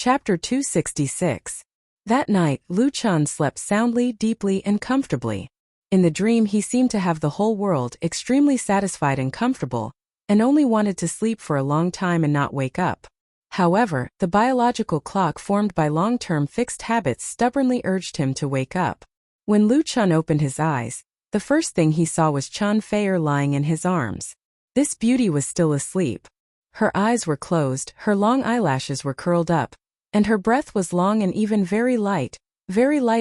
Chapter 266. That night, Lu Chan slept soundly, deeply, and comfortably. In the dream he seemed to have the whole world, extremely satisfied and comfortable, and only wanted to sleep for a long time and not wake up. However, the biological clock formed by long-term fixed habits stubbornly urged him to wake up. When Lu Chan opened his eyes, the first thing he saw was Chan Fei lying in his arms. This beauty was still asleep. Her eyes were closed, her long eyelashes were curled up, and her breath was long and even very light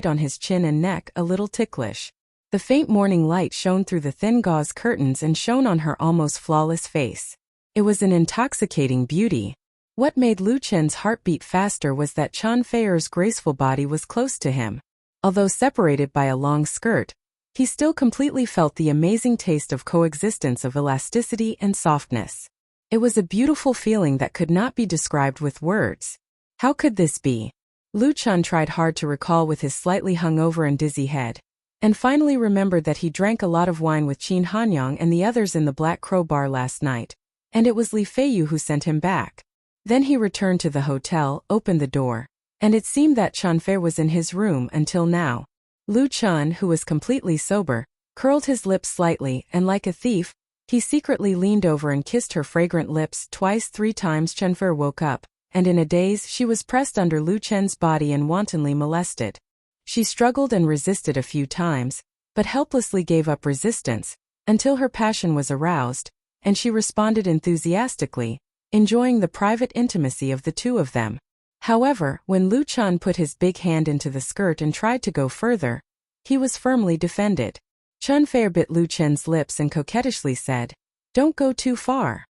on his chin and neck, a little ticklish. The faint morning light shone through the thin gauze curtains and shone on her almost flawless face. It was an intoxicating beauty. What made Lu Chen's heart beat faster was that Chan Fei's graceful body was close to him. Although separated by a long skirt, he still completely felt the amazing taste of coexistence of elasticity and softness. It was a beautiful feeling that could not be described with words. How could this be? Lu Chan tried hard to recall with his slightly hungover and dizzy head, and finally remembered that he drank a lot of wine with Qin Hanyang and the others in the Black Crow bar last night, and it was Li Feiyu who sent him back. Then he returned to the hotel, opened the door, and it seemed that Chan Fei was in his room until now. Lu Chan, who was completely sober, curled his lips slightly, and like a thief, he secretly leaned over and kissed her fragrant lips twice, 3 times. Chan Fei woke up, and in a daze she was pressed under Lu Chen's body and wantonly molested. She struggled and resisted a few times, but helplessly gave up resistance, until her passion was aroused, and she responded enthusiastically, enjoying the private intimacy of the two of them. However, when Lu Chan put his big hand into the skirt and tried to go further, he was firmly defended. Chan Fei bit Lu Chen's lips and coquettishly said, "Don't go too far."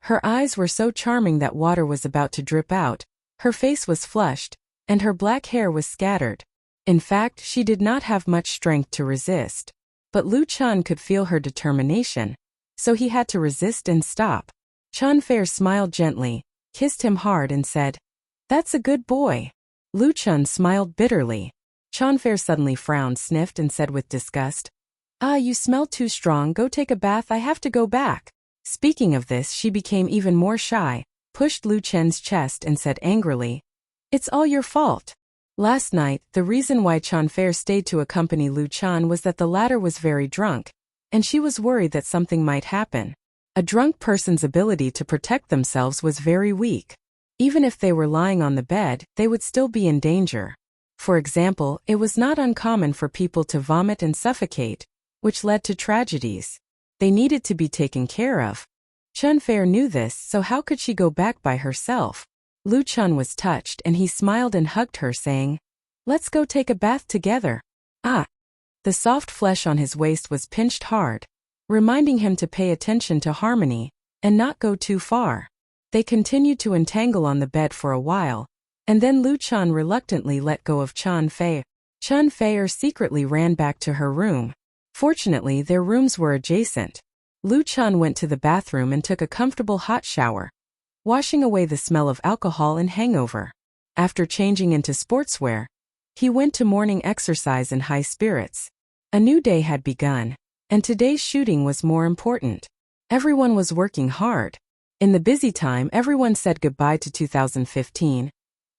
Her eyes were so charming that water was about to drip out, her face was flushed, and her black hair was scattered. In fact, she did not have much strength to resist. But Lu Chan could feel her determination, so he had to resist and stop. Chan Fei smiled gently, kissed him hard and said, "That's a good boy." Lu Chan smiled bitterly. Chan Fei suddenly frowned, sniffed and said with disgust, "Ah, you smell too strong, go take a bath, I have to go back." Speaking of this, she became even more shy, pushed Lu Chen's chest and said angrily, "It's all your fault." Last night, the reason why Chan Fei stayed to accompany Lu Chan was that the latter was very drunk, and she was worried that something might happen. A drunk person's ability to protect themselves was very weak. Even if they were lying on the bed, they would still be in danger. For example, it was not uncommon for people to vomit and suffocate, which led to tragedies. They needed to be taken care of. Chan Fei knew this, so how could she go back by herself? Lu Chan was touched and he smiled and hugged her, saying, "Let's go take a bath together." Ah! The soft flesh on his waist was pinched hard, reminding him to pay attention to harmony, and not go too far. They continued to entangle on the bed for a while, and then Lu Chan reluctantly let go of Chan Fei. Chan Fei secretly ran back to her room. Fortunately, their rooms were adjacent. Lu Chan went to the bathroom and took a comfortable hot shower, washing away the smell of alcohol and hangover. After changing into sportswear, he went to morning exercise in high spirits. A new day had begun, and today's shooting was more important. Everyone was working hard. In the busy time, everyone said goodbye to 2015,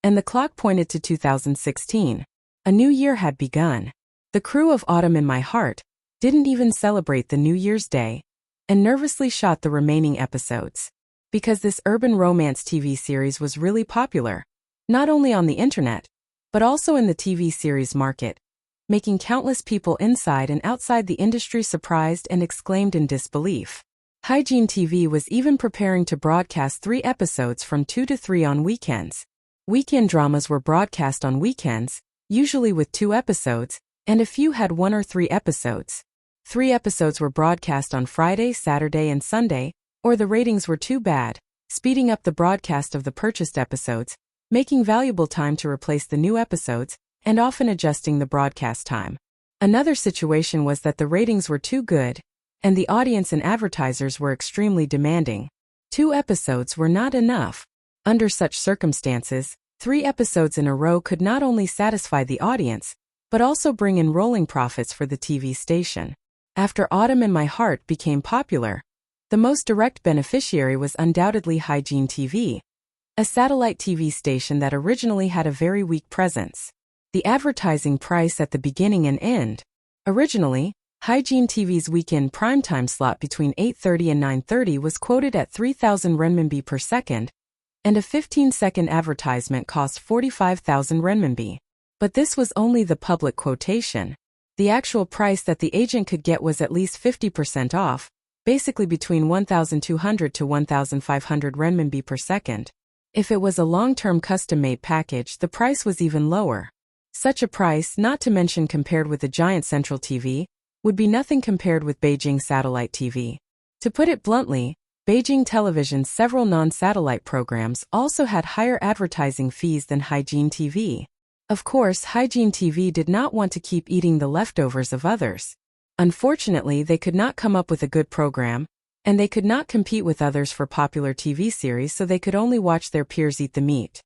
and the clock pointed to 2016. A new year had begun. The crew of Autumn in My Heart didn't even celebrate the New Year's Day, and nervously shot the remaining episodes. Because this urban romance TV series was really popular, not only on the internet, but also in the TV series market, making countless people inside and outside the industry surprised and exclaimed in disbelief. Hygiene TV was even preparing to broadcast 3 episodes from 2 to 3 on weekends. Weekend dramas were broadcast on weekends, usually with 2 episodes, and a few had 1 or 3 episodes. 3 episodes were broadcast on Friday, Saturday, and Sunday, or the ratings were too bad, speeding up the broadcast of the purchased episodes, making valuable time to replace the new episodes, and often adjusting the broadcast time. Another situation was that the ratings were too good, and the audience and advertisers were extremely demanding. 2 episodes were not enough. Under such circumstances, 3 episodes in a row could not only satisfy the audience, but also bring in rolling profits for the TV station. After Autumn in My Heart became popular, the most direct beneficiary was undoubtedly Hygiene TV. a satellite TV station that originally had a very weak presence. The advertising price at the beginning and end. Originally, Hygiene TV's weekend primetime slot between 8:30 and 9:30 was quoted at 3,000 renminbi per second, and a 15-second advertisement cost 45,000 renminbi. But this was only the public quotation. The actual price that the agent could get was at least 50% off, basically between 1,200 to 1,500 renminbi per second. If it was a long-term custom-made package, the price was even lower. Such a price, not to mention compared with the giant central TV, would be nothing compared with Beijing satellite TV. To put it bluntly, Beijing Television's several non-satellite programs also had higher advertising fees than Hygiene TV. Of course, Hygiene TV did not want to keep eating the leftovers of others. Unfortunately, they could not come up with a good program, and they could not compete with others for popular TV series, so they could only watch their peers eat the meat.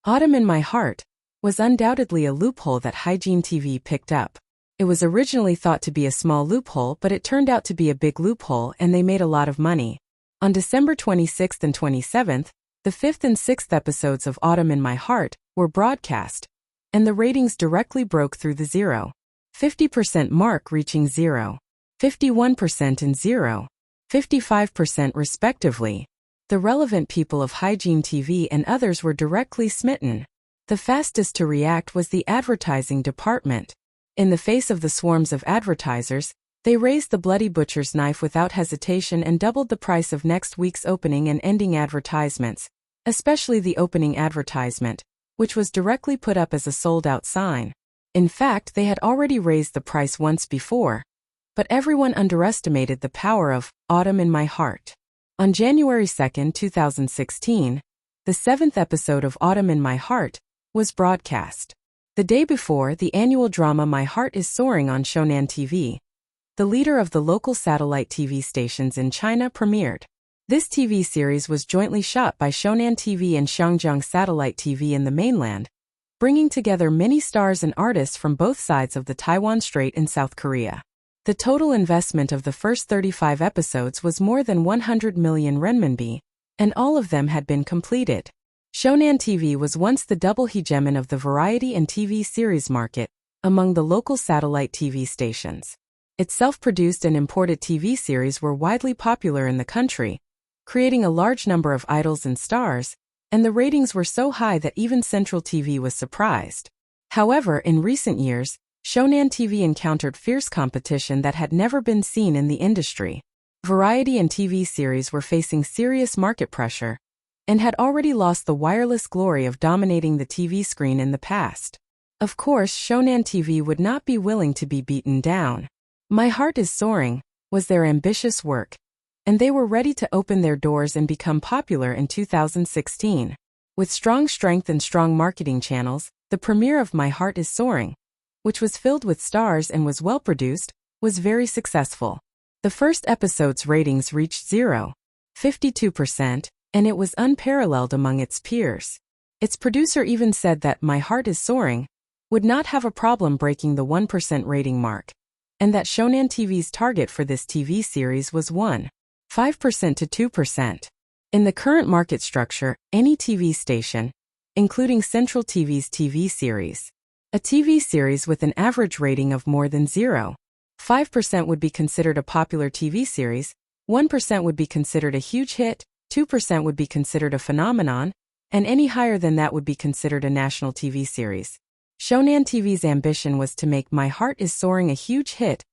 Autumn in My Heart was undoubtedly a loophole that Hygiene TV picked up. It was originally thought to be a small loophole, but it turned out to be a big loophole, and they made a lot of money. On December 26th and 27th, the 5th and 6th episodes of Autumn in My Heart were broadcast, and the ratings directly broke through the 0.50% mark, reaching 0.51% and 0.55% respectively. The relevant people of Hygiene TV and others were directly smitten. The fastest to react was the advertising department. In the face of the swarms of advertisers, they raised the bloody butcher's knife without hesitation and doubled the price of next week's opening and ending advertisements, especially the opening advertisement, which was directly put up as a sold-out sign. In fact, they had already raised the price once before, but everyone underestimated the power of Autumn in My Heart. On January 2, 2016, the 7th episode of Autumn in My Heart was broadcast. The day before, the annual drama My Heart is Soaring on Shonan TV, the leader of the local satellite TV stations in China, premiered. This TV series was jointly shot by Shonan TV and Xiangjiang Satellite TV in the mainland, bringing together many stars and artists from both sides of the Taiwan Strait in South Korea. The total investment of the first 35 episodes was more than 100 million renminbi, and all of them had been completed. Shonan TV was once the double hegemon of the variety and TV series market among the local satellite TV stations. Its self-produced and imported TV series were widely popular in the country, creating a large number of idols and stars, and the ratings were so high that even Central TV was surprised. However, in recent years, Shonan TV encountered fierce competition that had never been seen in the industry. Variety and TV series were facing serious market pressure, and had already lost the wireless glory of dominating the TV screen in the past. Of course, Shonan TV would not be willing to be beaten down. My Heart is Soaring was their ambitious work, and they were ready to open their doors and become popular in 2016. With strong strength and strong marketing channels, the premiere of My Heart is Soaring, which was filled with stars and was well produced, was very successful. The first episode's ratings reached 0.52%, and it was unparalleled among its peers. Its producer even said that My Heart is Soaring would not have a problem breaking the 1% rating mark, and that Shonan TV's target for this TV series was 1.5% to 2%. In the current market structure, any TV station, including Central TV's TV series, a TV series with an average rating of more than 0.5% would be considered a popular TV series, 1% would be considered a huge hit, 2% would be considered a phenomenon, and any higher than that would be considered a national TV series. Shonan TV's ambition was to make My Heart is Soaring a huge hit,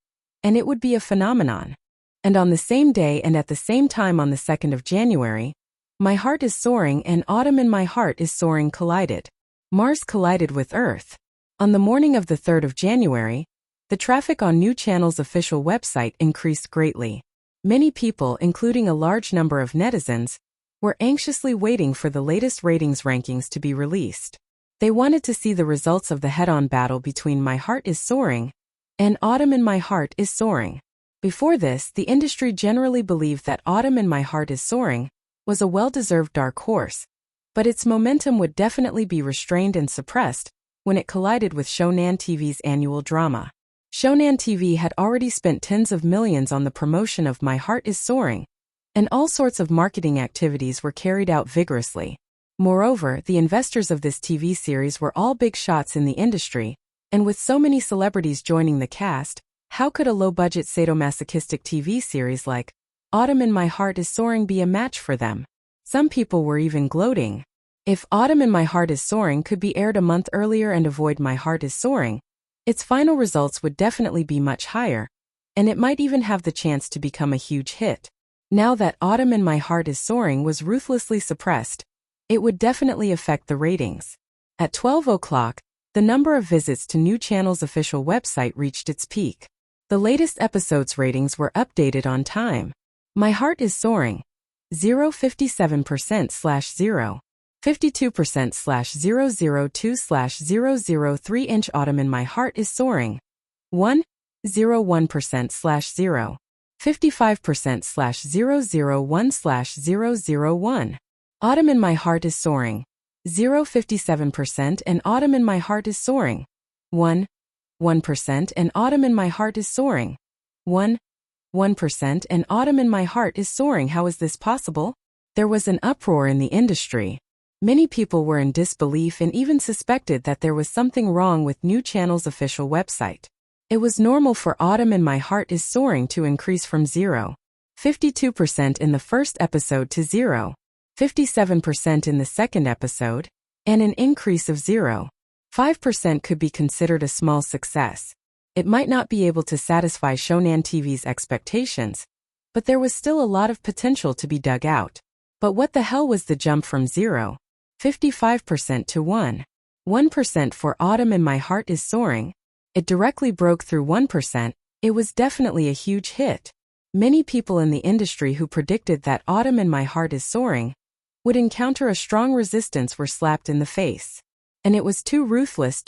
and it would be a phenomenon. And on the same day and at the same time on the 2nd of January, My Heart is Soaring and Autumn in My Heart is Soaring collided. Mars collided with Earth. On the morning of the 3rd of January, the traffic on New Channel's official website increased greatly. Many people, including a large number of netizens, were anxiously waiting for the latest ratings rankings to be released. They wanted to see the results of the head-on battle between My Heart is Soaring and Autumn in My Heart is Soaring. Before this, the industry generally believed that Autumn in My Heart is Soaring was a well-deserved dark horse, but its momentum would definitely be restrained and suppressed when it collided with Shonan TV's annual drama. Shonan TV had already spent tens of millions on the promotion of My Heart is Soaring, and all sorts of marketing activities were carried out vigorously. Moreover, the investors of this TV series were all big shots in the industry, and with so many celebrities joining the cast, how could a low-budget sadomasochistic TV series like Autumn in My Heart is Soaring be a match for them? Some people were even gloating. If Autumn in My Heart is Soaring could be aired a month earlier and avoid My Heart is Soaring, its final results would definitely be much higher, and it might even have the chance to become a huge hit. Now that Autumn in My Heart is Soaring was ruthlessly suppressed, it would definitely affect the ratings. At 12 o'clock, the number of visits to New Channel's official website reached its peak. The latest episode's ratings were updated on time. My Heart is Soaring, 0.57%/0. 52%/002/003 Autumn in My Heart is Soaring, 1.01%/0. 55%/001/001. Autumn in My Heart is Soaring, 0.57% and Autumn in My Heart is Soaring, 1% and Autumn in My Heart is Soaring, 1% and Autumn in My Heart is Soaring. How is this possible? There was an uproar in the industry. Many people were in disbelief and even suspected that there was something wrong with New Channel's official website. It was normal for Autumn in My Heart is Soaring to increase from 0.52% in the first episode to 0.57% in the second episode, and an increase of 0.5% could be considered a small success. It might not be able to satisfy Shonan TV's expectations, but there was still a lot of potential to be dug out. But what the hell was the jump from 0.55% to 1% for Autumn in My Heart is Soaring? It directly broke through 1%. It was definitely a huge hit. Many people in the industry who predicted that Autumn in My Heart is Soaring would encounter a strong resistance were slapped in the face. And it was too ruthless.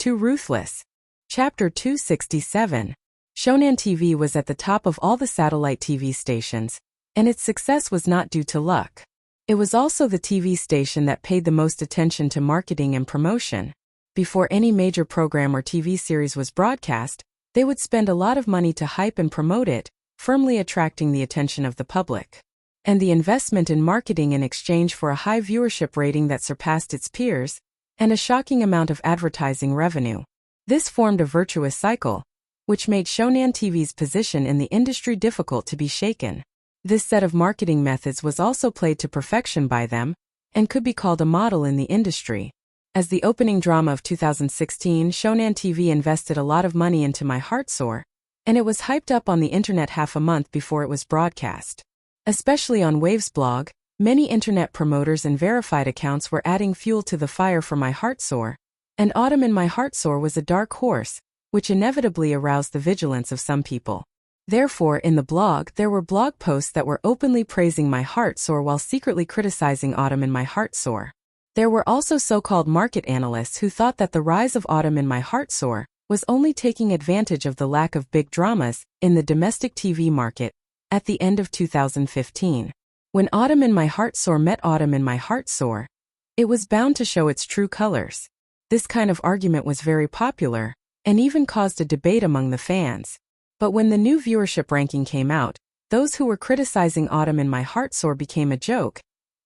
Chapter 267. Shonan TV was at the top of all the satellite TV stations, and its success was not due to luck. It was also the TV station that paid the most attention to marketing and promotion. Before any major program or TV series was broadcast, they would spend a lot of money to hype and promote it, firmly attracting the attention of the public. And the investment in marketing in exchange for a high viewership rating that surpassed its peers, and a shocking amount of advertising revenue. This formed a virtuous cycle, which made Shonan TV's position in the industry difficult to be shaken. This set of marketing methods was also played to perfection by them, and could be called a model in the industry. As the opening drama of 2016, Shonan TV invested a lot of money into My Heart Soar, and it was hyped up on the internet half a month before it was broadcast. Especially on Wave's blog, many internet promoters and verified accounts were adding fuel to the fire for My Heart Soar, and Autumn in My Heart Soar was a dark horse, which inevitably aroused the vigilance of some people. Therefore, in the blog, there were blog posts that were openly praising My Heart Soar while secretly criticizing Autumn in My Heart Soar. There were also so-called market analysts who thought that the rise of Autumn in My Heart Soar was only taking advantage of the lack of big dramas in the domestic TV market at the end of 2015. When Autumn in My Heart Soar met Autumn in My Heart Soar, it was bound to show its true colors. This kind of argument was very popular, and even caused a debate among the fans. But when the new viewership ranking came out, those who were criticizing Autumn in My Heart Soar became a joke,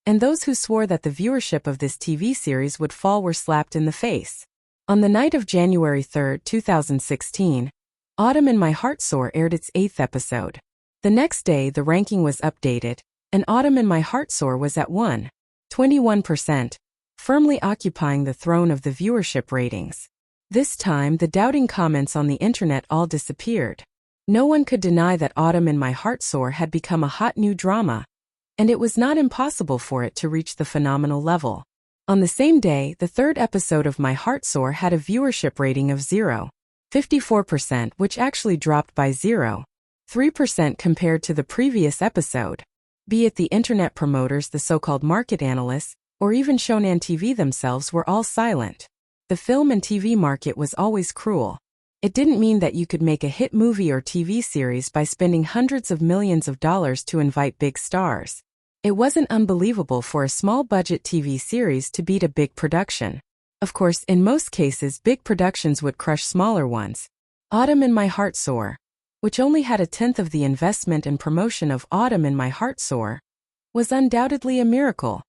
and those who swore that the viewership of this TV series would fall were slapped in the face. On the night of January 3, 2016, Autumn in My Heart Soar aired its 8th episode. The next day, the ranking was updated, and Autumn in My Heart Soar was at 21%, firmly occupying the throne of the viewership ratings. This time, the doubting comments on the internet all disappeared. No one could deny that Autumn in My Heart Soar had become a hot new drama, and it was not impossible for it to reach the phenomenal level. On the same day, the 3rd episode of My Heart Soar had a viewership rating of 0.54%, which actually dropped by 0.3% compared to the previous episode. Be it the internet promoters, the so-called market analysts, or even Shonan TV themselves were all silent. The film and TV market was always cruel. It didn't mean that you could make a hit movie or TV series by spending hundreds of millions of dollars to invite big stars. It wasn't unbelievable for a small-budget TV series to beat a big production. Of course, in most cases, big productions would crush smaller ones. Autumn in My Heart Soar, which only had a tenth of the investment and promotion of Autumn in My Heart Soar, was undoubtedly a miracle.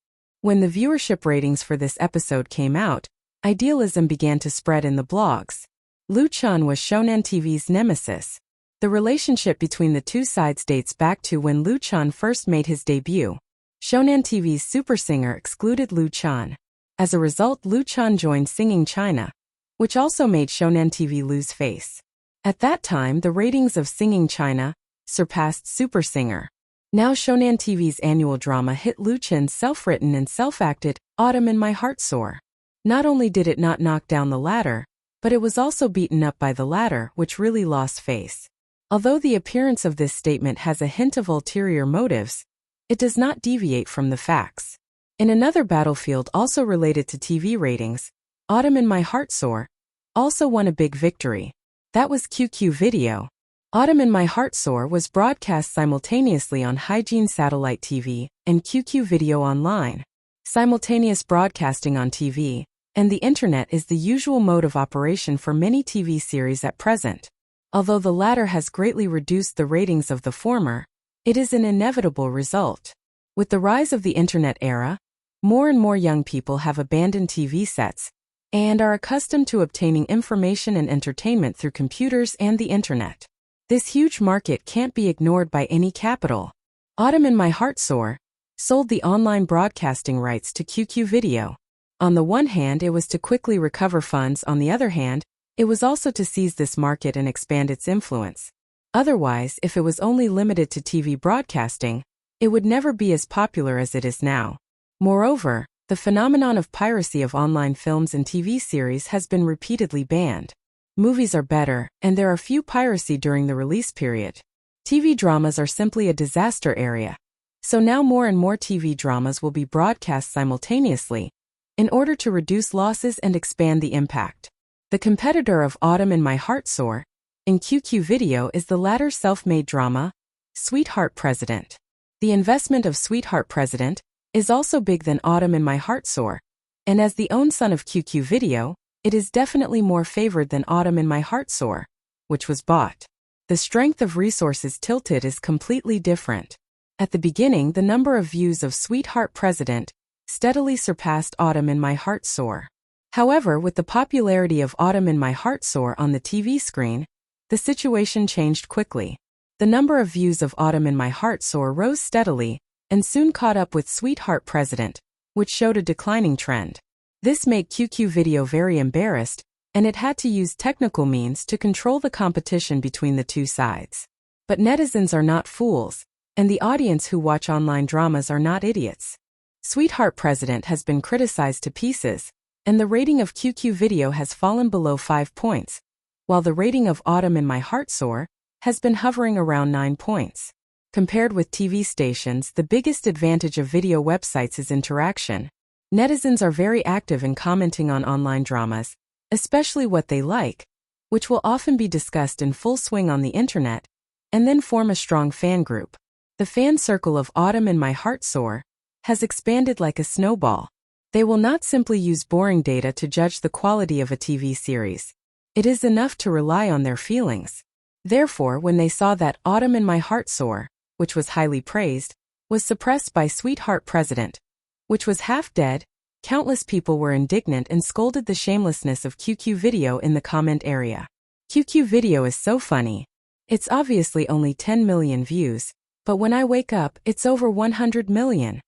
When the viewership ratings for this episode came out, idealism began to spread in the blogs. Luchan was Shonen TV's nemesis. The relationship between the two sides dates back to when Luchan first made his debut. Shonen TV's super singer excluded Luchan. As a result, Luchan joined Singing China, which also made Shonen TV lose face. At that time, the ratings of Singing China surpassed Super Singer. Now Shonen TV's annual drama hit Luchan's self-written and self-acted Autumn in My Heart Sore. Not only did it not knock down the latter, but it was also beaten up by the latter, which really lost face. Although the appearance of this statement has a hint of ulterior motives, it does not deviate from the facts. In another battlefield also related to TV ratings, Autumn in My Heart Sore also won a big victory. That was QQ Video. Autumn in My Heart Sore was broadcast simultaneously on Hygiene Satellite TV and QQ Video Online. Simultaneous broadcasting on TV and the internet is the usual mode of operation for many TV series at present. Although the latter has greatly reduced the ratings of the former, it is an inevitable result. With the rise of the internet era, more and more young people have abandoned TV sets and are accustomed to obtaining information and entertainment through computers and the internet. This huge market can't be ignored by any capital. Autumn in My Heart Sore sold the online broadcasting rights to QQ Video. On the one hand, it was to quickly recover funds. On the other hand, it was also to seize this market and expand its influence. Otherwise, if it was only limited to TV broadcasting, it would never be as popular as it is now. Moreover, the phenomenon of piracy of online films and TV series has been repeatedly banned. Movies are better, and there are few piracy during the release period. TV dramas are simply a disaster area. So now more and more TV dramas will be broadcast simultaneously, in order to reduce losses and expand the impact. The competitor of Autumn in My Heart Sore in QQ Video is the latter self-made drama, Sweetheart President. The investment of Sweetheart President is also big than Autumn in My Heart Sore, and as the own son of QQ Video, it is definitely more favored than Autumn in My Heart Sore, which was bought. The strength of resources tilted is completely different. At the beginning, the number of views of Sweetheart President steadily surpassed Autumn in My Heart Sore. However, with the popularity of Autumn in My Heart Sore on the TV screen, the situation changed quickly. The number of views of Autumn in My Heart Sore rose steadily and soon caught up with Sweetheart President, which showed a declining trend. This made QQ Video very embarrassed, and it had to use technical means to control the competition between the two sides. But netizens are not fools, and the audience who watch online dramas are not idiots. Sweetheart President has been criticized to pieces, and the rating of QQ Video has fallen below 5 points, while the rating of Autumn in My Heart Sore has been hovering around 9 points. Compared with TV stations, the biggest advantage of video websites is interaction. Netizens are very active in commenting on online dramas, especially what they like, which will often be discussed in full swing on the internet, and then form a strong fan group. The fan circle of Autumn in My Heart Sore has expanded like a snowball. They will not simply use boring data to judge the quality of a TV series. It is enough to rely on their feelings. Therefore, when they saw that Autumn in My Heart Sore, which was highly praised, was suppressed by Sweetheart President, which was half dead, countless people were indignant and scolded the shamelessness of QQ Video in the comment area. QQ Video is so funny. It's obviously only 10 million views, but when I wake up, it's over 100 million.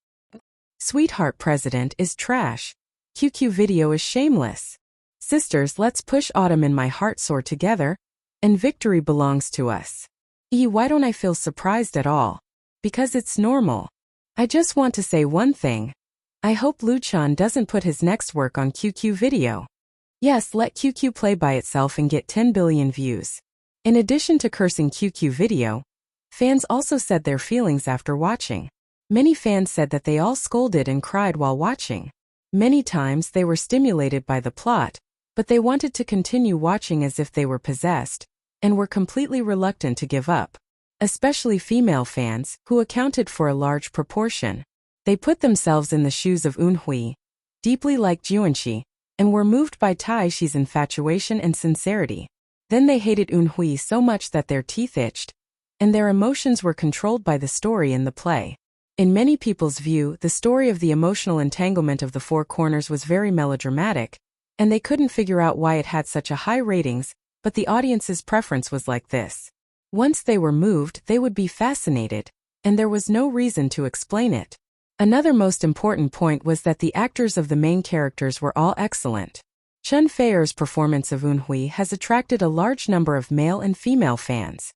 Sweetheart President is trash. QQ Video is shameless. Sisters, let's push Autumn in My Heart Sore together, and victory belongs to us. Why don't I feel surprised at all? Because it's normal. I just want to say one thing. I hope Luchan doesn't put his next work on QQ Video. Yes, let QQ play by itself and get 10 billion views. In addition to cursing QQ Video, fans also said their feelings after watching. Many fans said that they all scolded and cried while watching. Many times they were stimulated by the plot, but they wanted to continue watching as if they were possessed, and were completely reluctant to give up. Especially female fans, who accounted for a large proportion. They put themselves in the shoes of Eunhui, deeply liked Juanxi, and were moved by Taixi's infatuation and sincerity. Then they hated Eunhui so much that their teeth itched, and their emotions were controlled by the story in the play. In many people's view, the story of the emotional entanglement of the four corners was very melodramatic, and they couldn't figure out why it had such a high ratings, but the audience's preference was like this. Once they were moved, they would be fascinated, and there was no reason to explain it. Another most important point was that the actors of the main characters were all excellent. Chen Feier's performance of Eunhui has attracted a large number of male and female fans.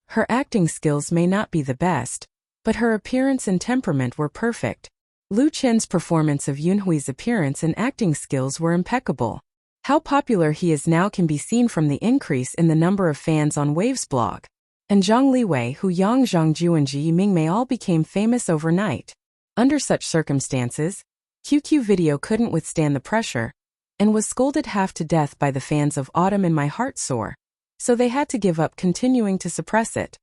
Her acting skills may not be the best, but her appearance and temperament were perfect. Lu Chen's performance of Eunhui's appearance and acting skills were impeccable. How popular he is now can be seen from the increase in the number of fans on Wave's blog. And Zhang Liwei, Hu Yang, Zhangju and Ji Mingmei all became famous overnight. Under such circumstances, QQ Video couldn't withstand the pressure, and was scolded half to death by the fans of Autumn in My Heart Sore, so they had to give up continuing to suppress it.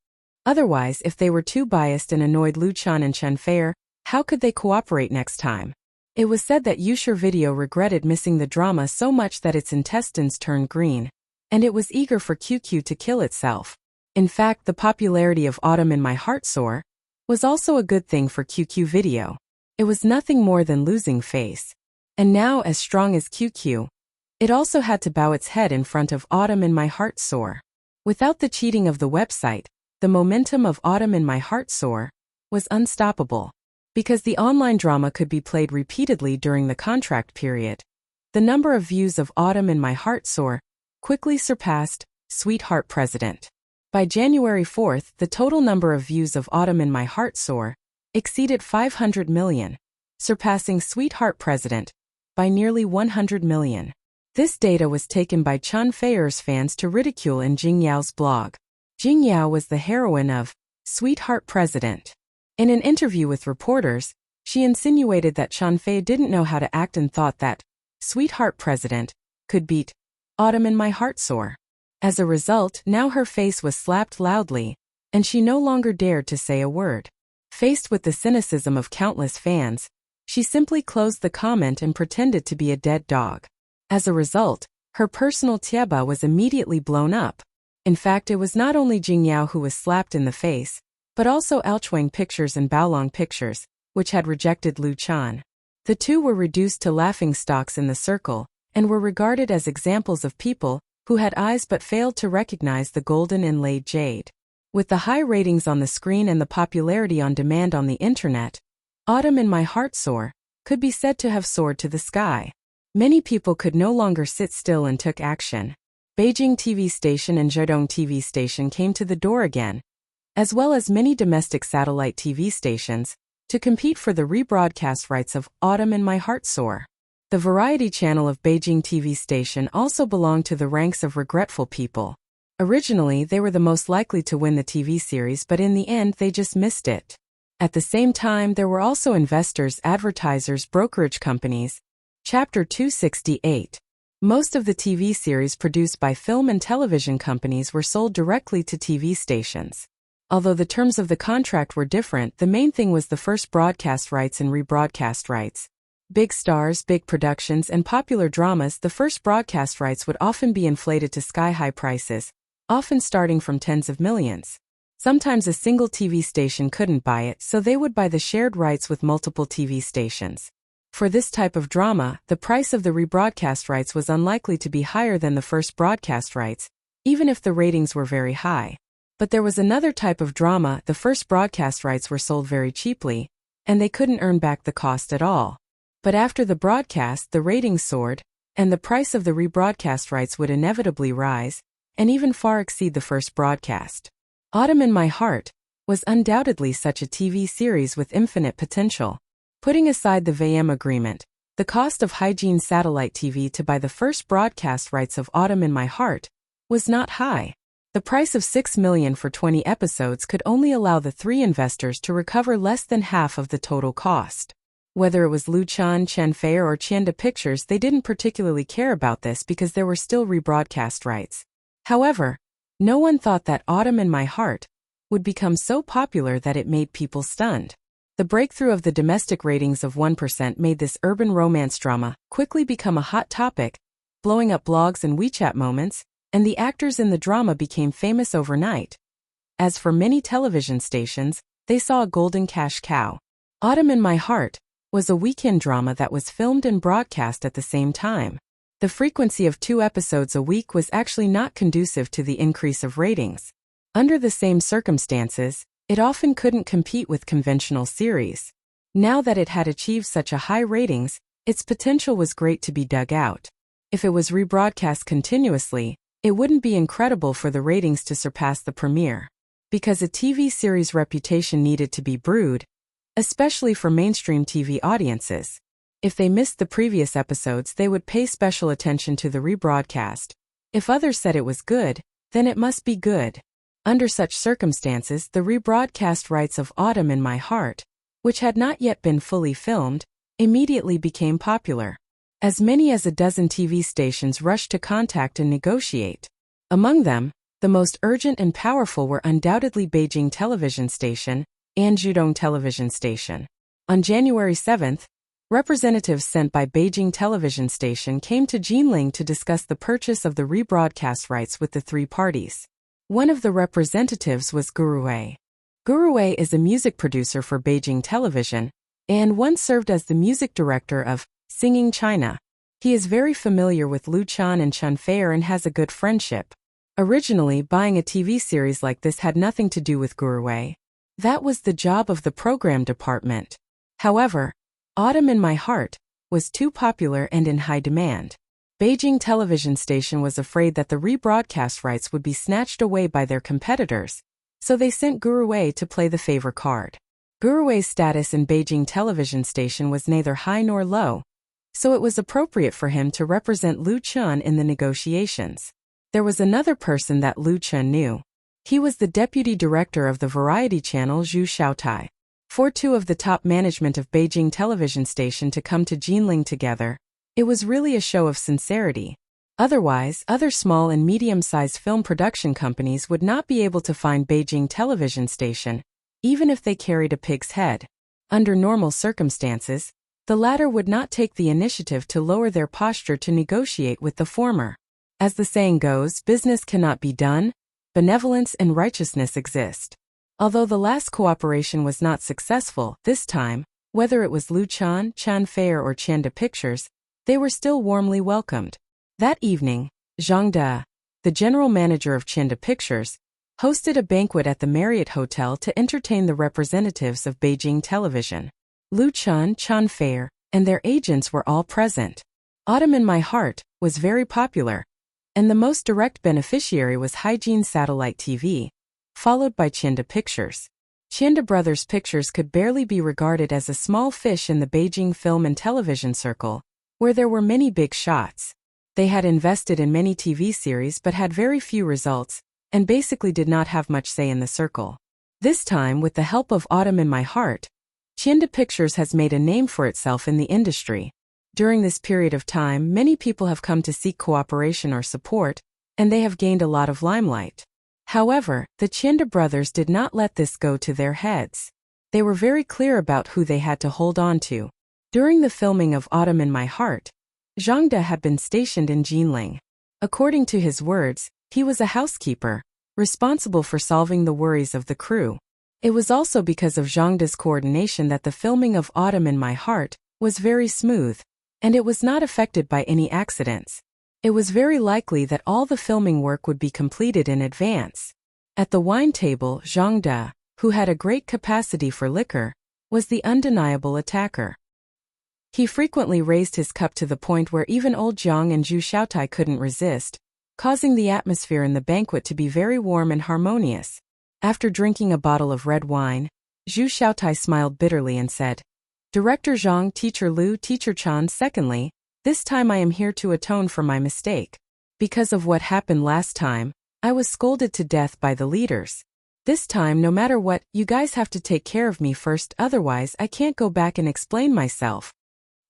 Otherwise, if they were too biased and annoyed Lu Chan and Chen Feier, how could they cooperate next time? It was said that Wuxia Video regretted missing the drama so much that its intestines turned green, and it was eager for QQ to kill itself. In fact, the popularity of Autumn in My Heart Sore was also a good thing for QQ Video. It was nothing more than losing face. And now, as strong as QQ, it also had to bow its head in front of Autumn in My Heart Sore. Without the cheating of the website, the momentum of Autumn in My Heart Sore was unstoppable. Because the online drama could be played repeatedly during the contract period, the number of views of Autumn in My Heart Sore quickly surpassed Sweetheart President. By January 4th, the total number of views of Autumn in My Heart Sore exceeded 500 million, surpassing Sweetheart President by nearly 100 million. This data was taken by Chen Feier's fans to ridicule in Jing Yao's blog. Jing Yao was the heroine of Sweetheart President. In an interview with reporters, she insinuated that Chen Fei didn't know how to act and thought that Sweetheart President could beat Autumn in My Heart Sore. As a result, now her face was slapped loudly, and she no longer dared to say a word. Faced with the cynicism of countless fans, she simply closed the comment and pretended to be a dead dog. As a result, her personal tieba was immediately blown up. In fact, it was not only Jing Yao who was slapped in the face, but also Alchuang Pictures and Baolong Pictures, which had rejected Lu Chan. The two were reduced to laughingstocks in the circle, and were regarded as examples of people who had eyes but failed to recognize the golden inlaid jade. With the high ratings on the screen and the popularity on demand on the internet, Autumn in My Heart Sore could be said to have soared to the sky. Many people could no longer sit still and took action. Beijing TV station and Zhejiang TV station came to the door again, as well as many domestic satellite TV stations, to compete for the rebroadcast rights of Autumn in My Heart Sore. The variety channel of Beijing TV station also belonged to the ranks of regretful people. Originally, they were the most likely to win the TV series, but in the end they just missed it. At the same time, there were also investors, advertisers, brokerage companies. Chapter 268. Most of the TV series produced by film and television companies were sold directly to TV stations. Although the terms of the contract were different, the main thing was the first broadcast rights and rebroadcast rights. Big stars, big productions, and popular dramas, the first broadcast rights would often be inflated to sky-high prices, often starting from tens of millions. Sometimes a single TV station couldn't buy it, so they would buy the shared rights with multiple TV stations. For this type of drama, the price of the rebroadcast rights was unlikely to be higher than the first broadcast rights, even if the ratings were very high. But there was another type of drama, the first broadcast rights were sold very cheaply, and they couldn't earn back the cost at all. But after the broadcast, the ratings soared, and the price of the rebroadcast rights would inevitably rise, and even far exceed the first broadcast. Autumn in My Heart was undoubtedly such a TV series with infinite potential. Putting aside the VM agreement, the cost of hygiene satellite TV to buy the first broadcast rights of Autumn in My Heart was not high. The price of $6 million for 20 episodes could only allow the three investors to recover less than half of the total cost. Whether it was Lu Chan, Chen Feier, or Tianda Pictures, they didn't particularly care about this because there were still rebroadcast rights. However, no one thought that Autumn in My Heart would become so popular that it made people stunned. The breakthrough of the domestic ratings of 1% made this urban romance drama quickly become a hot topic, blowing up blogs and WeChat moments, and the actors in the drama became famous overnight. As for many television stations, they saw a golden cash cow. Autumn in My Heart was a weekend drama that was filmed and broadcast at the same time. The frequency of 2 episodes a week was actually not conducive to the increase of ratings. Under the same circumstances, it often couldn't compete with conventional series. Now that it had achieved such a high ratings, its potential was great to be dug out. If it was rebroadcast continuously, it wouldn't be incredible for the ratings to surpass the premiere. Because a TV series' reputation needed to be brewed, especially for mainstream TV audiences. If they missed the previous episodes, they would pay special attention to the rebroadcast. If others said it was good, then it must be good. Under such circumstances, the rebroadcast rights of Autumn in My Heart, which had not yet been fully filmed, immediately became popular. As many as a dozen TV stations rushed to contact and negotiate. Among them, the most urgent and powerful were undoubtedly Beijing Television Station and Jiudong Television Station. On January 7th, representatives sent by Beijing Television Station came to Jinling to discuss the purchase of the rebroadcast rights with the 3 parties. One of the representatives was Guru Wei. Guru Wei is a music producer for Beijing Television, and once served as the music director of Singing China. He is very familiar with Lu Chan and Chen Feier and has a good friendship. Originally, buying a TV series like this had nothing to do with Guru Wei. That was the job of the program department. However, Autumn in My Heart was too popular and in high demand. Beijing Television Station was afraid that the rebroadcast rights would be snatched away by their competitors, so they sent Guru Wei to play the favor card. Guru Wei's status in Beijing Television Station was neither high nor low, so it was appropriate for him to represent Lu Chun in the negotiations. There was another person that Lu Chun knew. He was the deputy director of the variety channel Zhu Xiaotai. For 2 of the top management of Beijing Television Station to come to Jinling together, it was really a show of sincerity. Otherwise, other small and medium-sized film production companies would not be able to find Beijing Television Station, even if they carried a pig's head. Under normal circumstances, the latter would not take the initiative to lower their posture to negotiate with the former. As the saying goes, business cannot be done, benevolence and righteousness exist. Although the last cooperation was not successful, this time, whether it was Lu Chan, Chen Feier or Chanda Pictures, they were still warmly welcomed. That evening, Zhang De, the general manager of Chanda Pictures, hosted a banquet at the Marriott Hotel to entertain the representatives of Beijing Television. Lu Chan, Chen Feier, and their agents were all present. Autumn in My Heart was very popular, and the most direct beneficiary was Hygiene Satellite TV, followed by Chanda Pictures. Chanda Brothers Pictures could barely be regarded as a small fish in the Beijing film and television circle, where there were many big shots. They had invested in many TV series but had very few results, and basically did not have much say in the circle. This time, with the help of Autumn in My Heart, Chanda Pictures has made a name for itself in the industry. During this period of time, many people have come to seek cooperation or support, and they have gained a lot of limelight. However, the Chanda brothers did not let this go to their heads. They were very clear about who they had to hold on to. During the filming of Autumn in My Heart, Zhang De had been stationed in Jinling. According to his words, he was a housekeeper, responsible for solving the worries of the crew. It was also because of Zhang De's coordination that the filming of Autumn in My Heart was very smooth, and it was not affected by any accidents. It was very likely that all the filming work would be completed in advance. At the wine table, Zhang De, who had a great capacity for liquor, was the undeniable attacker. He frequently raised his cup to the point where even old Jiang and Zhu Xiaotai couldn't resist, causing the atmosphere in the banquet to be very warm and harmonious. After drinking a bottle of red wine, Zhu Xiaotai smiled bitterly and said, "Director Zhang, Teacher Lu, Teacher Chan, secondly, this time I am here to atone for my mistake. Because of what happened last time, I was scolded to death by the leaders. This time, no matter what, you guys have to take care of me first, otherwise I can't go back and explain myself."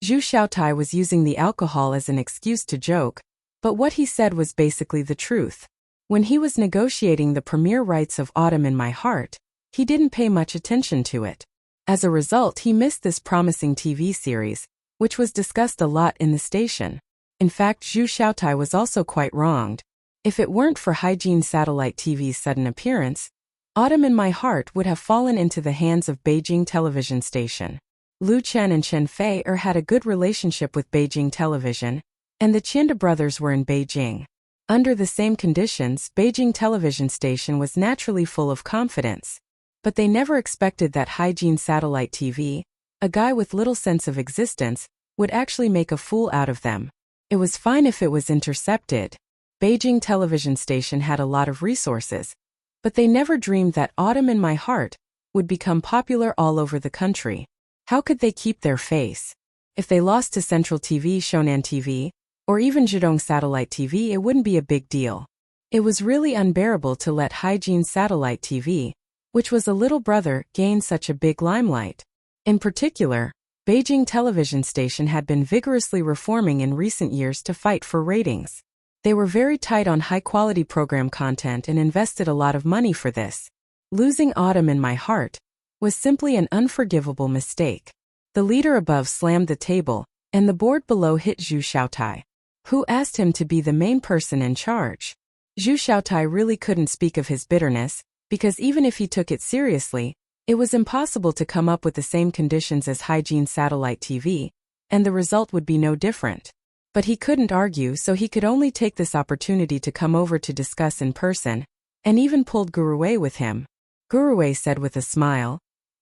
Zhu Xiaotai was using the alcohol as an excuse to joke, but what he said was basically the truth. When he was negotiating the premiere rights of Autumn in My Heart, he didn't pay much attention to it. As a result, he missed this promising TV series, which was discussed a lot in the station. In fact, Zhu Xiaotai was also quite wronged. If it weren't for Hygiene Satellite TV's sudden appearance, Autumn in My Heart would have fallen into the hands of Beijing television station. Lu Chen and Chen Fei-er had a good relationship with Beijing television, and the Qianda brothers were in Beijing. Under the same conditions, Beijing television station was naturally full of confidence. But they never expected that hygiene satellite TV, a guy with little sense of existence, would actually make a fool out of them. It was fine if it was intercepted. Beijing television station had a lot of resources, but they never dreamed that Autumn in My Heart would become popular all over the country. How could they keep their face? If they lost to Central TV, Shonan TV, or even Zhejiang Satellite TV, it wouldn't be a big deal. It was really unbearable to let hygiene satellite TV, which was a little brother, gain such a big limelight. In particular, Beijing television station had been vigorously reforming in recent years to fight for ratings. They were very tight on high-quality program content and invested a lot of money for this. Losing Autumn in My Heart was simply an unforgivable mistake. The leader above slammed the table, and the board below hit Zhu Xiaotai, who asked him to be the main person in charge. Zhu Xiaotai really couldn't speak of his bitterness, because even if he took it seriously, it was impossible to come up with the same conditions as hygiene satellite TV, and the result would be no different. But he couldn't argue, so he could only take this opportunity to come over to discuss in person, and even pulled Guruwei with him. Guruwei said with a smile,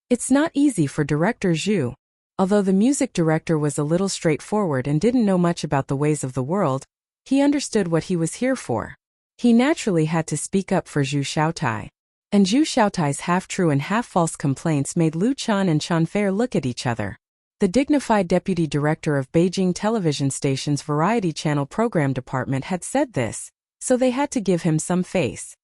"It's not easy for Director Zhu." Although the music director was a little straightforward and didn't know much about the ways of the world, he understood what he was here for. He naturally had to speak up for Zhu Xiaotai. And Zhu Xiaotai's half-true and half-false complaints made Lu Chen and Chen Fei look at each other. The dignified deputy director of Beijing television station's variety channel program department had said this, so they had to give him some face.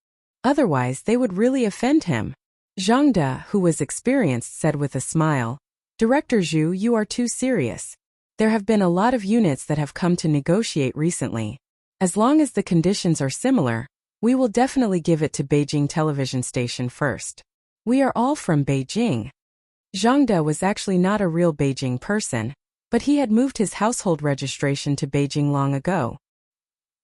Otherwise, they would really offend him. Zhang De, who was experienced, said with a smile, "Director Zhu, you are too serious. There have been a lot of units that have come to negotiate recently. As long as the conditions are similar, we will definitely give it to Beijing television station first. We are all from Beijing." Zhang De was actually not a real Beijing person, but he had moved his household registration to Beijing long ago.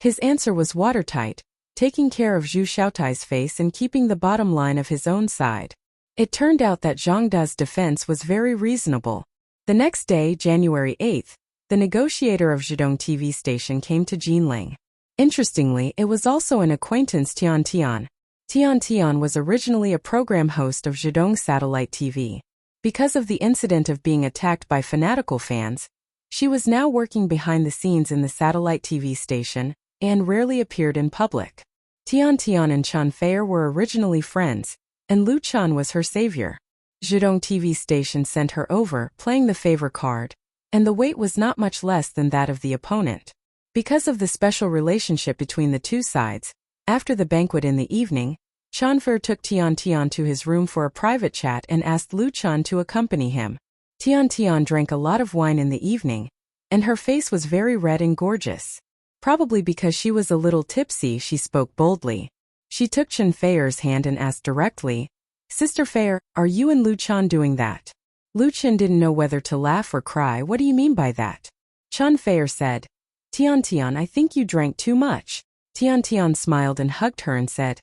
His answer was watertight, taking care of Zhu Xiaotai's face and keeping the bottom line of his own side. It turned out that Zhang De's defense was very reasonable. The next day, January 8th, the negotiator of Zhejiang TV station came to Jinling. Interestingly, it was also an acquaintance, Tian Tian. Tian Tian was originally a program host of Zhejiang Satellite TV. Because of the incident of being attacked by fanatical fans, she was now working behind the scenes in the satellite TV station and rarely appeared in public. Tian Tian and Chen Fei were originally friends, and Lu Chen was her savior. Zhejiang TV station sent her over, playing the favor card, and the weight was not much less than that of the opponent. Because of the special relationship between the two sides, after the banquet in the evening, Chen Fei took Tian Tian to his room for a private chat and asked Lu Chen to accompany him. Tian Tian drank a lot of wine in the evening, and her face was very red and gorgeous. Probably because she was a little tipsy, she spoke boldly. She took Chen Fei's hand and asked directly, "Sister Fei, are you and Lu Chen doing that?" Lu Chen didn't know whether to laugh or cry. "What do you mean by that?" Chen Fei said, "Tian Tian, I think you drank too much." Tian Tian smiled and hugged her and said,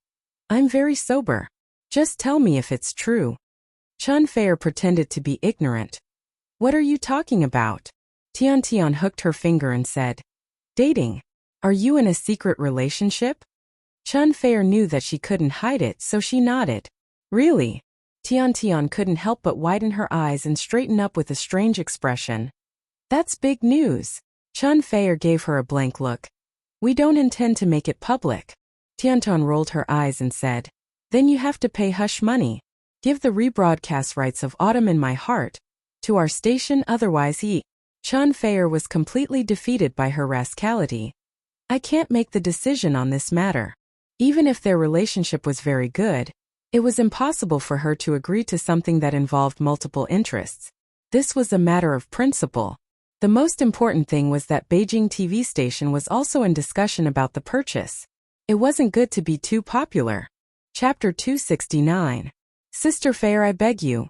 "I'm very sober. Just tell me if it's true." Chen Fei pretended to be ignorant. "What are you talking about?" Tian Tian hooked her finger and said, "Dating. Are you in a secret relationship?" Chen Fei knew that she couldn't hide it, so she nodded. "Really?" Tian Tian couldn't help but widen her eyes and straighten up with a strange expression. "That's big news." Chen Fei gave her a blank look. "We don't intend to make it public." Tian Tian rolled her eyes and said, "Then you have to pay hush money. Give the rebroadcast rights of Autumn in My Heart to our station, otherwise he..." Chen Fei was completely defeated by her rascality. "I can't make the decision on this matter." Even if their relationship was very good, it was impossible for her to agree to something that involved multiple interests. This was a matter of principle. The most important thing was that Beijing TV station was also in discussion about the purchase. It wasn't good to be too popular. Chapter 269. Sister Fei, I beg you.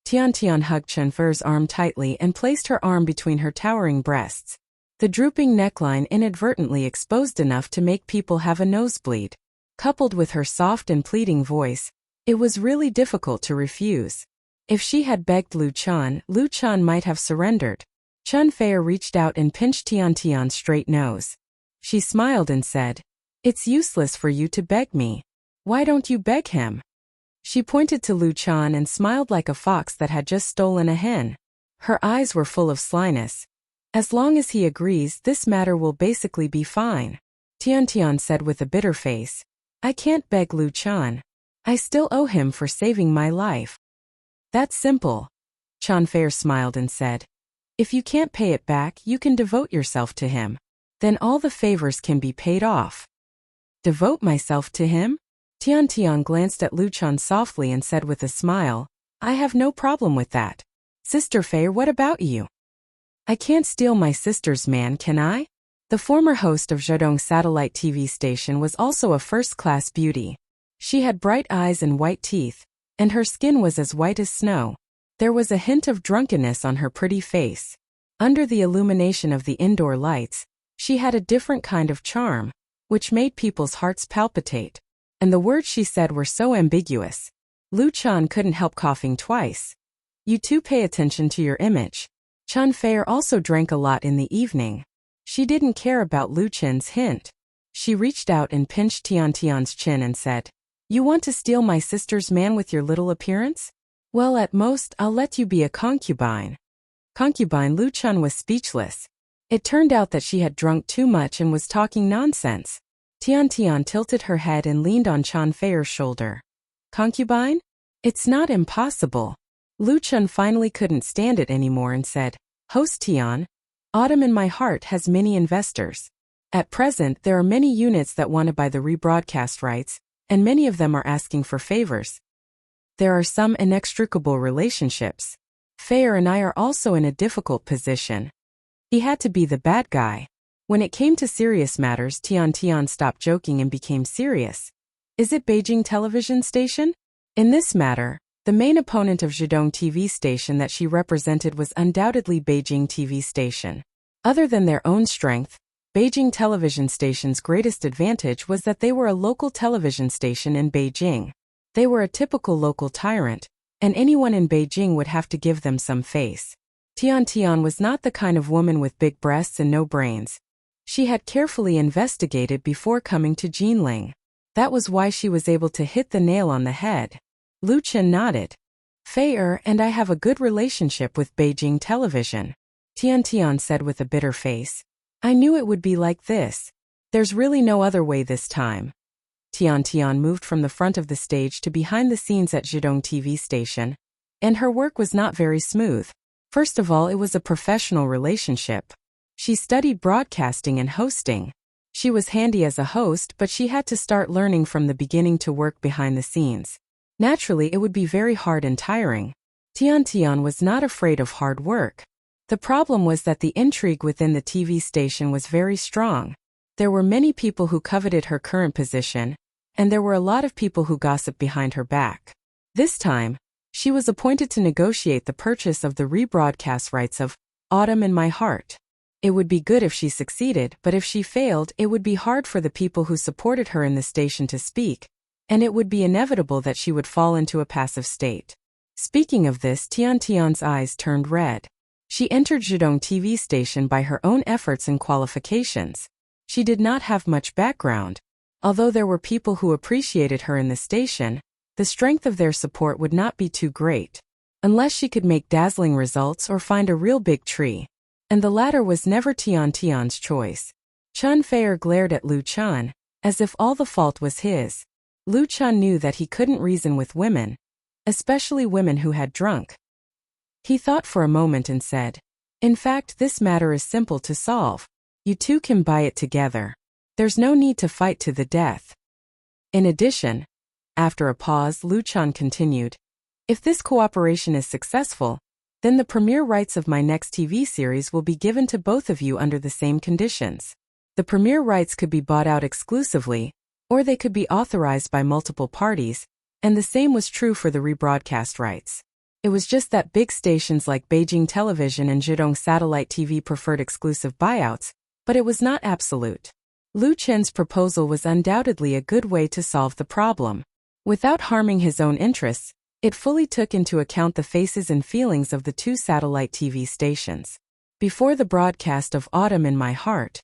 Tian Tian hugged Chen Fei's arm tightly and placed her arm between her towering breasts. The drooping neckline inadvertently exposed enough to make people have a nosebleed. Coupled with her soft and pleading voice, It was really difficult to refuse. If she had begged Lu Chan might have surrendered. Chun Fei reached out and pinched Tian's straight nose. She smiled and said, "It's useless for you to beg me. Why don't you beg him?" She pointed to Lu Chan and smiled like a fox that had just stolen a hen. Her eyes were full of slyness. "As long as he agrees, this matter will basically be fine," Tian said with a bitter face. "I can't beg Lu Chan. I still owe him for saving my life." "That's simple." Chun Fei smiled and said, "If you can't pay it back, you can devote yourself to him. Then all the favors can be paid off." "Devote myself to him?" Tian glanced at Lu Chan softly and said with a smile, "I have no problem with that. Sister Fei, what about you?" "I can't steal my sister's man, can I?" The former host of Zhejiang Satellite TV station was also a first-class beauty. She had bright eyes and white teeth, and her skin was as white as snow. There was a hint of drunkenness on her pretty face. Under the illumination of the indoor lights, she had a different kind of charm, which made people's hearts palpitate. And the words she said were so ambiguous. Lu Chan couldn't help coughing twice. "You two pay attention to your image." Chun Fei also drank a lot in the evening. She didn't care about Lu Chen's hint. She reached out and pinched Tian's chin and said, "You want to steal my sister's man with your little appearance? Well, at most, I'll let you be a concubine." Concubine? Lu Chan was speechless. It turned out that she had drunk too much and was talking nonsense. Tian tilted her head and leaned on Chun Fei's shoulder. "Concubine? It's not impossible." Lu Chan finally couldn't stand it anymore and said, "Host Tian, Autumn in My Heart has many investors. At present, there are many units that want to buy the rebroadcast rights, and many of them are asking for favors. There are some inextricable relationships. Fei and I are also in a difficult position." He had to be the bad guy. When it came to serious matters, Tian stopped joking and became serious. "Is it Beijing television station?" In this matter, the main opponent of Zhejiang TV station that she represented was undoubtedly Beijing TV station. Other than their own strength, Beijing television station's greatest advantage was that they were a local television station in Beijing. They were a typical local tyrant, and anyone in Beijing would have to give them some face. Tian was not the kind of woman with big breasts and no brains. She had carefully investigated before coming to Jinling. That was why she was able to hit the nail on the head. Lu Chen nodded. "Fei and I have a good relationship with Beijing television," Tian said with a bitter face. "I knew it would be like this. There's really no other way this time." Tian moved from the front of the stage to behind the scenes at Zhejiang TV station, and her work was not very smooth. First of all, it was a professional relationship. She studied broadcasting and hosting. She was handy as a host, but she had to start learning from the beginning to work behind the scenes. Naturally, it would be very hard and tiring. Tian was not afraid of hard work. The problem was that the intrigue within the TV station was very strong. There were many people who coveted her current position, and there were a lot of people who gossiped behind her back. This time, she was appointed to negotiate the purchase of the rebroadcast rights of Autumn in My Heart. It would be good if she succeeded, but if she failed, it would be hard for the people who supported her in the station to speak, and it would be inevitable that she would fall into a passive state. Speaking of this, Tian's eyes turned red. She entered Zhejiang TV station by her own efforts and qualifications. She did not have much background. Although there were people who appreciated her in the station, the strength of their support would not be too great, unless she could make dazzling results or find a real big tree. And the latter was never Tian's choice. Chun Fei glared at Lu Chan, as if all the fault was his. Lu Chan knew that he couldn't reason with women, especially women who had drunk. He thought for a moment and said, "In fact, this matter is simple to solve. You two can buy it together. There's no need to fight to the death." In addition, after a pause, Lu Chan continued, "If this cooperation is successful, then the premiere rights of my next TV series will be given to both of you under the same conditions. The premiere rights could be bought out exclusively, or they could be authorized by multiple parties, and the same was true for the rebroadcast rights. It was just that big stations like Beijing Television and Zhejiang Satellite TV preferred exclusive buyouts, but it was not absolute." Lu Chen's proposal was undoubtedly a good way to solve the problem. Without harming his own interests, it fully took into account the faces and feelings of the two satellite TV stations. Before the broadcast of Autumn in My Heart,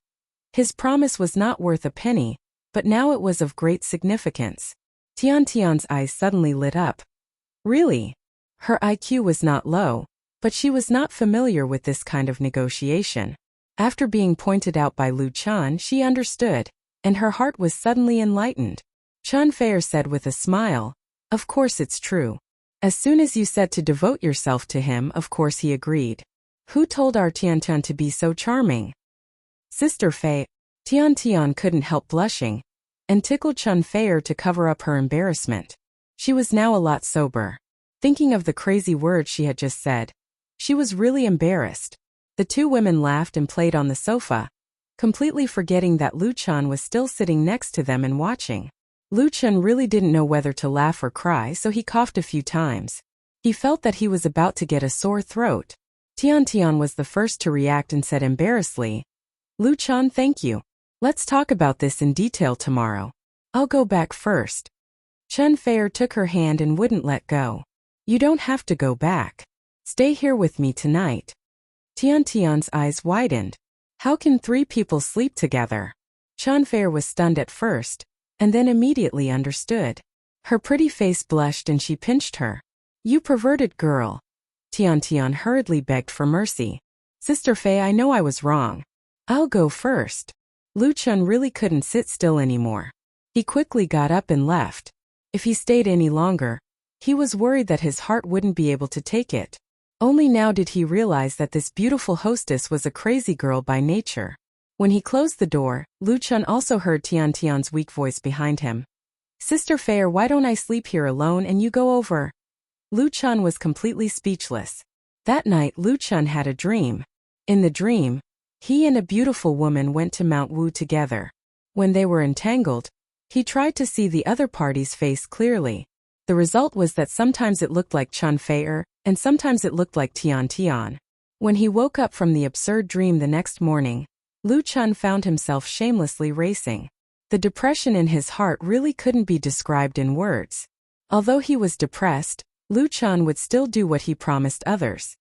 his promise was not worth a penny, but now it was of great significance. Tiantian's eyes suddenly lit up. Really? Her IQ was not low, but she was not familiar with this kind of negotiation. After being pointed out by Lu Chan, she understood, and her heart was suddenly enlightened. Chen Feier said with a smile, "Of course it's true. As soon as you said to devote yourself to him, of course he agreed. Who told our Tiantian to be so charming?" "Sister Fei." Tiantian couldn't help blushing, and tickled Chen Feier to cover up her embarrassment. She was now a lot sober. Thinking of the crazy words she had just said, she was really embarrassed. The two women laughed and played on the sofa, completely forgetting that Lu Chan was still sitting next to them and watching. Lu Chan really didn't know whether to laugh or cry, so he coughed a few times. He felt that he was about to get a sore throat. Tiantian was the first to react and said embarrassedly, "Lu Chan, thank you. Let's talk about this in detail tomorrow. I'll go back first." Chen Feier took her hand and wouldn't let go. "You don't have to go back. Stay here with me tonight." Tiantian's eyes widened. How can three people sleep together? Chen Feier was stunned at first, and then immediately understood. Her pretty face blushed and she pinched her. "You perverted girl." Tiantian hurriedly begged for mercy. "Sister Fei, I know I was wrong. I'll go first." Lu Chan really couldn't sit still anymore. He quickly got up and left. If he stayed any longer, he was worried that his heart wouldn't be able to take it. Only now did he realize that this beautiful hostess was a crazy girl by nature. When he closed the door, Lu Chan also heard Tiantian's weak voice behind him. "Sister Feier, why don't I sleep here alone and you go over?" Lu Chan was completely speechless. That night Lu Chan had a dream. In the dream, he and a beautiful woman went to Mount Wu together. When they were entangled, he tried to see the other party's face clearly. The result was that sometimes it looked like Chen Feier, and sometimes it looked like Tiantian. When he woke up from the absurd dream the next morning, Lu Chan found himself shamelessly racing. The depression in his heart really couldn't be described in words. Although he was depressed, Lu Chan would still do what he promised others.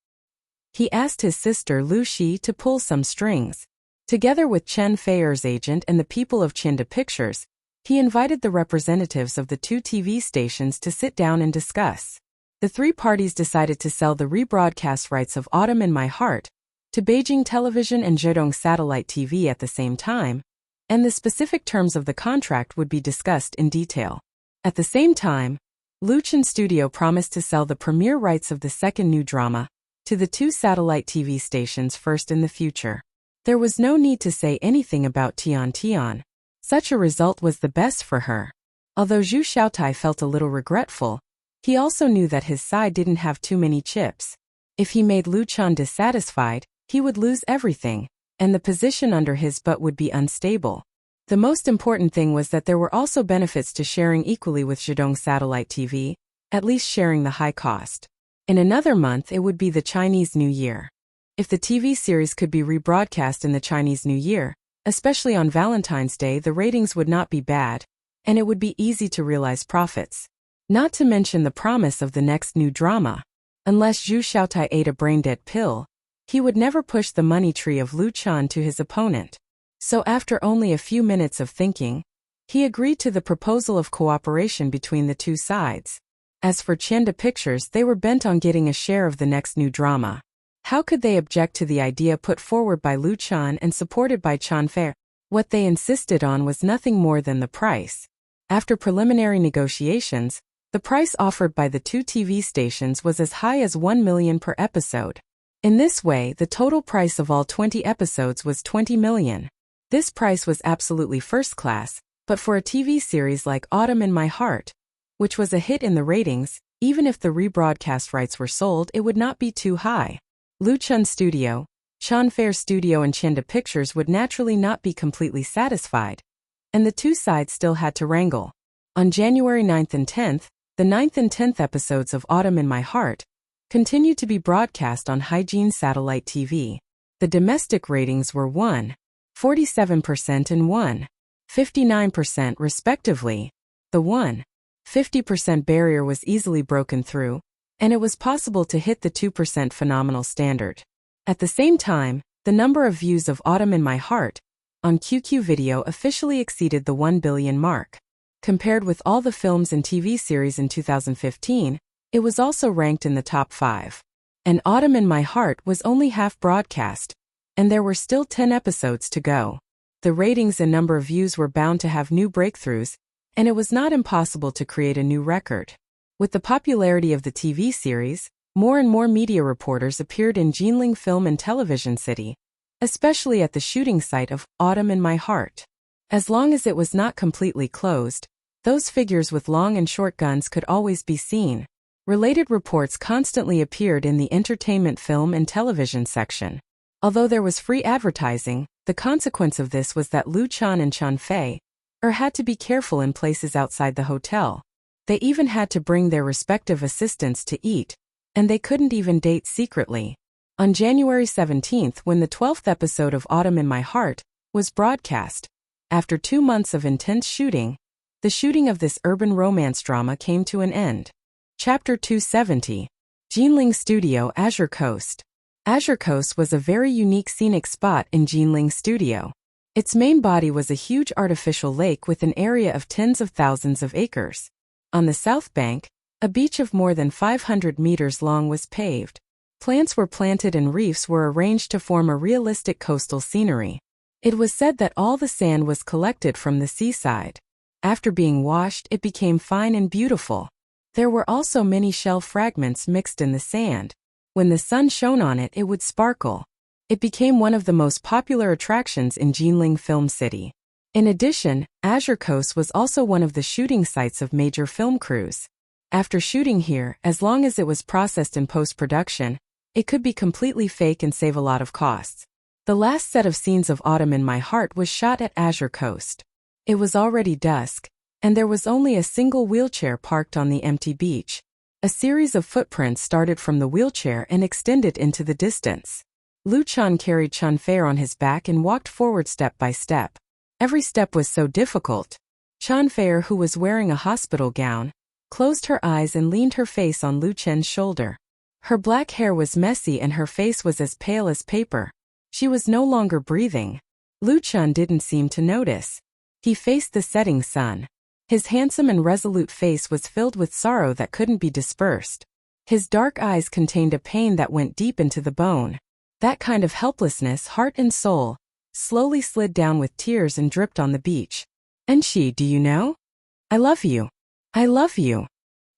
He asked his sister Lu Shi to pull some strings. Together with Chen Feier's agent and the people of Chinda Pictures, he invited the representatives of the two TV stations to sit down and discuss. The three parties decided to sell the rebroadcast rights of Autumn in My Heart to Beijing Television and Zhejiang Satellite TV at the same time, and the specific terms of the contract would be discussed in detail. At the same time, Lu Chan Studio promised to sell the premiere rights of the second new drama to the two satellite TV stations first in the future. There was no need to say anything about Tiantian. Such a result was the best for her. Although Zhu Xiaotai felt a little regretful, he also knew that his side didn't have too many chips. If he made Lu Chan dissatisfied, he would lose everything, and the position under his butt would be unstable. The most important thing was that there were also benefits to sharing equally with Zhejiang Satellite TV, at least sharing the high cost. In another month it would be the Chinese New Year. If the TV series could be rebroadcast in the Chinese New Year, especially on Valentine's Day, the ratings would not be bad, and it would be easy to realize profits. Not to mention the promise of the next new drama. Unless Zhu Xiaotai ate a brain-dead pill, he would never push the money tree of Lu Chan to his opponent. So after only a few minutes of thinking, he agreed to the proposal of cooperation between the two sides. As for Chinda Pictures, they were bent on getting a share of the next new drama. How could they object to the idea put forward by Lu Chan and supported by Chen Feier? What they insisted on was nothing more than the price. After preliminary negotiations, the price offered by the two TV stations was as high as 1 million per episode. In this way, the total price of all 20 episodes was 20 million. This price was absolutely first class, but for a TV series like Autumn in My Heart, which was a hit in the ratings, even if the rebroadcast rights were sold, it would not be too high. Lu Chan Studio, Chen Feier Studio and Chinda Pictures would naturally not be completely satisfied, and the two sides still had to wrangle. On January 9th and 10th, the 9th and 10th episodes of Autumn in My Heart continued to be broadcast on Hygiene Satellite TV. The domestic ratings were 1.47% and 1.59% respectively. The 50% barrier was easily broken through, and it was possible to hit the 2% phenomenal standard. At the same time, the number of views of Autumn in My Heart on QQ Video officially exceeded the 1 billion mark. Compared with all the films and TV series in 2015, it was also ranked in the top 5. And Autumn in My Heart was only half broadcast, and there were still 10 episodes to go. The ratings and number of views were bound to have new breakthroughs, and it was not impossible to create a new record. With the popularity of the TV series, more and more media reporters appeared in Jinling Film and Television City, especially at the shooting site of Autumn in My Heart. As long as it was not completely closed, those figures with long and short guns could always be seen. Related reports constantly appeared in the entertainment film and television section. Although there was free advertising, the consequence of this was that Lu Chan and Chan Fei had to be careful in places outside the hotel. They even had to bring their respective assistants to eat, and they couldn't even date secretly. On January 17th, when the 12th episode of Autumn in My Heart was broadcast, after 2 months of intense shooting, the shooting of this urban romance drama came to an end. Chapter 270. Jinling Studio, Azure Coast. Azure Coast was a very unique scenic spot in Jinling Studio. Its main body was a huge artificial lake with an area of tens of thousands of acres. On the south bank, a beach of more than 500 meters long was paved. Plants were planted and reefs were arranged to form a realistic coastal scenery. It was said that all the sand was collected from the seaside. After being washed, it became fine and beautiful. There were also many shell fragments mixed in the sand. When the sun shone on it, it would sparkle. It became one of the most popular attractions in Jinling Film City. In addition, Azure Coast was also one of the shooting sites of major film crews. After shooting here, as long as it was processed in post-production, it could be completely fake and save a lot of costs. The last set of scenes of Autumn in My Heart was shot at Azure Coast. It was already dusk, and there was only a single wheelchair parked on the empty beach. A series of footprints started from the wheelchair and extended into the distance. Lu Chan carried Chan Fei on his back and walked forward step by step. Every step was so difficult. Chan Fei, who was wearing a hospital gown, closed her eyes and leaned her face on Lu Chen's shoulder. Her black hair was messy and her face was as pale as paper. She was no longer breathing. Lu Chen didn't seem to notice. He faced the setting sun. His handsome and resolute face was filled with sorrow that couldn't be dispersed. His dark eyes contained a pain that went deep into the bone. That kind of helplessness, heart and soul, slowly slid down with tears and dripped on the beach. "Enshi, do you know? I love you. I love you.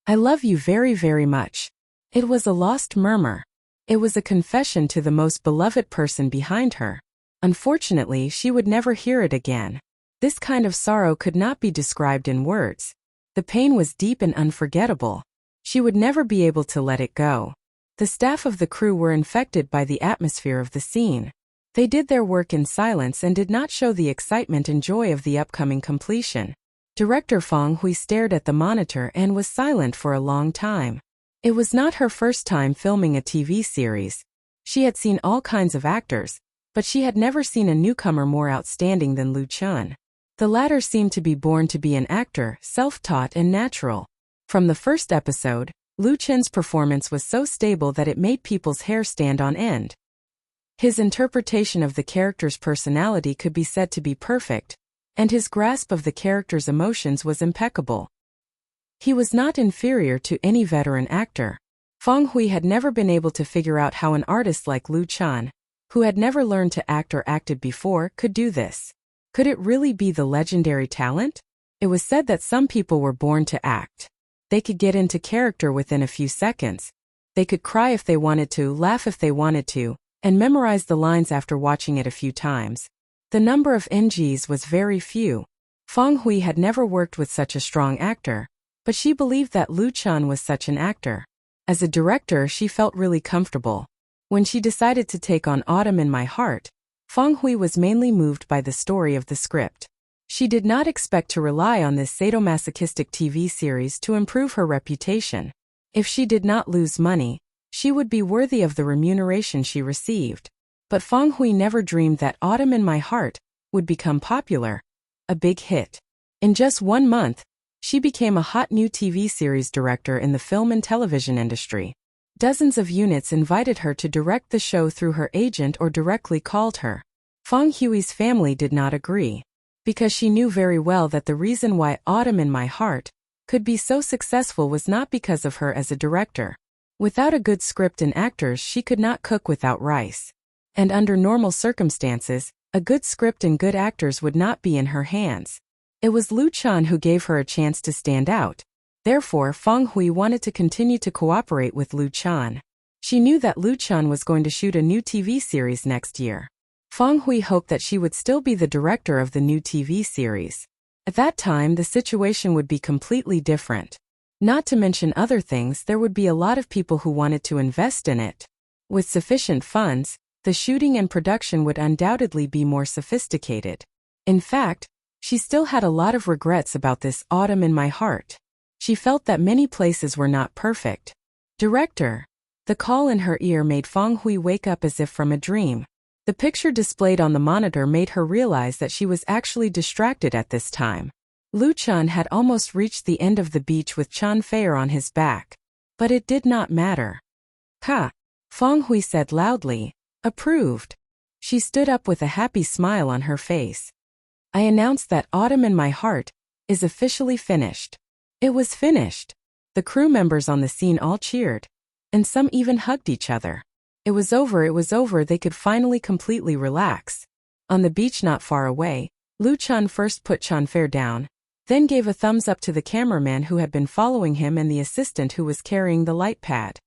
I love you very, very much." It was a lost murmur. It was a confession to the most beloved person behind her. Unfortunately, she would never hear it again. This kind of sorrow could not be described in words. The pain was deep and unforgettable. She would never be able to let it go. The staff of the crew were infected by the atmosphere of the scene. They did their work in silence and did not show the excitement and joy of the upcoming completion. Director Feng Hui stared at the monitor and was silent for a long time. It was not her first time filming a TV series. She had seen all kinds of actors, but she had never seen a newcomer more outstanding than Lu Chen. The latter seemed to be born to be an actor, self-taught and natural. From the first episode, Lu Chen's performance was so stable that it made people's hair stand on end. His interpretation of the character's personality could be said to be perfect, and his grasp of the character's emotions was impeccable. He was not inferior to any veteran actor. Feng Hui had never been able to figure out how an artist like Lu Chen, who had never learned to act or acted before, could do this. Could it really be the legendary talent? It was said that some people were born to act. They could get into character within a few seconds. They could cry if they wanted to, laugh if they wanted to, and memorize the lines after watching it a few times. The number of NGs was very few. Feng Hui had never worked with such a strong actor, but she believed that Lu Chen was such an actor. As a director, she felt really comfortable. When she decided to take on Autumn in My Heart, Feng Hui was mainly moved by the story of the script. She did not expect to rely on this sadomasochistic TV series to improve her reputation. If she did not lose money, she would be worthy of the remuneration she received. But Feng Hui never dreamed that Autumn in My Heart would become popular, a big hit. In just 1 month, She became a hot new TV series director in the film and television industry. Dozens of units invited her to direct the show through her agent or directly called her. Feng Hui's family did not agree, because she knew very well that the reason why Autumn in My Heart could be so successful was not because of her as a director. Without a good script and actors, she could not cook without rice. And under normal circumstances, a good script and good actors would not be in her hands. It was Lu Chan who gave her a chance to stand out. Therefore, Feng Hui wanted to continue to cooperate with Lu Chan. She knew that Lu Chan was going to shoot a new TV series next year. Feng Hui hoped that she would still be the director of the new TV series. At that time, the situation would be completely different. Not to mention other things, there would be a lot of people who wanted to invest in it. With sufficient funds, the shooting and production would undoubtedly be more sophisticated. In fact, she still had a lot of regrets about this Autumn in My Heart. She felt that many places were not perfect. Director. The call in her ear made Feng Hui wake up as if from a dream. The picture displayed on the monitor made her realize that she was actually distracted at this time. Lu Chan had almost reached the end of the beach with Chan Fei on his back. But it did not matter. "Ha!" Feng Hui said loudly. "Approved." She stood up with a happy smile on her face. "I announced that Autumn in My Heart is officially finished." It was finished. The crew members on the scene all cheered. And some even hugged each other. It was over, they could finally completely relax. On the beach not far away, Lu Chan first put Chan Fei down, then gave a thumbs up to the cameraman who had been following him and the assistant who was carrying the light pad.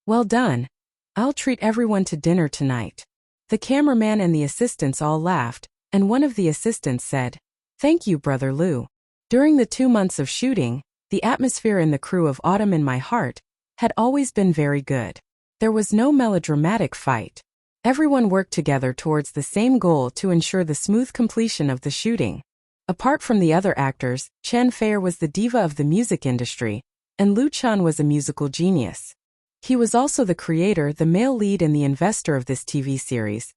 "Well done. I'll treat everyone to dinner tonight." The cameraman and the assistants all laughed, and one of the assistants said, "Thank you, Brother Lu." During the 2 months of shooting, the atmosphere in the crew of Autumn in My Heart had always been very good. There was no melodramatic fight. Everyone worked together towards the same goal to ensure the smooth completion of the shooting. Apart from the other actors, Chen Fei was the diva of the music industry, and Lu Chan was a musical genius. He was also the creator, the male lead and the investor of this TV series.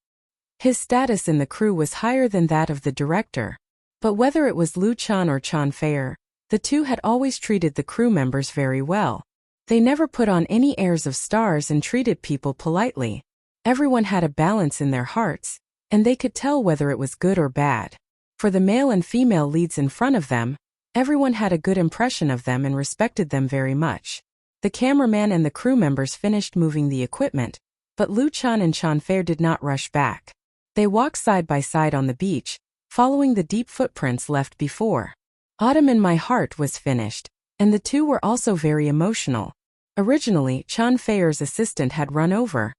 His status in the crew was higher than that of the director. But whether it was Lu Chan or Chen Fei, the two had always treated the crew members very well. They never put on any airs of stars and treated people politely. Everyone had a balance in their hearts, and they could tell whether it was good or bad. For the male and female leads in front of them, everyone had a good impression of them and respected them very much. The cameraman and the crew members finished moving the equipment, but Lu Chan and Chen Fei did not rush back. They walked side by side on the beach, following the deep footprints left before. Autumn in My Heart was finished, and the two were also very emotional. Originally, Chen Fei's assistant had run over,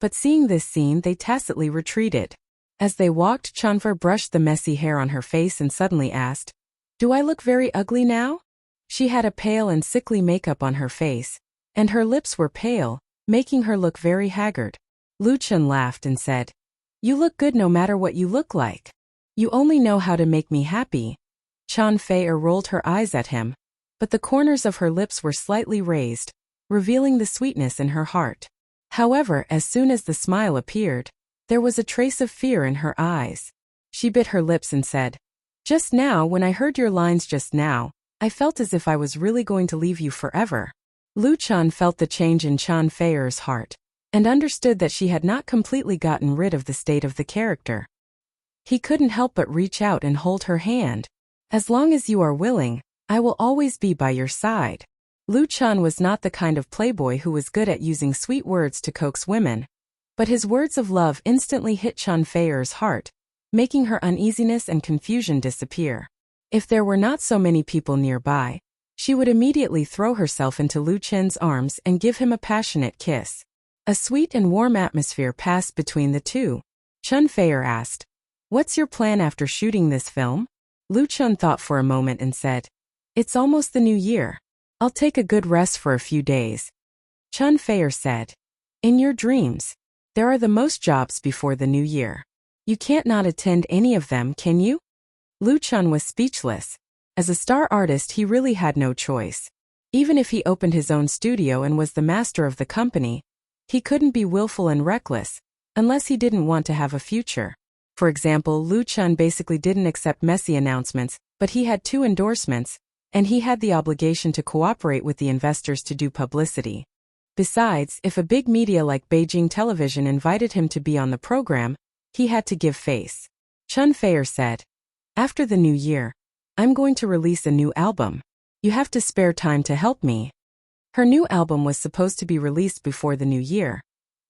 but seeing this scene they tacitly retreated. As they walked, Chen Fei brushed the messy hair on her face and suddenly asked, "Do I look very ugly now?" She had a pale and sickly makeup on her face, and her lips were pale, making her look very haggard. Lu Chen laughed and said, "You look good no matter what you look like. You only know how to make me happy." Chen Fei rolled her eyes at him, but the corners of her lips were slightly raised, revealing the sweetness in her heart. However, as soon as the smile appeared, there was a trace of fear in her eyes. She bit her lips and said, "Just now, when I heard your lines just now, I felt as if I was really going to leave you forever." Lu Chan felt the change in Chen Fei's heart, and understood that she had not completely gotten rid of the state of the character. He couldn't help but reach out and hold her hand. "As long as you are willing, I will always be by your side." Lu Chan was not the kind of playboy who was good at using sweet words to coax women, but his words of love instantly hit Chen Fei's heart, making her uneasiness and confusion disappear. If there were not so many people nearby, she would immediately throw herself into Lu Chen's arms and give him a passionate kiss. A sweet and warm atmosphere passed between the two. Chen Fei asked, "What's your plan after shooting this film?" Lu Chen thought for a moment and said, "It's almost the new year. I'll take a good rest for a few days." Chen Fei said, "In your dreams, there are the most jobs before the new year. You can't not attend any of them, can you?" Lu Chen was speechless. As a star artist, he really had no choice. Even if he opened his own studio and was the master of the company, he couldn't be willful and reckless, unless he didn't want to have a future. For example, Lu Chen basically didn't accept messy announcements, but he had 2 endorsements, and he had the obligation to cooperate with the investors to do publicity. Besides, if a big media like Beijing Television invited him to be on the program, he had to give face. Chun Feier said, "After the new year, I'm going to release a new album. You have to spare time to help me." Her new album was supposed to be released before the new year,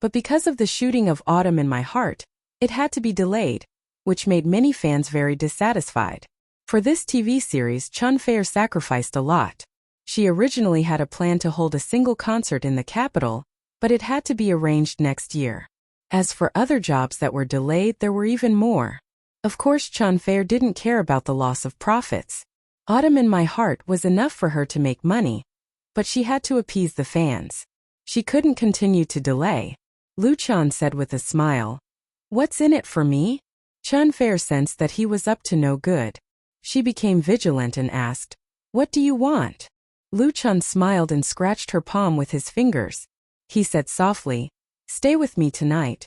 but because of the shooting of Autumn in My Heart, it had to be delayed, which made many fans very dissatisfied. For this TV series, Chun Feier sacrificed a lot. She originally had a plan to hold a single concert in the capital, but it had to be arranged next year. As for other jobs that were delayed, there were even more. Of course, Chun Feier didn't care about the loss of profits. Autumn in My Heart was enough for her to make money, but she had to appease the fans. She couldn't continue to delay. Lu Chan said with a smile, "What's in it for me?" Chun Feier sensed that he was up to no good. She became vigilant and asked, "What do you want?" Lu Chun smiled and scratched her palm with his fingers. He said softly, "Stay with me tonight."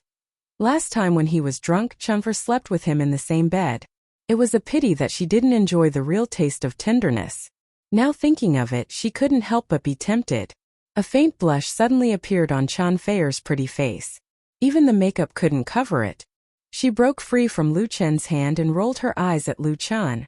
Last time when he was drunk, Chun Feier slept with him in the same bed. It was a pity that she didn't enjoy the real taste of tenderness. Now thinking of it, she couldn't help but be tempted. A faint blush suddenly appeared on Chun Feier's pretty face. Even the makeup couldn't cover it. She broke free from Lu Chen's hand and rolled her eyes at Lu Chan.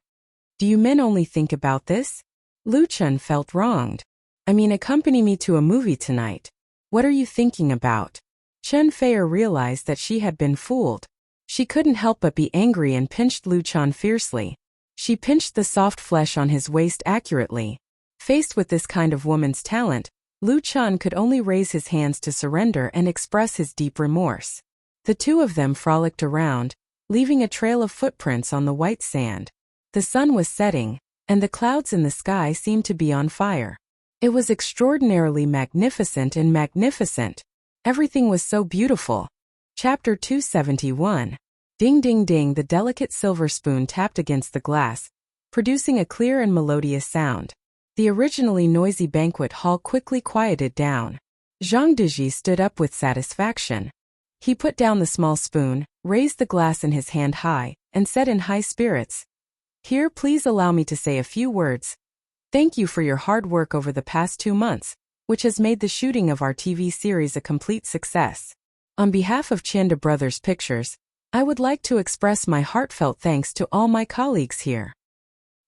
"Do you men only think about this?" Lu Chen felt wronged. "I mean, accompany me to a movie tonight. What are you thinking about?" Chun Feier realized that she had been fooled. She couldn't help but be angry and pinched Lu Chan fiercely. She pinched the soft flesh on his waist accurately. Faced with this kind of woman's talent, Lu Chan could only raise his hands to surrender and express his deep remorse. The two of them frolicked around, leaving a trail of footprints on the white sand. The sun was setting, and the clouds in the sky seemed to be on fire. It was extraordinarily magnificent and magnificent. Everything was so beautiful. Chapter 271. Ding ding ding, the delicate silver spoon tapped against the glass, producing a clear and melodious sound. The originally noisy banquet hall quickly quieted down. Zhang Deji stood up with satisfaction. He put down the small spoon, raised the glass in his hand high, and said in high spirits, "Here, please allow me to say a few words. Thank you for your hard work over the past 2 months, which has made the shooting of our TV series a complete success. On behalf of Chienda Brothers Pictures, I would like to express my heartfelt thanks to all my colleagues here."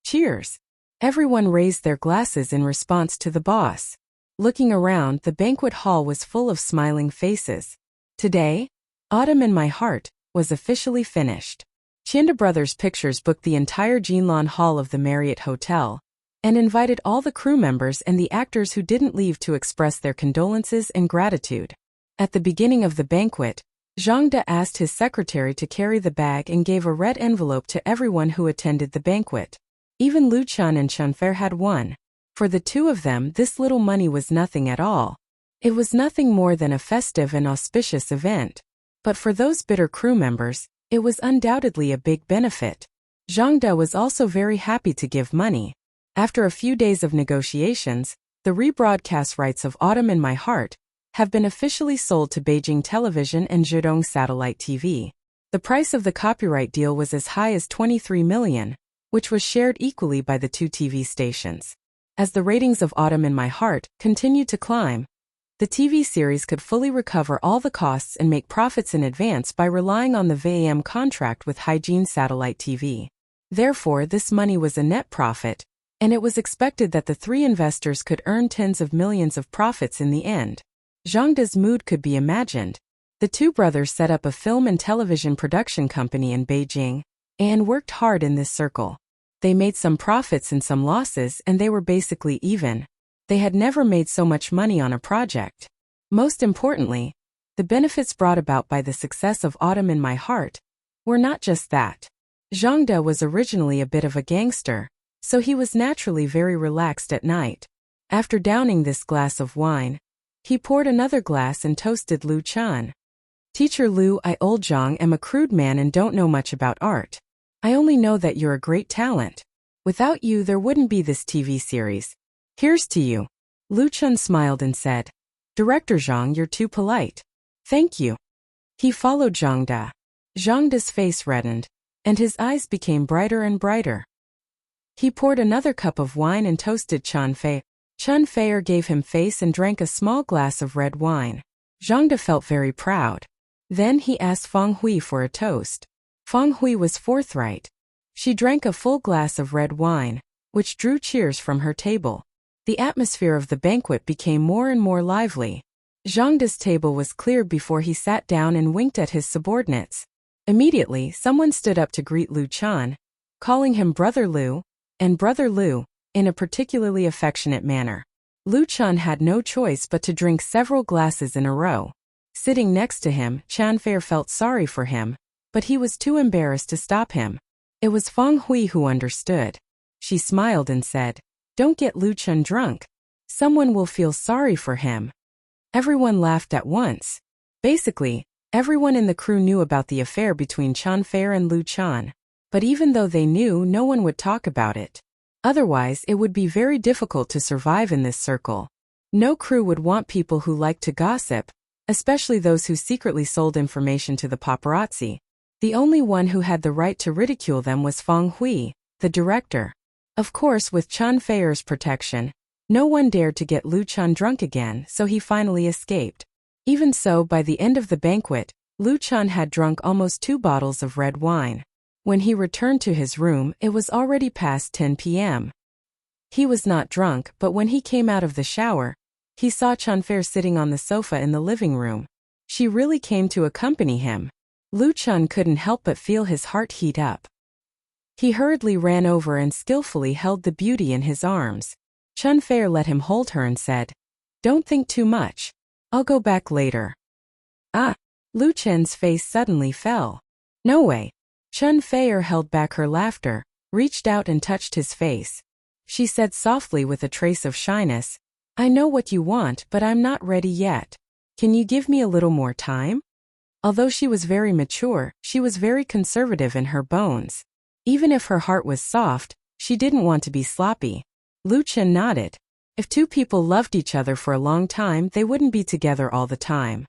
Cheers! Everyone raised their glasses in response to the boss. Looking around, the banquet hall was full of smiling faces. Today, Autumn in My Heart was officially finished. Chienda Brothers Pictures booked the entire Jinlan Hall of the Marriott Hotel and invited all the crew members and the actors who didn't leave to express their condolences and gratitude. At the beginning of the banquet, Zhang De asked his secretary to carry the bag and gave a red envelope to everyone who attended the banquet. Even Lu Chan and Chun Feier had one. For the two of them, this little money was nothing at all. It was nothing more than a festive and auspicious event. But for those bitter crew members, it was undoubtedly a big benefit. Zhang De was also very happy to give money. After a few days of negotiations, the rebroadcast rights of Autumn in My Heart have been officially sold to Beijing Television and Zhejiang Satellite TV. The price of the copyright deal was as high as 23 million, which was shared equally by the two TV stations. As the ratings of Autumn in My Heart continued to climb, the TV series could fully recover all the costs and make profits in advance by relying on the VAM contract with Hygiene Satellite TV. Therefore, this money was a net profit, and it was expected that the three investors could earn tens of millions of profits in the end. Zhang De's mood could be imagined. The two brothers set up a film and television production company in Beijing and worked hard in this circle. They made some profits and some losses, and they were basically even. They had never made so much money on a project. Most importantly, the benefits brought about by the success of Autumn in My Heart were not just that. Zhang De was originally a bit of a gangster, so he was naturally very relaxed at night. After downing this glass of wine, he poured another glass and toasted Lu Chan. "Teacher Lu, I old Zhang am a crude man and don't know much about art. I only know that you're a great talent. Without you, there wouldn't be this TV series. Here's to you." Lu Chan smiled and said, "Director Zhang, you're too polite. Thank you." He followed Zhang De. Zhang De's face reddened, and his eyes became brighter and brighter. He poured another cup of wine and toasted Chen Fei. Chen Fei gave him face and drank a small glass of red wine. Zhang De felt very proud. Then he asked Feng Hui for a toast. Feng Hui was forthright. She drank a full glass of red wine, which drew cheers from her table. The atmosphere of the banquet became more and more lively. Zhang De's table was cleared before he sat down and winked at his subordinates. Immediately, someone stood up to greet Lu Chan, calling him Brother Lu, and Brother Lu, in a particularly affectionate manner. Lu Chan had no choice but to drink several glasses in a row. Sitting next to him, Chen Fei felt sorry for him, but he was too embarrassed to stop him. It was Feng Hui who understood. She smiled and said, "Don't get Lu Chan drunk. Someone will feel sorry for him." Everyone laughed at once. Basically, everyone in the crew knew about the affair between Chen Fei and Lu Chan. But even though they knew, no one would talk about it. Otherwise, it would be very difficult to survive in this circle. No crew would want people who liked to gossip, especially those who secretly sold information to the paparazzi. The only one who had the right to ridicule them was Feng Hui, the director. Of course, with Chen Fei's protection, no one dared to get Lu Chan drunk again, so he finally escaped. Even so, by the end of the banquet, Lu Chan had drunk almost 2 bottles of red wine. When he returned to his room, it was already past 10 p.m. He was not drunk, but when he came out of the shower, he saw Chen Fei sitting on the sofa in the living room. She really came to accompany him. Lu Chan couldn't help but feel his heart heat up. He hurriedly ran over and skillfully held the beauty in his arms. Chen Fei let him hold her and said, "Don't think too much. I'll go back later." Ah! Lu Chen's face suddenly fell. "No way." Chen Fei held back her laughter, reached out and touched his face. She said softly with a trace of shyness, "I know what you want, but I'm not ready yet. Can you give me a little more time?" Although she was very mature, she was very conservative in her bones. Even if her heart was soft, she didn't want to be sloppy. Lu Chen nodded. If two people loved each other for a long time, they wouldn't be together all the time.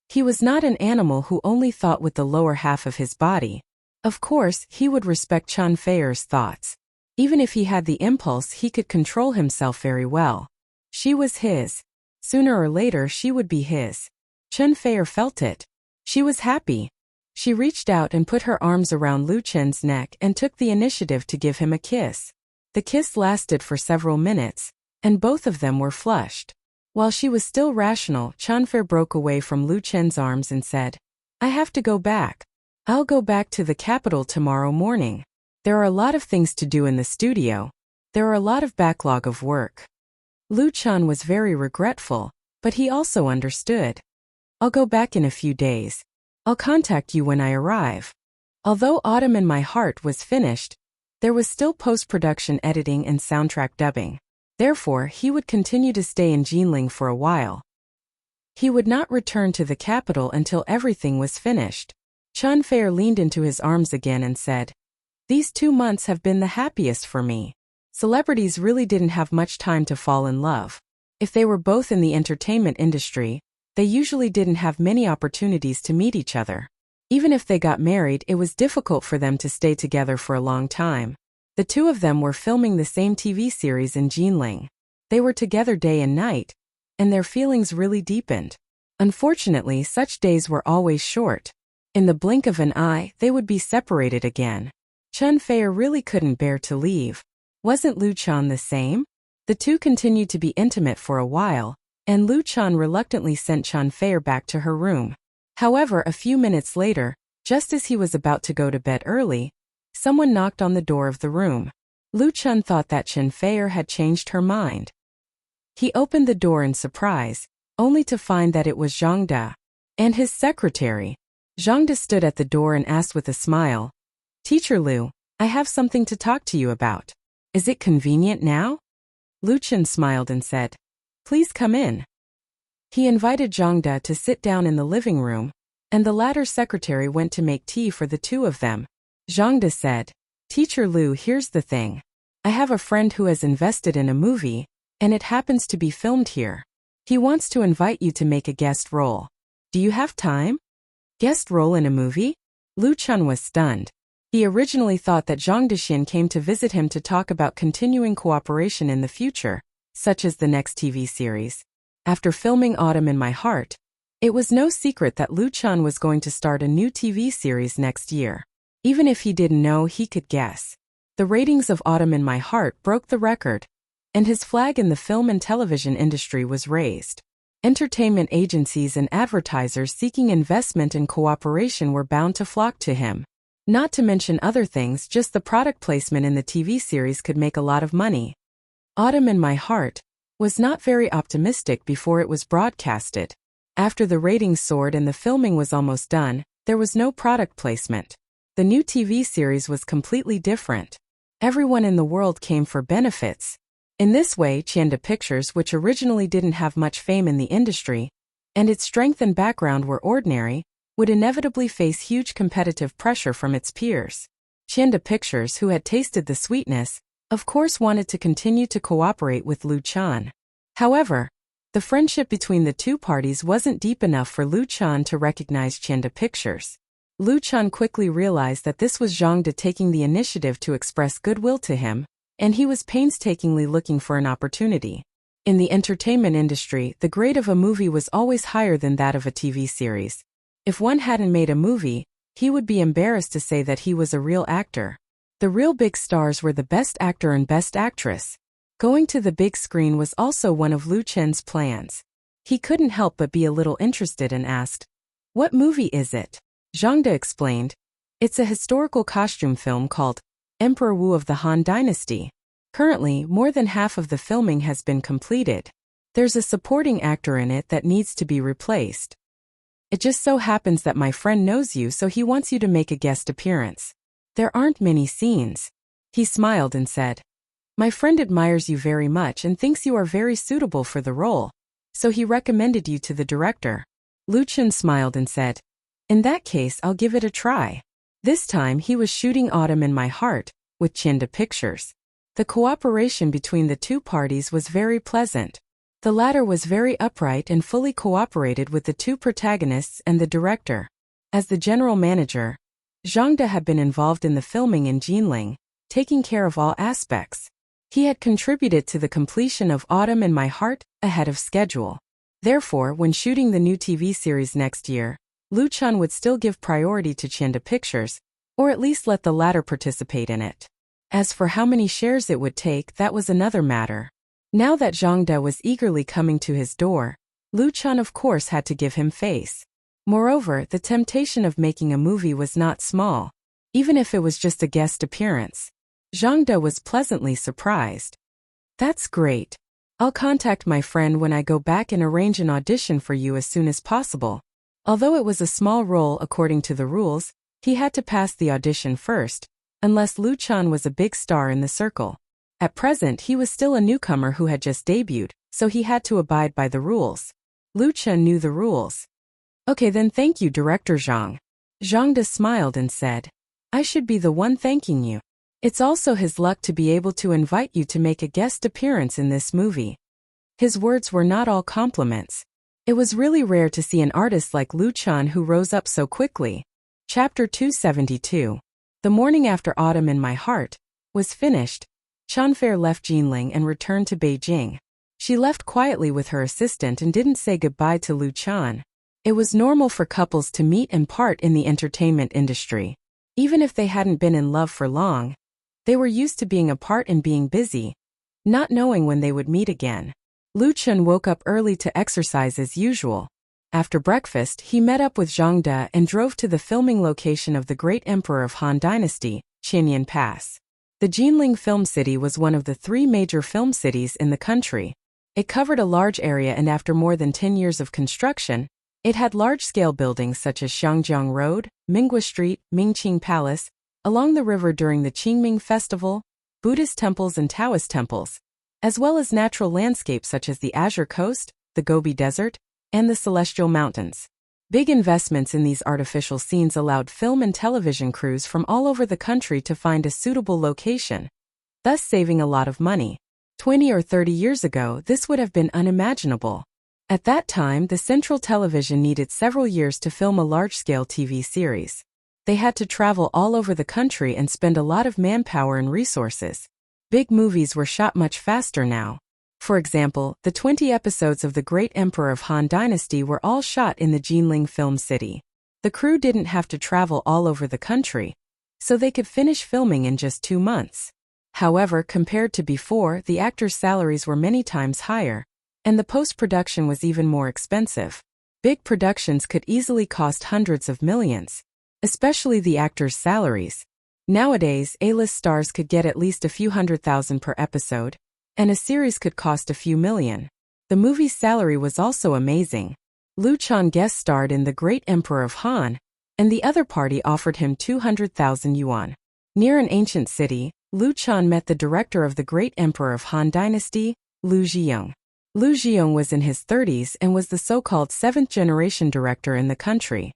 He was not an animal who only thought with the lower half of his body. Of course, he would respect Chen Fei's thoughts. Even if he had the impulse, he could control himself very well. She was his. Sooner or later, she would be his. Chen Fei felt it. She was happy. She reached out and put her arms around Lu Chen's neck and took the initiative to give him a kiss. The kiss lasted for several minutes, and both of them were flushed. While she was still rational, Chen Fei broke away from Lu Chen's arms and said, "I have to go back. I'll go back to the capital tomorrow morning. There are a lot of things to do in the studio. There are a lot of backlog of work." Lu Chen was very regretful, but he also understood. "I'll go back in a few days. I'll contact you when I arrive." Although Autumn in My Heart was finished, there was still post-production editing and soundtrack dubbing. Therefore, he would continue to stay in Jinling for a while. He would not return to the capital until everything was finished. Chen Fei leaned into his arms again and said, "These 2 months have been the happiest for me." Celebrities really didn't have much time to fall in love. If they were both in the entertainment industry, they usually didn't have many opportunities to meet each other. Even if they got married, it was difficult for them to stay together for a long time. The two of them were filming the same TV series in Jinling. They were together day and night, and their feelings really deepened. Unfortunately, such days were always short. In the blink of an eye, they would be separated again. Chen Fei really couldn't bear to leave. Wasn't Lu Chan the same? The two continued to be intimate for a while, and Lu Chan reluctantly sent Chen Fei back to her room. However, a few minutes later, just as he was about to go to bed early, someone knocked on the door of the room. Lu Chan thought that Chen Fei had changed her mind. He opened the door in surprise, only to find that it was Zhang De and his secretary. Zhang De stood at the door and asked with a smile, "Teacher Lu, I have something to talk to you about. Is it convenient now?" Lu Chen smiled and said, "Please come in." He invited Zhang De to sit down in the living room, and the latter's secretary went to make tea for the two of them. Zhang De said, "Teacher Lu, here's the thing. I have a friend who has invested in a movie, and it happens to be filmed here. He wants to invite you to make a guest role. Do you have time?" "Guest role in a movie?" Lu Chen was stunned. He originally thought that Zhang Dexin came to visit him to talk about continuing cooperation in the future, such as the next TV series. After filming Autumn in My Heart, it was no secret that Lu Chan was going to start a new TV series next year. Even if he didn't know, he could guess. The ratings of Autumn in My Heart broke the record, and his flag in the film and television industry was raised. Entertainment agencies and advertisers seeking investment and cooperation were bound to flock to him. Not to mention other things, just the product placement in the TV series could make a lot of money. Autumn in My Heart was not very optimistic before it was broadcasted. After the ratings soared and the filming was almost done, there was no product placement. The new TV series was completely different. Everyone in the world came for benefits. In this way, Tianda Pictures, which originally didn't have much fame in the industry, and its strength and background were ordinary, would inevitably face huge competitive pressure from its peers. Tianda Pictures, who had tasted the sweetness, of course wanted to continue to cooperate with Lu Chan. However, the friendship between the two parties wasn't deep enough for Lu Chan to recognize Tianda Pictures. Lu Chan quickly realized that this was Zhang De taking the initiative to express goodwill to him, and he was painstakingly looking for an opportunity. In the entertainment industry, the grade of a movie was always higher than that of a TV series. If one hadn't made a movie, he would be embarrassed to say that he was a real actor. The real big stars were the best actor and best actress. Going to the big screen was also one of Lu Chen's plans. He couldn't help but be a little interested and asked, "What movie is it?" Zhang De explained, "It's a historical costume film called Emperor Wu of the Han Dynasty. Currently, more than half of the filming has been completed. There's a supporting actor in it that needs to be replaced. It just so happens that my friend knows you, so he wants you to make a guest appearance. There aren't many scenes." He smiled and said, "My friend admires you very much and thinks you are very suitable for the role, so he recommended you to the director." Lu Chen smiled and said, "In that case, I'll give it a try." This time he was shooting Autumn in My Heart with Tianda Pictures. The cooperation between the two parties was very pleasant. The latter was very upright and fully cooperated with the two protagonists and the director. As the general manager, Zhang De had been involved in the filming in Jinling, taking care of all aspects. He had contributed to the completion of Autumn in My Heart ahead of schedule. Therefore, when shooting the new TV series next year, Lu Chan would still give priority to Tianda Pictures, or at least let the latter participate in it. As for how many shares it would take, that was another matter. Now that Zhang De was eagerly coming to his door, Lu Chan of course had to give him face. Moreover, the temptation of making a movie was not small, even if it was just a guest appearance. Zhang De was pleasantly surprised. "That's great. I'll contact my friend when I go back and arrange an audition for you as soon as possible." Although it was a small role according to the rules, he had to pass the audition first, unless Lu Chan was a big star in the circle. At present, he was still a newcomer who had just debuted, so he had to abide by the rules. Lu Chan knew the rules. "Okay then, thank you, Director Zhang." Zhang De smiled and said, "I should be the one thanking you. It's also his luck to be able to invite you to make a guest appearance in this movie." His words were not all compliments. It was really rare to see an artist like Lu Chan who rose up so quickly. Chapter 272. The morning after Autumn in My Heart was finished, Chanfair left Jinling and returned to Beijing. She left quietly with her assistant and didn't say goodbye to Lu Chan. It was normal for couples to meet and part in the entertainment industry. Even if they hadn't been in love for long, they were used to being apart and being busy, not knowing when they would meet again. Lu Chan woke up early to exercise as usual. After breakfast, he met up with Zhang De and drove to the filming location of the great emperor of Han Dynasty, Qinyan Pass. The Jinling Film City was one of the 3 major film cities in the country. It covered a large area, and after more than 10 years of construction, it had large-scale buildings such as Shangjiang Road, Minghua Street, Mingqing Palace, along the river during the Qingming Festival, Buddhist temples and Taoist temples, as well as natural landscapes such as the Azure Coast, the Gobi Desert, and the Celestial Mountains. Big investments in these artificial scenes allowed film and television crews from all over the country to find a suitable location, thus saving a lot of money. 20 or 30 years ago, this would have been unimaginable. At that time, the Central Television needed several years to film a large-scale TV series. They had to travel all over the country and spend a lot of manpower and resources. Big movies were shot much faster now. For example, the 20 episodes of The Great Emperor of Han Dynasty were all shot in the Jinling Film City. The crew didn't have to travel all over the country, so they could finish filming in just 2 months. However, compared to before, the actors' salaries were many times higher, and the post-production was even more expensive. Big productions could easily cost hundreds of millions, especially the actors' salaries. Nowadays, A-list stars could get at least a few $100,000 per episode, and a series could cost a few million. The movie's salary was also amazing. Liu Chan guest starred in The Great Emperor of Han, and the other party offered him 200,000 yuan. Near an ancient city, Liu Chan met the director of The Great Emperor of Han Dynasty, Liu Zhiyong. Liu Zhiyong was in his 30s and was the so-called 7th-generation director in the country.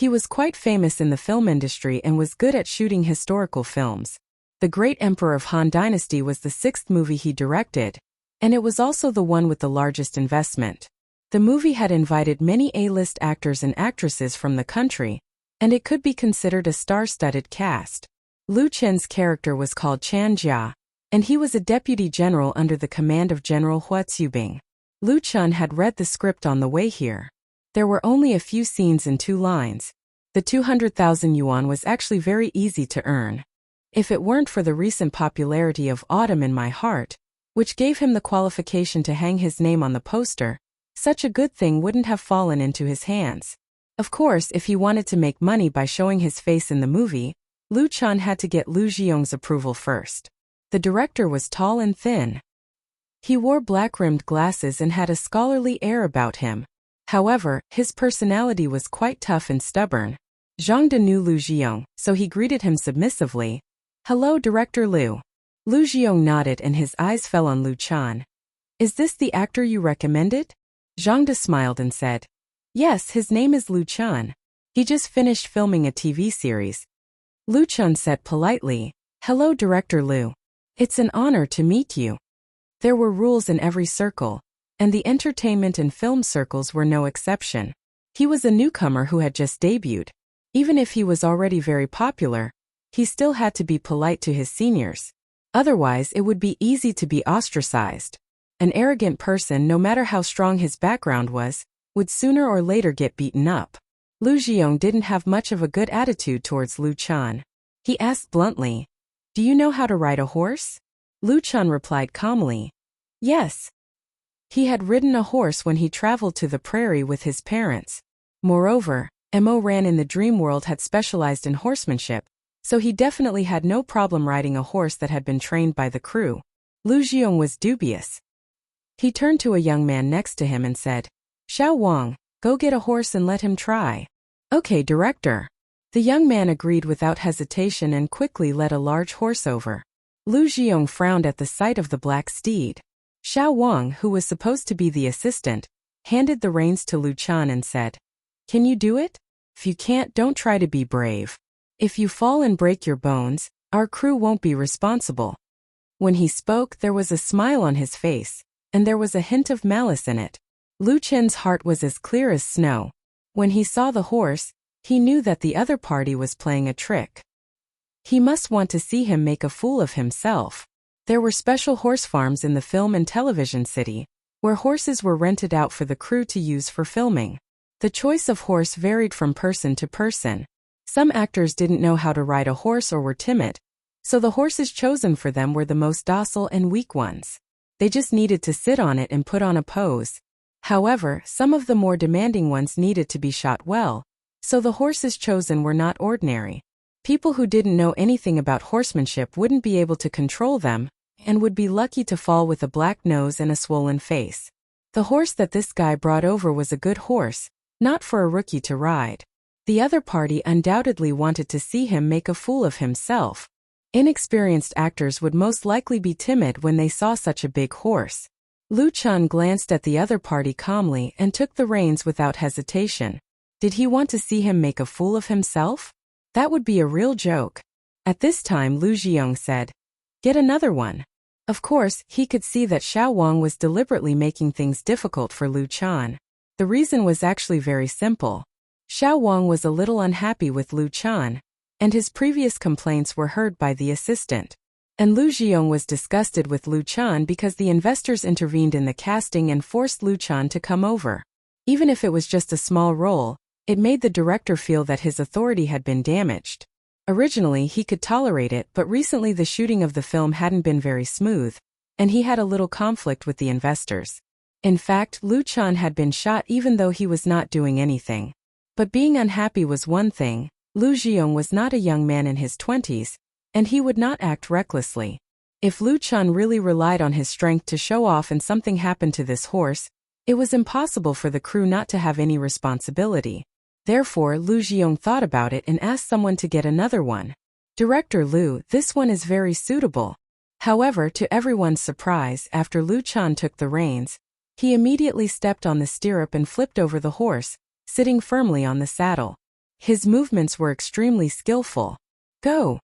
He was quite famous in the film industry and was good at shooting historical films. The Great Emperor of Han Dynasty was the 6th movie he directed, and it was also the one with the largest investment. The movie had invited many A-list actors and actresses from the country, and it could be considered a star-studded cast. Liu Chen's character was called Chan Jia, and he was a deputy general under the command of General Hua Tsubing. Liu Chen had read the script on the way here. There were only a few scenes and 2 lines. The 200,000 yuan was actually very easy to earn. If it weren't for the recent popularity of Autumn in My Heart, which gave him the qualification to hang his name on the poster, such a good thing wouldn't have fallen into his hands. Of course, if he wanted to make money by showing his face in the movie, Liu Chan had to get Liu Zhiyong's approval first. The director was tall and thin. He wore black-rimmed glasses and had a scholarly air about him. However, his personality was quite tough and stubborn. Zhang De knew Liu Zhiyong, so he greeted him submissively. "Hello, Director Liu." Liu Zhiyong nodded and his eyes fell on Liu Chan. "Is this the actor you recommended?" Zhang De smiled and said, "Yes, his name is Liu Chan. He just finished filming a TV series." Liu Chan said politely, "Hello, Director Liu. It's an honor to meet you." There were rules in every circle, and the entertainment and film circles were no exception. He was a newcomer who had just debuted. Even if he was already very popular, he still had to be polite to his seniors. Otherwise, it would be easy to be ostracized. An arrogant person, no matter how strong his background was, would sooner or later get beaten up. Liu Zhiyong didn't have much of a good attitude towards Liu Chan. He asked bluntly, "Do you know how to ride a horse?" Liu Chan replied calmly, "Yes." He had ridden a horse when he traveled to the prairie with his parents. Moreover, Mo Ran in the dream world had specialized in horsemanship, so he definitely had no problem riding a horse that had been trained by the crew. Liu Zhiyong was dubious. He turned to a young man next to him and said, "Xiao Wang, go get a horse and let him try." "Okay, director." The young man agreed without hesitation and quickly led a large horse over. Liu Zhiyong frowned at the sight of the black steed. Xiao Wang, who was supposed to be the assistant, handed the reins to Liu Chan and said, "Can you do it? If you can't, don't try to be brave. If you fall and break your bones, our crew won't be responsible." When he spoke, there was a smile on his face, and there was a hint of malice in it. Liu Chen's heart was as clear as snow. When he saw the horse, he knew that the other party was playing a trick. He must want to see him make a fool of himself. There were special horse farms in the film and television city, where horses were rented out for the crew to use for filming. The choice of horse varied from person to person. Some actors didn't know how to ride a horse or were timid, so the horses chosen for them were the most docile and weak ones. They just needed to sit on it and put on a pose. However, some of the more demanding ones needed to be shot well, so the horses chosen were not ordinary. People who didn't know anything about horsemanship wouldn't be able to control them, and would be lucky to fall with a black nose and a swollen face. The horse that this guy brought over was a good horse, not for a rookie to ride. The other party undoubtedly wanted to see him make a fool of himself. Inexperienced actors would most likely be timid when they saw such a big horse. Liu Chan glanced at the other party calmly and took the reins without hesitation. Did he want to see him make a fool of himself? That would be a real joke. At this time, Liu Zhiyong said, "Get another one." Of course, he could see that Xiao Wang was deliberately making things difficult for Liu Chan. The reason was actually very simple. Xiao Wang was a little unhappy with Liu Chan, and his previous complaints were heard by the assistant. And Lu Jiong was disgusted with Lu Chan because the investors intervened in the casting and forced Lu Chan to come over. Even if it was just a small role, it made the director feel that his authority had been damaged. Originally, he could tolerate it, but recently the shooting of the film hadn't been very smooth, and he had a little conflict with the investors. In fact, Lu Chan had been shot even though he was not doing anything. But being unhappy was one thing. Lu Jiong was not a young man in his 20s, and he would not act recklessly. If Lu Chan really relied on his strength to show off and something happened to this horse, it was impossible for the crew not to have any responsibility. Therefore, Lu Jiong thought about it and asked someone to get another one. "Director Lu, this one is very suitable." However, to everyone's surprise, after Lu Chan took the reins, he immediately stepped on the stirrup and flipped over the horse, sitting firmly on the saddle. His movements were extremely skillful. "Go!"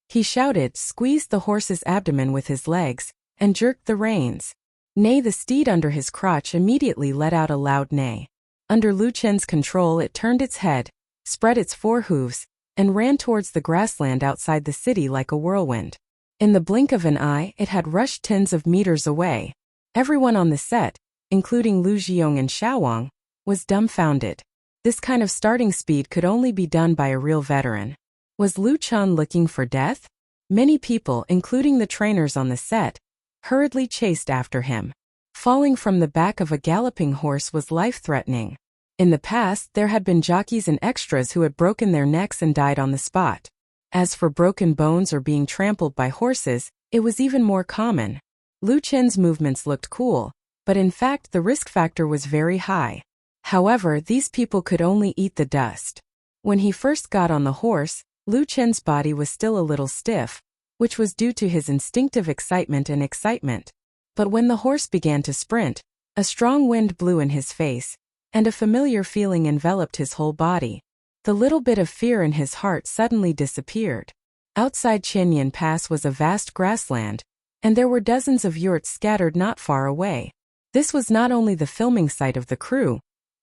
he shouted, squeezed the horse's abdomen with his legs, and jerked the reins. Nay, the steed under his crotch immediately let out a loud neigh. Under Lu Chen's control, it turned its head, spread its four hooves, and ran towards the grassland outside the city like a whirlwind. In the blink of an eye, it had rushed tens of meters away. Everyone on the set, including Lu Jiong and Xiaowang, was dumbfounded. This kind of starting speed could only be done by a real veteran. Was Lu Chan looking for death? Many people, including the trainers on the set, hurriedly chased after him. Falling from the back of a galloping horse was life-threatening. In the past, there had been jockeys and extras who had broken their necks and died on the spot. As for broken bones or being trampled by horses, it was even more common. Lu Chen's movements looked cool, but in fact the risk factor was very high. However, these people could only eat the dust. When he first got on the horse, Lu Chen's body was still a little stiff, which was due to his instinctive excitement. But when the horse began to sprint, a strong wind blew in his face, and a familiar feeling enveloped his whole body. The little bit of fear in his heart suddenly disappeared. Outside Chenyan Pass was a vast grassland, and there were dozens of yurts scattered not far away. This was not only the filming site of the crew,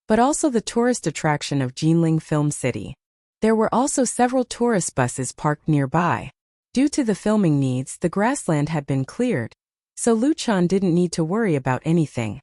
but also the tourist attraction of Jinling Film City. There were also several tourist buses parked nearby. Due to the filming needs, the grassland had been cleared, so Lu Chan didn't need to worry about anything.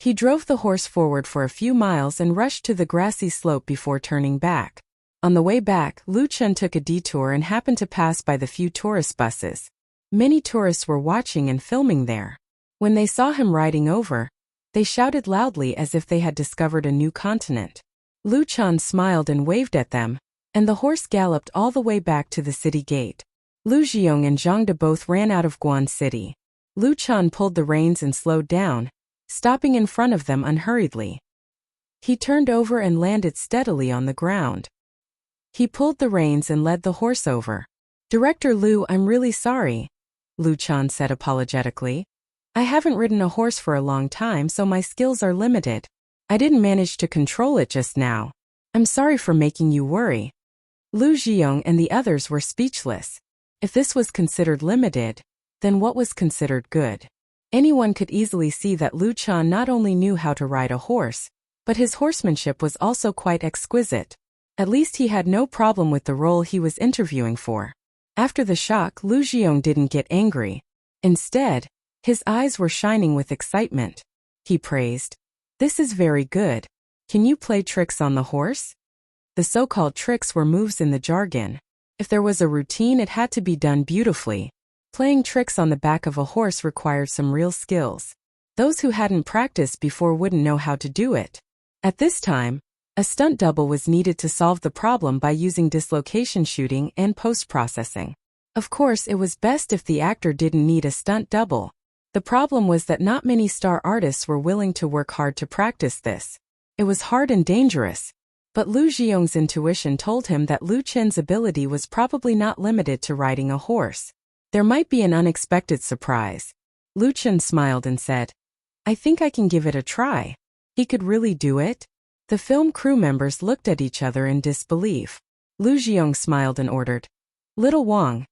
He drove the horse forward for a few miles and rushed to the grassy slope before turning back. On the way back, Lu Chan took a detour and happened to pass by the few tourist buses. Many tourists were watching and filming there. When they saw him riding over, they shouted loudly as if they had discovered a new continent. Lu Chan smiled and waved at them, and the horse galloped all the way back to the city gate. Lu Jiong and Zhang De both ran out of Guan City. Lu Chan pulled the reins and slowed down, stopping in front of them unhurriedly. He turned over and landed steadily on the ground. He pulled the reins and led the horse over. "Director Lu, I'm really sorry," Lu Chan said apologetically. "I haven't ridden a horse for a long time, so my skills are limited. I didn't manage to control it just now. I'm sorry for making you worry." Lu Jiong and the others were speechless. If this was considered limited, then what was considered good? Anyone could easily see that Lu Chan not only knew how to ride a horse, but his horsemanship was also quite exquisite. At least he had no problem with the role he was interviewing for. After the shock, Lu Jiong didn't get angry. Instead, his eyes were shining with excitement. He praised, "This is very good. Can you play tricks on the horse?" The so-called tricks were moves in the jargon. If there was a routine, it had to be done beautifully. Playing tricks on the back of a horse required some real skills. Those who hadn't practiced before wouldn't know how to do it. At this time, a stunt double was needed to solve the problem by using dislocation shooting and post-processing. Of course, it was best if the actor didn't need a stunt double. The problem was that not many star artists were willing to work hard to practice this. It was hard and dangerous. But Lu Jiong's intuition told him that Lu Chen's ability was probably not limited to riding a horse. There might be an unexpected surprise. Lu Chen smiled and said, "I think I can give it a try." He could really do it? The film crew members looked at each other in disbelief. Lu Jiong smiled and ordered, "Little Wang,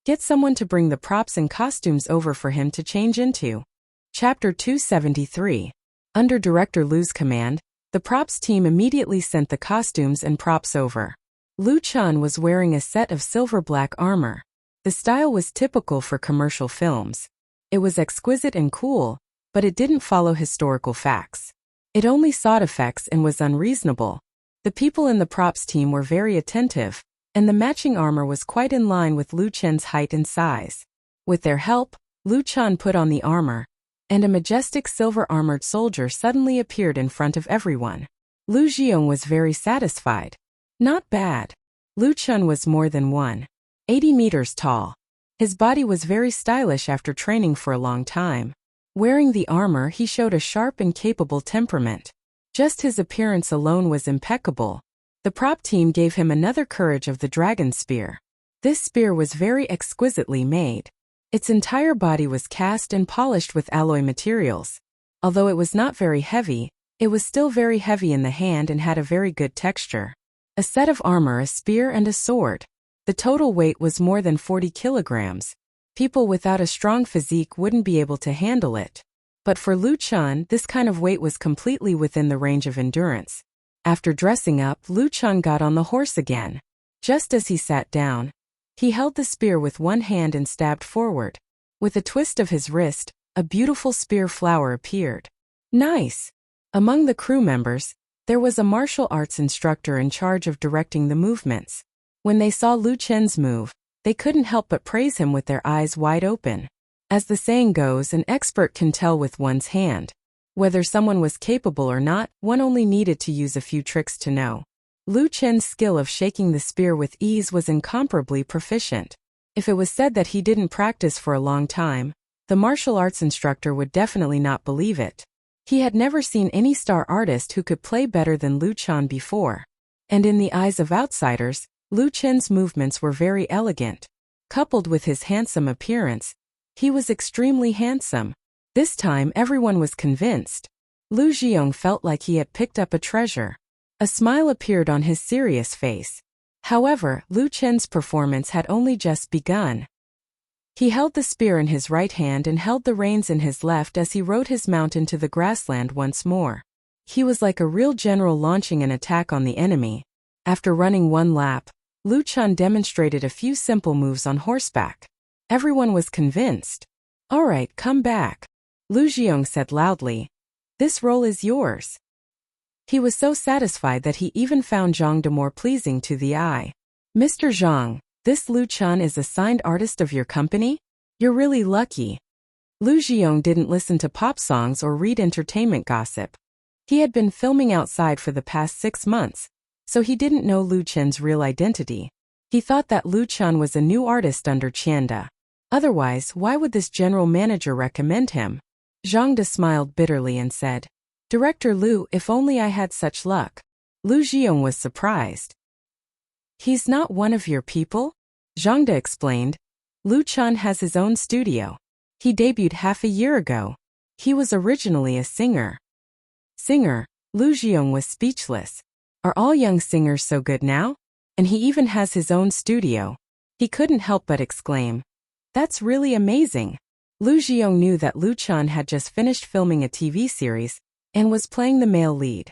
get someone to bring the props and costumes over for him to change into." Chapter 273. Under Director Lu's command, the props team immediately sent the costumes and props over. Lu Chan was wearing a set of silver-black armor. The style was typical for commercial films. It was exquisite and cool, but it didn't follow historical facts. It only sought effects and was unreasonable. The people in the props team were very attentive, and the matching armor was quite in line with Lu Chen's height and size. With their help, Lu Chan put on the armor, and a majestic silver-armored soldier suddenly appeared in front of everyone. Lu Jiong was very satisfied. Not bad. Lu Chan was more than 180 meters tall. His body was very stylish after training for a long time. Wearing the armor, he showed a sharp and capable temperament. Just his appearance alone was impeccable. The prop team gave him another courage of the dragon spear. This spear was very exquisitely made. Its entire body was cast and polished with alloy materials. Although it was not very heavy, it was still very heavy in the hand and had a very good texture. A set of armor, a spear, and a sword. The total weight was more than 40 kilograms. People without a strong physique wouldn't be able to handle it. But for Lu Chan, this kind of weight was completely within the range of endurance. After dressing up, Lu Chan got on the horse again. Just as he sat down, he held the spear with one hand and stabbed forward. With a twist of his wrist, a beautiful spear flower appeared. Nice! Among the crew members, there was a martial arts instructor in charge of directing the movements. When they saw Lu Chen's move, they couldn't help but praise him with their eyes wide open. As the saying goes, an expert can tell with one's hand. Whether someone was capable or not, one only needed to use a few tricks to know. Lu Chen's skill of shaking the spear with ease was incomparably proficient. If it was said that he didn't practice for a long time, the martial arts instructor would definitely not believe it. He had never seen any star artist who could play better than Lu Chan before. And in the eyes of outsiders, Lu Chen's movements were very elegant. Coupled with his handsome appearance, he was extremely handsome. This time everyone was convinced. Lu Jiong felt like he had picked up a treasure. A smile appeared on his serious face. However, Lu Chen's performance had only just begun. He held the spear in his right hand and held the reins in his left as he rode his mount into the grassland once more. He was like a real general launching an attack on the enemy. After running one lap, Lu Chan demonstrated a few simple moves on horseback. Everyone was convinced. "All right, come back," Lu Jiong said loudly. "This role is yours." He was so satisfied that he even found Zhang De more pleasing to the eye. "Mr. Zhang, this Lu Chan is a signed artist of your company? You're really lucky." Lu Jiong didn't listen to pop songs or read entertainment gossip. He had been filming outside for the past 6 months, so he didn't know Lu Chen's real identity. He thought that Lu Chan was a new artist under Chanda. Otherwise, why would this general manager recommend him? Zhang De smiled bitterly and said, "Director Lu, if only I had such luck." Lu Jiong was surprised. "He's not one of your people?" Zhang De explained. "Lu Chan has his own studio. He debuted half a year ago. He was originally a singer." Singer? Lu Jiong was speechless. Are all young singers so good now? And he even has his own studio. He couldn't help but exclaim, "That's really amazing." Lu Jiong knew that Lu Chan had just finished filming a TV series and was playing the male lead.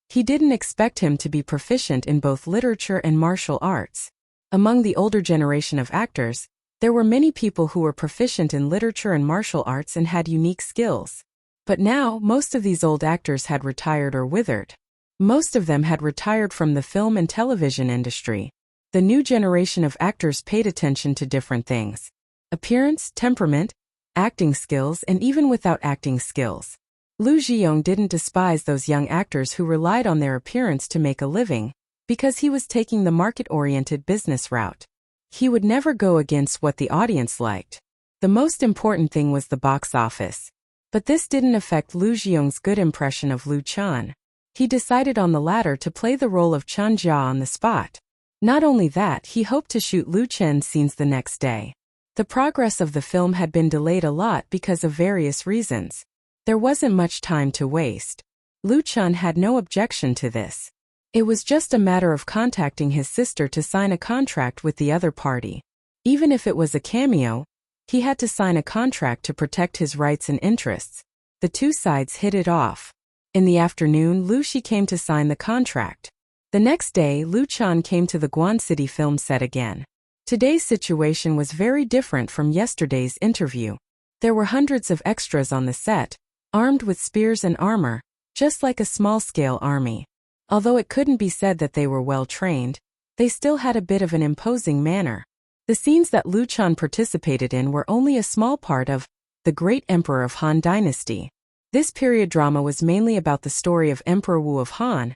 He didn't expect him to be proficient in both literature and martial arts. Among the older generation of actors, there were many people who were proficient in literature and martial arts and had unique skills. But now, most of these old actors had retired or withered. Most of them had retired from the film and television industry. The new generation of actors paid attention to different things: appearance, temperament, acting skills, and even without acting skills. Lu Jiong didn't despise those young actors who relied on their appearance to make a living, because he was taking the market-oriented business route. He would never go against what the audience liked. The most important thing was the box office. But this didn't affect Lu Jiong's good impression of Lu Chan. He decided on the latter to play the role of Chan Jia on the spot. Not only that, he hoped to shoot Lu Chen's scenes the next day. The progress of the film had been delayed a lot because of various reasons. There wasn't much time to waste. Lu Chan had no objection to this. It was just a matter of contacting his sister to sign a contract with the other party. Even if it was a cameo, he had to sign a contract to protect his rights and interests. The two sides hit it off. In the afternoon, Lu Shi came to sign the contract. The next day, Lu Chan came to the Guan City film set again. Today's situation was very different from yesterday's interview. There were hundreds of extras on the set, armed with spears and armor, just like a small-scale army. Although it couldn't be said that they were well-trained, they still had a bit of an imposing manner. The scenes that Lu Chan participated in were only a small part of the Great Emperor of Han Dynasty. This period drama was mainly about the story of Emperor Wu of Han,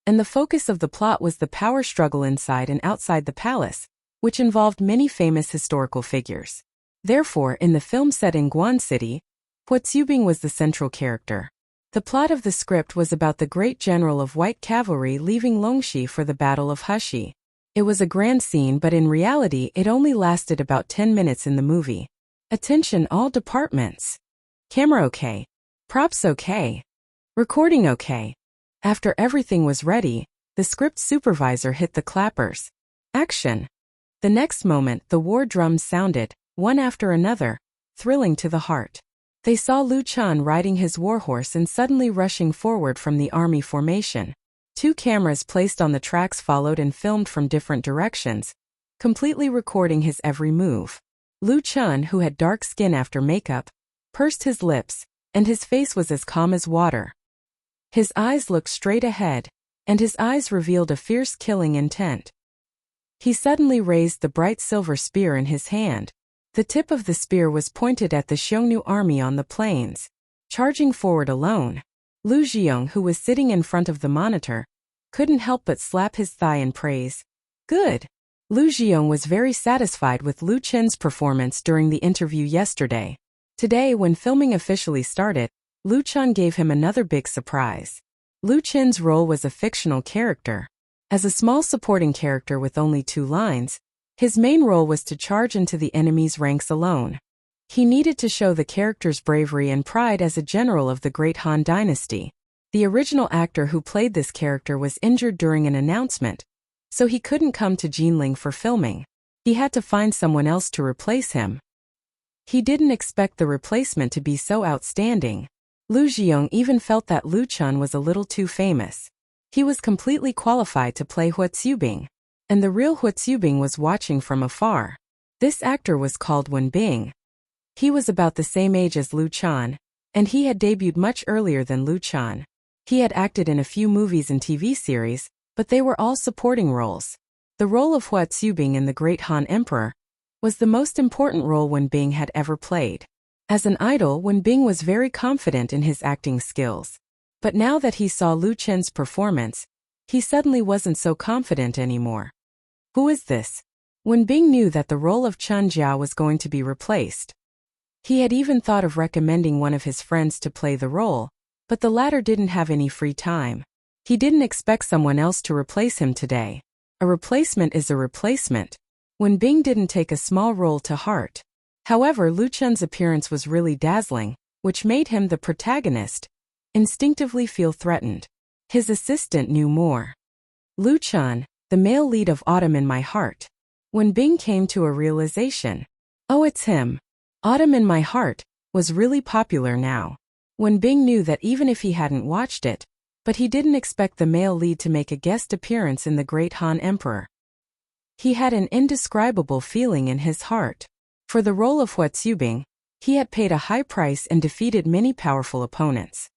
and the focus of the plot was the power struggle inside and outside the palace, which involved many famous historical figures. Therefore, in the film set in Guan City, Huatsubing was the central character. The plot of the script was about the great general of White Cavalry leaving Longxi for the Battle of Heshi. It was a grand scene, but in reality it only lasted about 10 minutes in the movie. Attention all departments. Camera okay. Props okay. Recording okay. After everything was ready, the script supervisor hit the clappers. Action. The next moment the war drums sounded, one after another, thrilling to the heart. They saw Lu Chan riding his warhorse and suddenly rushing forward from the army formation. 2 cameras placed on the tracks followed and filmed from different directions, completely recording his every move. Lu Chan, who had dark skin after makeup, pursed his lips, and his face was as calm as water. His eyes looked straight ahead, and his eyes revealed a fierce killing intent. He suddenly raised the bright silver spear in his hand. The tip of the spear was pointed at the Xiongnu army on the plains. Charging forward alone, Lu Xiong, who was sitting in front of the monitor, couldn't help but slap his thigh in praise. Good. Lu Xiong was very satisfied with Lu Chen's performance during the interview yesterday. Today, when filming officially started, Lu Chan gave him another big surprise. Lu Chen's role was a fictional character. As a small supporting character with only 2 lines, his main role was to charge into the enemy's ranks alone. He needed to show the character's bravery and pride as a general of the Great Han Dynasty. The original actor who played this character was injured during an announcement, so he couldn't come to Jinling for filming. He had to find someone else to replace him. He didn't expect the replacement to be so outstanding. Lu Xiong even felt that Lu Chan was a little too famous. He was completely qualified to play Huatsubing, and the real Huatsubing was watching from afar. This actor was called Wen Bing. He was about the same age as Lu Chan, and he had debuted much earlier than Lu Chan. He had acted in a few movies and TV series, but they were all supporting roles. The role of Huatsubing in The Great Han Emperor was the most important role Wen Bing had ever played. As an idol, Wen Bing was very confident in his acting skills. But now that he saw Lu Chen's performance, he suddenly wasn't so confident anymore. Who is this? Wen Bing knew that the role of Chen Jiao was going to be replaced. He had even thought of recommending one of his friends to play the role, but the latter didn't have any free time. He didn't expect someone else to replace him today. A replacement is a replacement. Wen Bing didn't take a small role to heart. However, Lu Chen's appearance was really dazzling, which made him, the protagonist, instinctively feel threatened. His assistant knew more. Lu Chan, the male lead of Autumn in My Heart. Wen Bing came to a realization. Oh, it's him. Autumn in My Heart was really popular now. Wen Bing knew that even if he hadn't watched it, but he didn't expect the male lead to make a guest appearance in The Great Han Emperor. He had an indescribable feeling in his heart. For the role of Huatsubing, he had paid a high price and defeated many powerful opponents.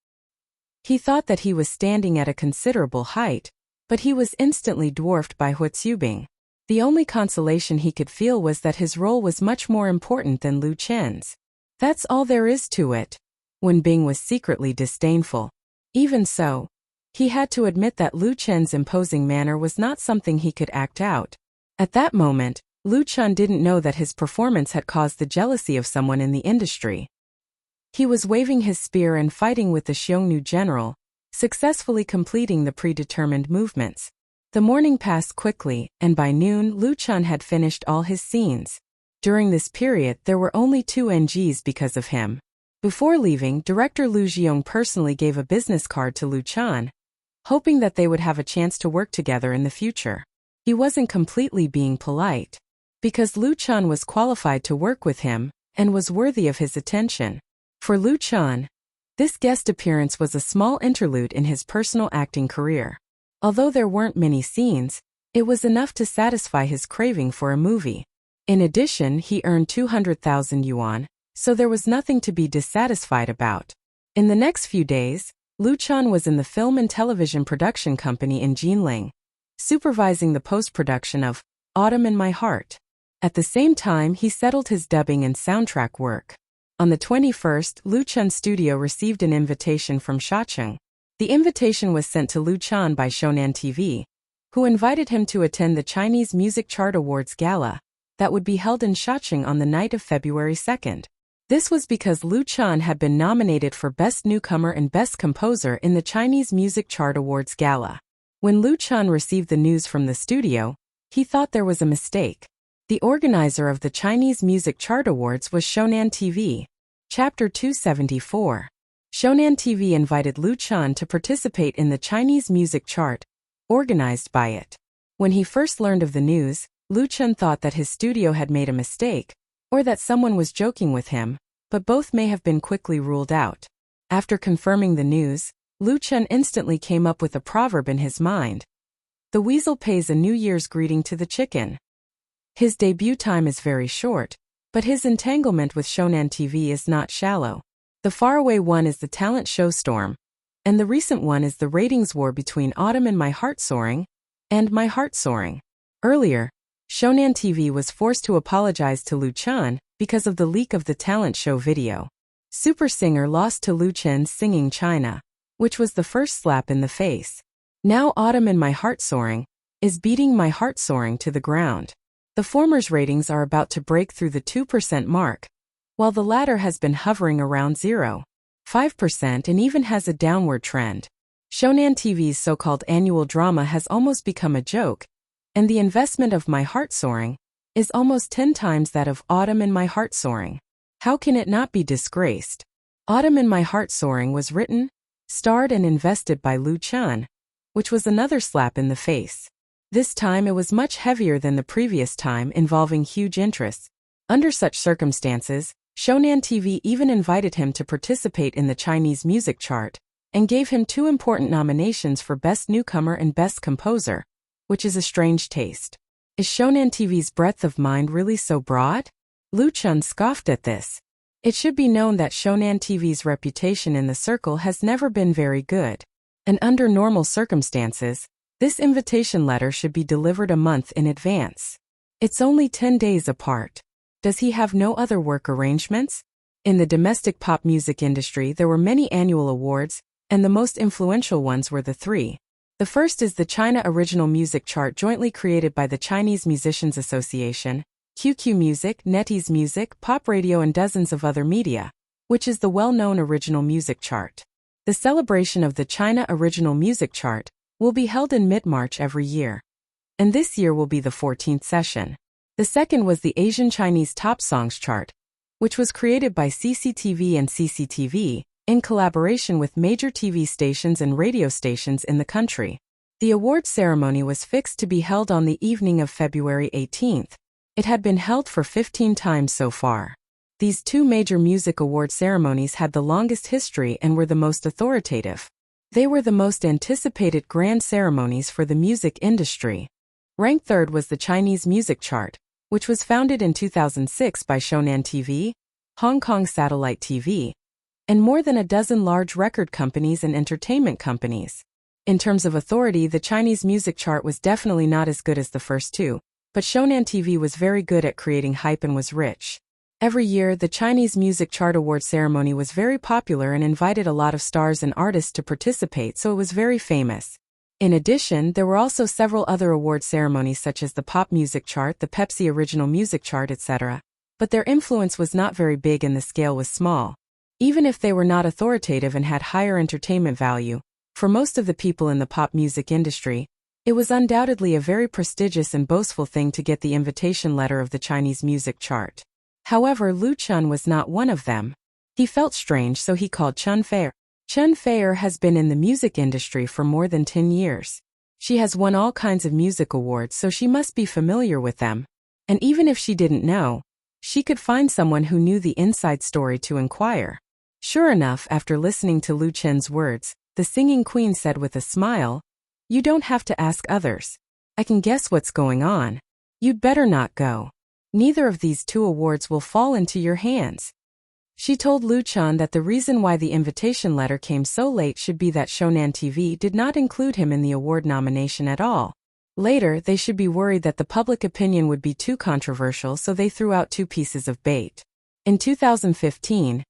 He thought that he was standing at a considerable height, but he was instantly dwarfed by Huatsubing. The only consolation he could feel was that his role was much more important than Lu Chen's. That's all there is to it. Wen Bing was secretly disdainful. Even so, he had to admit that Lu Chen's imposing manner was not something he could act out. At that moment, Lu Chan didn't know that his performance had caused the jealousy of someone in the industry. He was waving his spear and fighting with the Xiongnu general, successfully completing the predetermined movements. The morning passed quickly, and by noon Lu Chan had finished all his scenes. During this period there were only 2 NGs because of him. Before leaving, director Lu Xiong personally gave a business card to Lu Chan, hoping that they would have a chance to work together in the future. He wasn't completely being polite, because Lu Chan was qualified to work with him, and was worthy of his attention. For Lu Chan, this guest appearance was a small interlude in his personal acting career. Although there weren't many scenes, it was enough to satisfy his craving for a movie. In addition, he earned 200,000 yuan, so there was nothing to be dissatisfied about. In the next few days, Lu Chan was in the film and television production company in Jinling, supervising the post-production of Autumn in My Heart. At the same time, he settled his dubbing and soundtrack work. On the 21st, Lu Chan's studio received an invitation from Shacheng. The invitation was sent to Lu Chan by Shonan TV, who invited him to attend the Chinese Music Chart Awards Gala that would be held in Shacheng on the night of February 2nd. This was because Lu Chan had been nominated for Best Newcomer and Best Composer in the Chinese Music Chart Awards Gala. When Lu Chan received the news from the studio, he thought there was a mistake. The organizer of the Chinese Music Chart Awards was Shonan TV. Chapter 274. Shonan TV invited Lu Chan to participate in the Chinese Music Chart, organized by it. When he first learned of the news, Lu Chan thought that his studio had made a mistake, or that someone was joking with him, but both may have been quickly ruled out. After confirming the news, Lu Chan instantly came up with a proverb in his mind. The weasel pays a New Year's greeting to the chicken. His debut time is very short, but his entanglement with Shonan TV is not shallow. The faraway one is the talent show storm, and the recent one is the ratings war between Autumn in My Heart Soaring and My Heart Soaring. Earlier, Shonan TV was forced to apologize to Lu Chan because of the leak of the talent show video. Super Singer lost to Lu Chen's Singing China, which was the first slap in the face. Now Autumn in My Heart Soaring is beating My Heart Soaring to the ground. The former's ratings are about to break through the 2% mark, while the latter has been hovering around 0.5% and even has a downward trend. Shonan TV's so-called annual drama has almost become a joke, and the investment of My Heart Soaring is almost 10 times that of Autumn in My Heart Soaring. How can it not be disgraced? Autumn in My Heart Soaring was written, starred and invested by Lu Chan, which was another slap in the face. This time it was much heavier than the previous time, involving huge interests. Under such circumstances, Shonan TV even invited him to participate in the Chinese music chart, and gave him 2 important nominations for Best Newcomer and Best Composer, which is a strange taste. Is Shonan TV's breadth of mind really so broad? Lu Chan scoffed at this. It should be known that Shonan TV's reputation in the circle has never been very good, and under normal circumstances, this invitation letter should be delivered a month in advance. It's only 10 days apart. Does he have no other work arrangements? In the domestic pop music industry, there were many annual awards, and the most influential ones were the 3. The first is the China Original Music Chart, jointly created by the Chinese Musicians Association, QQ Music, NetEase Music, Pop Radio and dozens of other media, which is the well-known Original Music Chart. The celebration of the China Original Music Chart will be held in mid-March every year, and this year will be the 14th session. The second was the Asian Chinese Top Songs Chart, which was created by CCTV and CCTV, in collaboration with major TV stations and radio stations in the country. The award ceremony was fixed to be held on the evening of February 18th. It had been held for 15 times so far. These 2 major music award ceremonies had the longest history and were the most authoritative. They were the most anticipated grand ceremonies for the music industry. Ranked 3rd was the Chinese Music Chart, which was founded in 2006 by Shonan TV, Hong Kong Satellite TV, and more than a dozen large record companies and entertainment companies. In terms of authority, the Chinese music chart was definitely not as good as the first 2, but Shonan TV was very good at creating hype and was rich. Every year, the Chinese Music Chart Award ceremony was very popular and invited a lot of stars and artists to participate, so it was very famous. In addition, there were also several other award ceremonies such as the Pop Music Chart, the Pepsi Original Music Chart, etc., but their influence was not very big and the scale was small. Even if they were not authoritative and had higher entertainment value, for most of the people in the pop music industry, it was undoubtedly a very prestigious and boastful thing to get the invitation letter of the Chinese music chart. However, Lu Chan was not one of them. He felt strange, so he called Chen Feier. Chen Feier has been in the music industry for more than 10 years. She has won all kinds of music awards, so she must be familiar with them. And even if she didn't know, she could find someone who knew the inside story to inquire. Sure enough, after listening to Lu Chen's words, the singing queen said with a smile, You don't have to ask others. I can guess what's going on. You'd better not go. Neither of these two awards will fall into your hands. She told Lu Chan that the reason why the invitation letter came so late should be that Shonan TV did not include him in the award nomination at all. Later, they should be worried that the public opinion would be too controversial, so they threw out two pieces of bait. In 2015,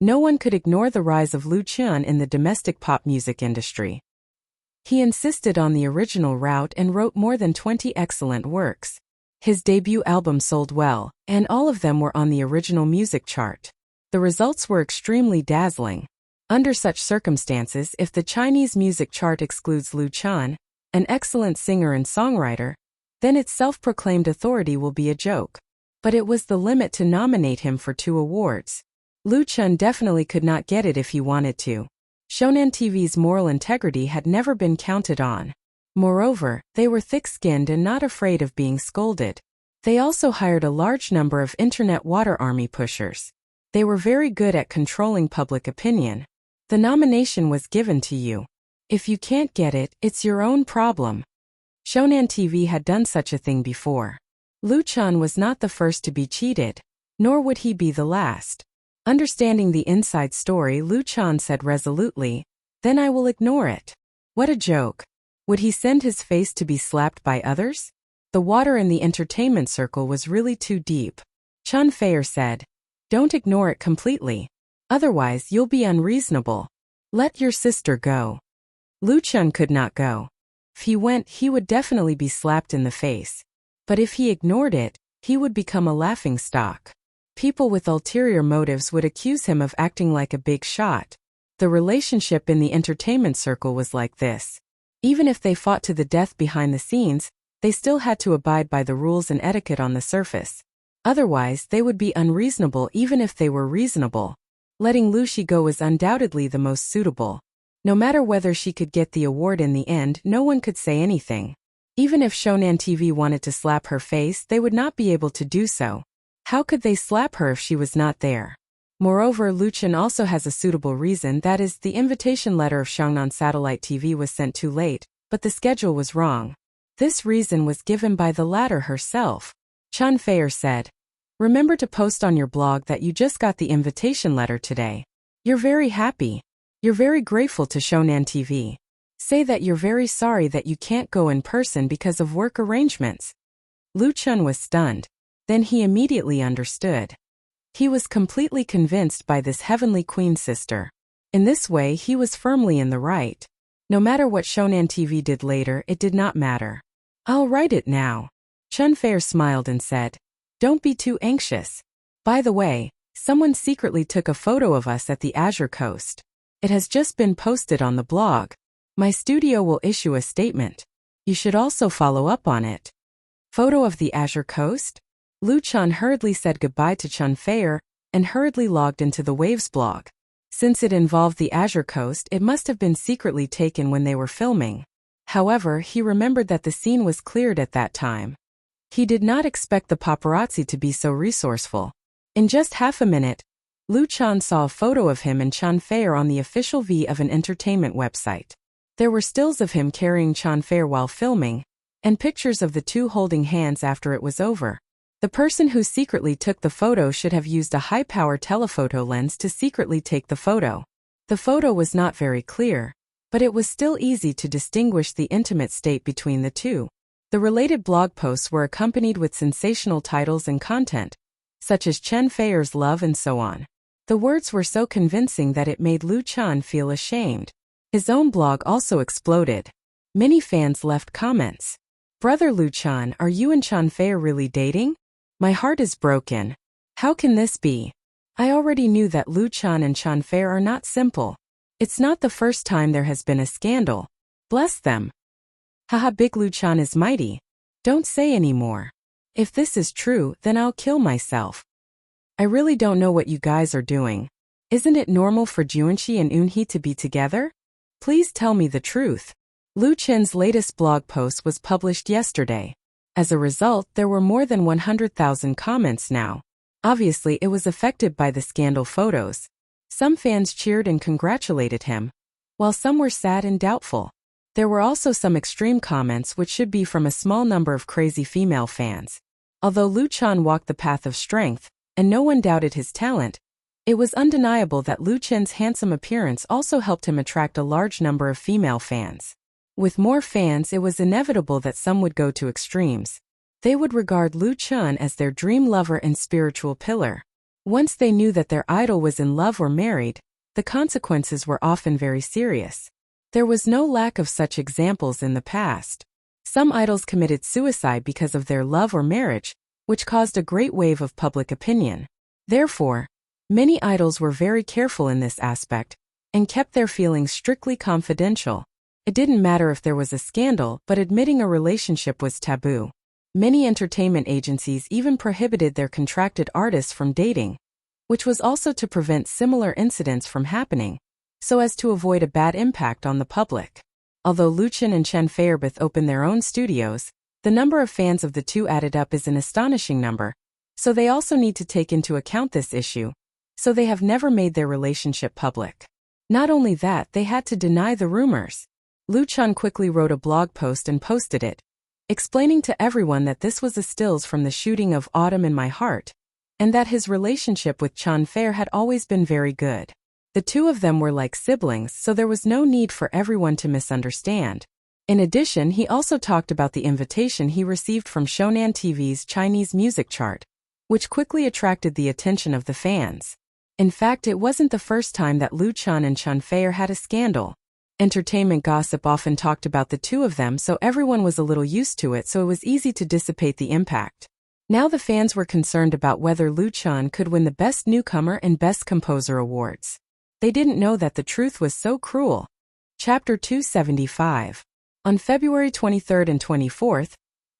no one could ignore the rise of Lu Chan in the domestic pop music industry. He insisted on the original route and wrote more than 20 excellent works. His debut album sold well, and all of them were on the original music chart. The results were extremely dazzling. Under such circumstances, if the Chinese music chart excludes Lu Chan, an excellent singer and songwriter, then its self-proclaimed authority will be a joke. But it was the limit to nominate him for 2 awards. Lu Chan definitely could not get it if he wanted to. Shonan TV's moral integrity had never been counted on. Moreover, they were thick-skinned and not afraid of being scolded. They also hired a large number of internet water army pushers. They were very good at controlling public opinion. The nomination was given to you. If you can't get it, it's your own problem. Shonan TV had done such a thing before. Lu Chan was not the first to be cheated, nor would he be the last. Understanding the inside story, Lu Chan said resolutely, "Then I will ignore it." What a joke. Would he send his face to be slapped by others? The water in the entertainment circle was really too deep. Chun Feier said, "Don't ignore it completely. Otherwise you'll be unreasonable. Let your sister go." Lu Chan could not go. If he went, he would definitely be slapped in the face. But if he ignored it, he would become a laughingstock. People with ulterior motives would accuse him of acting like a big shot. The relationship in the entertainment circle was like this. Even if they fought to the death behind the scenes, they still had to abide by the rules and etiquette on the surface. Otherwise, they would be unreasonable even if they were reasonable. Letting Lu Xi go was undoubtedly the most suitable. No matter whether she could get the award in the end, no one could say anything. Even if Shonan TV wanted to slap her face, they would not be able to do so. How could they slap her if she was not there? Moreover, Lu Chan also has a suitable reason, that is, the invitation letter of Xiangnan Satellite TV was sent too late, but the schedule was wrong. This reason was given by the latter herself. Chun Feier said, "Remember to post on your blog that you just got the invitation letter today. You're very happy. You're very grateful to Shonan TV. Say that you're very sorry that you can't go in person because of work arrangements." Lu Chan was stunned. Then he immediately understood. He was completely convinced by this heavenly queen sister. In this way, he was firmly in the right. No matter what Shonan TV did later, it did not matter. "I'll write it now." Chun Feier smiled and said, "Don't be too anxious. By the way, someone secretly took a photo of us at the Azure Coast. It has just been posted on the blog. My studio will issue a statement. You should also follow up on it." Photo of the Azure Coast? Lu Chan hurriedly said goodbye to Chun Feier and hurriedly logged into the Waves blog. Since it involved the Azure Coast, it must have been secretly taken when they were filming. However, he remembered that the scene was cleared at that time. He did not expect the paparazzi to be so resourceful. In just half a minute, Lu Chan saw a photo of him and Chun Feier on the official V of an entertainment website. There were stills of him carrying Chun Feier while filming, and pictures of the two holding hands after it was over. The person who secretly took the photo should have used a high-power telephoto lens to secretly take the photo. The photo was not very clear, but it was still easy to distinguish the intimate state between the two. The related blog posts were accompanied with sensational titles and content, such as Chun Feier's love and so on. The words were so convincing that it made Lu Chan feel ashamed. His own blog also exploded. Many fans left comments. "Brother Lu Chan, are you and Chun Feier really dating? My heart is broken. How can this be? I already knew that Lu Chan and Chun Feier are not simple. It's not the first time there has been a scandal. Bless them. Haha, big Lu Chan is mighty. Don't say any more. If this is true, then I'll kill myself. I really don't know what you guys are doing. Isn't it normal for Juanxi and Eunhee to be together? Please tell me the truth." Lu Chen's latest blog post was published yesterday. As a result, there were more than 100,000 comments now. Obviously, it was affected by the scandal photos. Some fans cheered and congratulated him, while some were sad and doubtful. There were also some extreme comments which should be from a small number of crazy female fans. Although Lu Chan walked the path of strength, and no one doubted his talent, it was undeniable that Lu Chen's handsome appearance also helped him attract a large number of female fans. With more fans, it was inevitable that some would go to extremes. They would regard Lu Chen as their dream lover and spiritual pillar. Once they knew that their idol was in love or married, the consequences were often very serious. There was no lack of such examples in the past. Some idols committed suicide because of their love or marriage, which caused a great wave of public opinion. Therefore, many idols were very careful in this aspect and kept their feelings strictly confidential. It didn't matter if there was a scandal, but admitting a relationship was taboo. Many entertainment agencies even prohibited their contracted artists from dating, which was also to prevent similar incidents from happening, so as to avoid a bad impact on the public. Although Lu Chen and Chen Fei both opened their own studios, the number of fans of the two added up is an astonishing number, so they also need to take into account this issue, so they have never made their relationship public. Not only that, they had to deny the rumors. Lu Chen quickly wrote a blog post and posted it, explaining to everyone that this was a stills from the shooting of Autumn in My Heart, and that his relationship with Chen Fei had always been very good. The two of them were like siblings, so there was no need for everyone to misunderstand. In addition, he also talked about the invitation he received from Shonan TV's Chinese music chart, which quickly attracted the attention of the fans. In fact, it wasn't the first time that Lu Chen and Chen Fei had a scandal. Entertainment gossip often talked about the two of them, so everyone was a little used to it, so it was easy to dissipate the impact. Now the fans were concerned about whether Lu Chen could win the Best Newcomer and Best Composer awards. They didn't know that the truth was so cruel. Chapter 275. On February 23rd and 24th,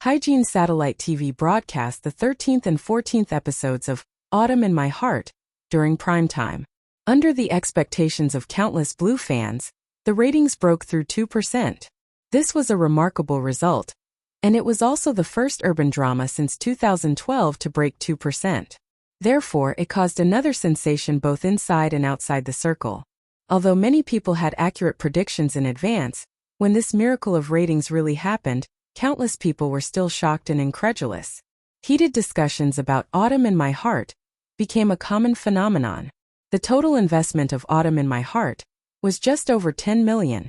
Hygiene Satellite TV broadcast the 13th and 14th episodes of Autumn in My Heart during prime time. Under the expectations of countless Blue fans, the ratings broke through 2%. This was a remarkable result, and it was also the first urban drama since 2012 to break 2%. Therefore, it caused another sensation both inside and outside the circle. Although many people had accurate predictions in advance, when this miracle of ratings really happened, countless people were still shocked and incredulous. Heated discussions about Autumn in My Heart became a common phenomenon. The total investment of Autumn in My Heart was just over 10 million,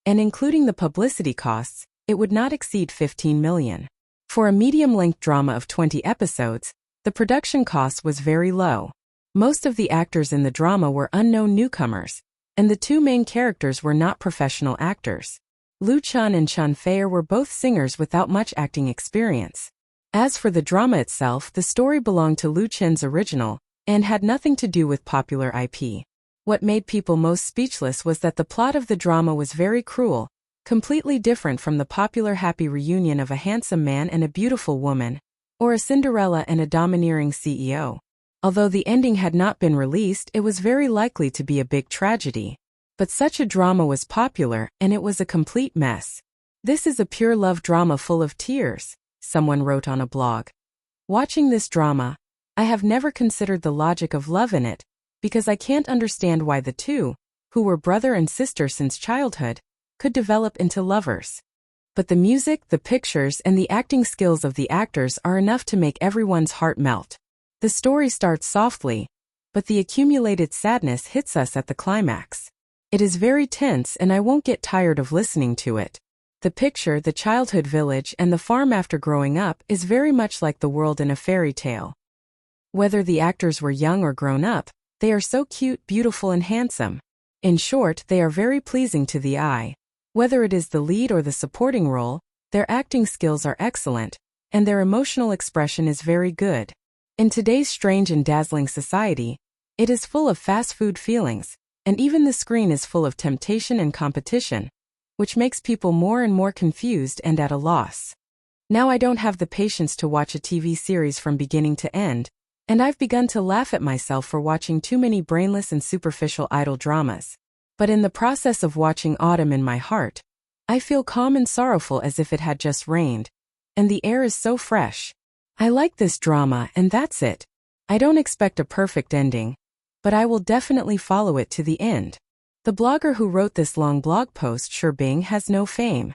and including the publicity costs, it would not exceed 15 million. For a medium-length drama of 20 episodes, the production cost was very low. Most of the actors in the drama were unknown newcomers, and the two main characters were not professional actors. Lu Chen and Chen Fei were both singers without much acting experience. As for the drama itself, the story belonged to Lu Chen's original, and had nothing to do with popular IP. What made people most speechless was that the plot of the drama was very cruel, completely different from the popular happy reunion of a handsome man and a beautiful woman, or a Cinderella and a domineering CEO. Although the ending had not been released, it was very likely to be a big tragedy. But such a drama was popular, and it was a complete mess. This is a pure love drama full of tears, someone wrote on a blog. Watching this drama, I have never considered the logic of love in it, because I can't understand why the two, who were brother and sister since childhood, could develop into lovers. But the music, the pictures, and the acting skills of the actors are enough to make everyone's heart melt. The story starts softly, but the accumulated sadness hits us at the climax. It is very tense, and I won't get tired of listening to it. The picture, the childhood village, and the farm after growing up is very much like the world in a fairy tale. Whether the actors were young or grown up, they are so cute, beautiful, and handsome. In short, they are very pleasing to the eye. Whether it is the lead or the supporting role, their acting skills are excellent, and their emotional expression is very good. In today's strange and dazzling society, it is full of fast food feelings, and even the screen is full of temptation and competition, which makes people more and more confused and at a loss. Now I don't have the patience to watch a TV series from beginning to end, and I've begun to laugh at myself for watching too many brainless and superficial idol dramas. But in the process of watching Autumn in My Heart, I feel calm and sorrowful as if it had just rained, and the air is so fresh. I like this drama, and that's it. I don't expect a perfect ending, but I will definitely follow it to the end. The blogger who wrote this long blog post sure Bing has no fame.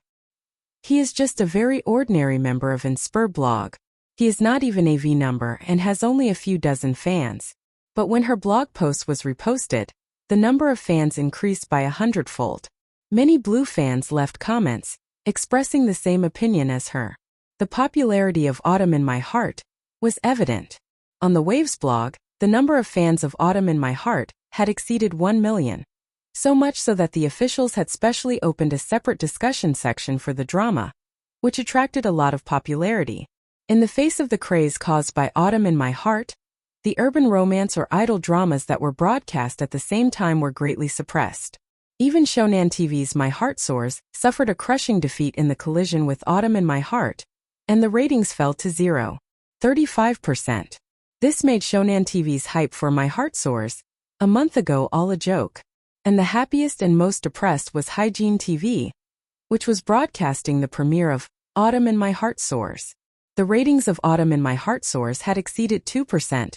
He is just a very ordinary member of Inspur blog. He is not even a V number and has only a few dozen fans. But when her blog post was reposted, the number of fans increased by 100-fold. Many Blue fans left comments, expressing the same opinion as her. The popularity of Autumn in My Heart was evident. On the Waves blog, the number of fans of Autumn in My Heart had exceeded 1 million. So much so that the officials had specially opened a separate discussion section for the drama, which attracted a lot of popularity. In the face of the craze caused by Autumn in My Heart, the urban romance or idol dramas that were broadcast at the same time were greatly suppressed. Even Shonan TV's My Heart Soars suffered a crushing defeat in the collision with Autumn in My Heart, and the ratings fell to 0.35%. This made Shonan TV's hype for My Heart Soars a month ago all a joke. And the happiest and most depressed was Hygiene TV, which was broadcasting the premiere of Autumn in My Heart Soars. The ratings of Autumn in My Heart Soars had exceeded 2%,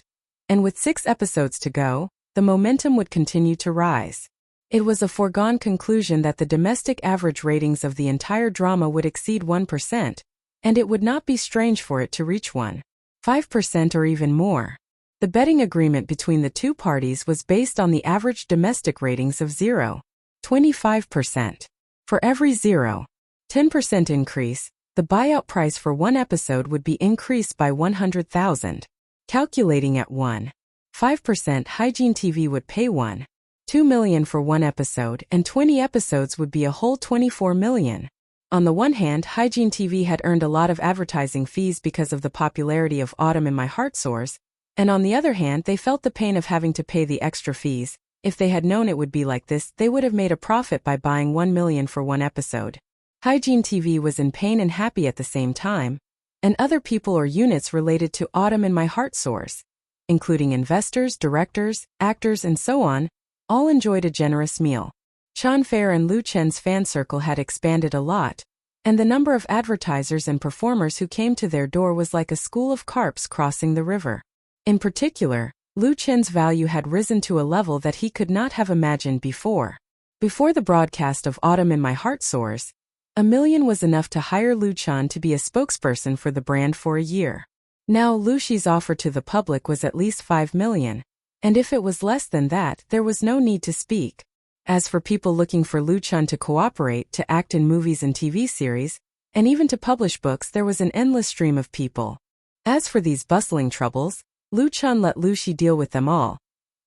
and with 6 episodes to go, the momentum would continue to rise. It was a foregone conclusion that the domestic average ratings of the entire drama would exceed 1%, and it would not be strange for it to reach 1.5% or even more. The betting agreement between the two parties was based on the average domestic ratings of 0.25%. For every 0.10% increase, the buyout price for one episode would be increased by 100,000. Calculating at 1.5%, Hygiene TV would pay 1.2 million for one episode, and 20 episodes would be a whole 24 million. On the one hand, Hygiene TV had earned a lot of advertising fees because of the popularity of Autumn in My Heart Soars, and on the other hand, they felt the pain of having to pay the extra fees. If they had known it would be like this, they would have made a profit by buying 1 million for one episode. Hygiene TV was in pain and happy at the same time, and other people or units related to Autumn in My Heart Soars, including investors, directors, actors, and so on, all enjoyed a generous meal. Chan Fair and Lu Chen's fan circle had expanded a lot, and the number of advertisers and performers who came to their door was like a school of carps crossing the river. In particular, Lu Chen's value had risen to a level that he could not have imagined before. Before the broadcast of Autumn in My Heart Soars, 1 million was enough to hire Lu Chen to be a spokesperson for the brand for a year. Now Lu Xi's offer to the public was at least 5 million, and if it was less than that, there was no need to speak. As for people looking for Lu Chen to cooperate, to act in movies and TV series, and even to publish books, there was an endless stream of people. As for these bustling troubles, Lu Chen let Lu Xi deal with them all,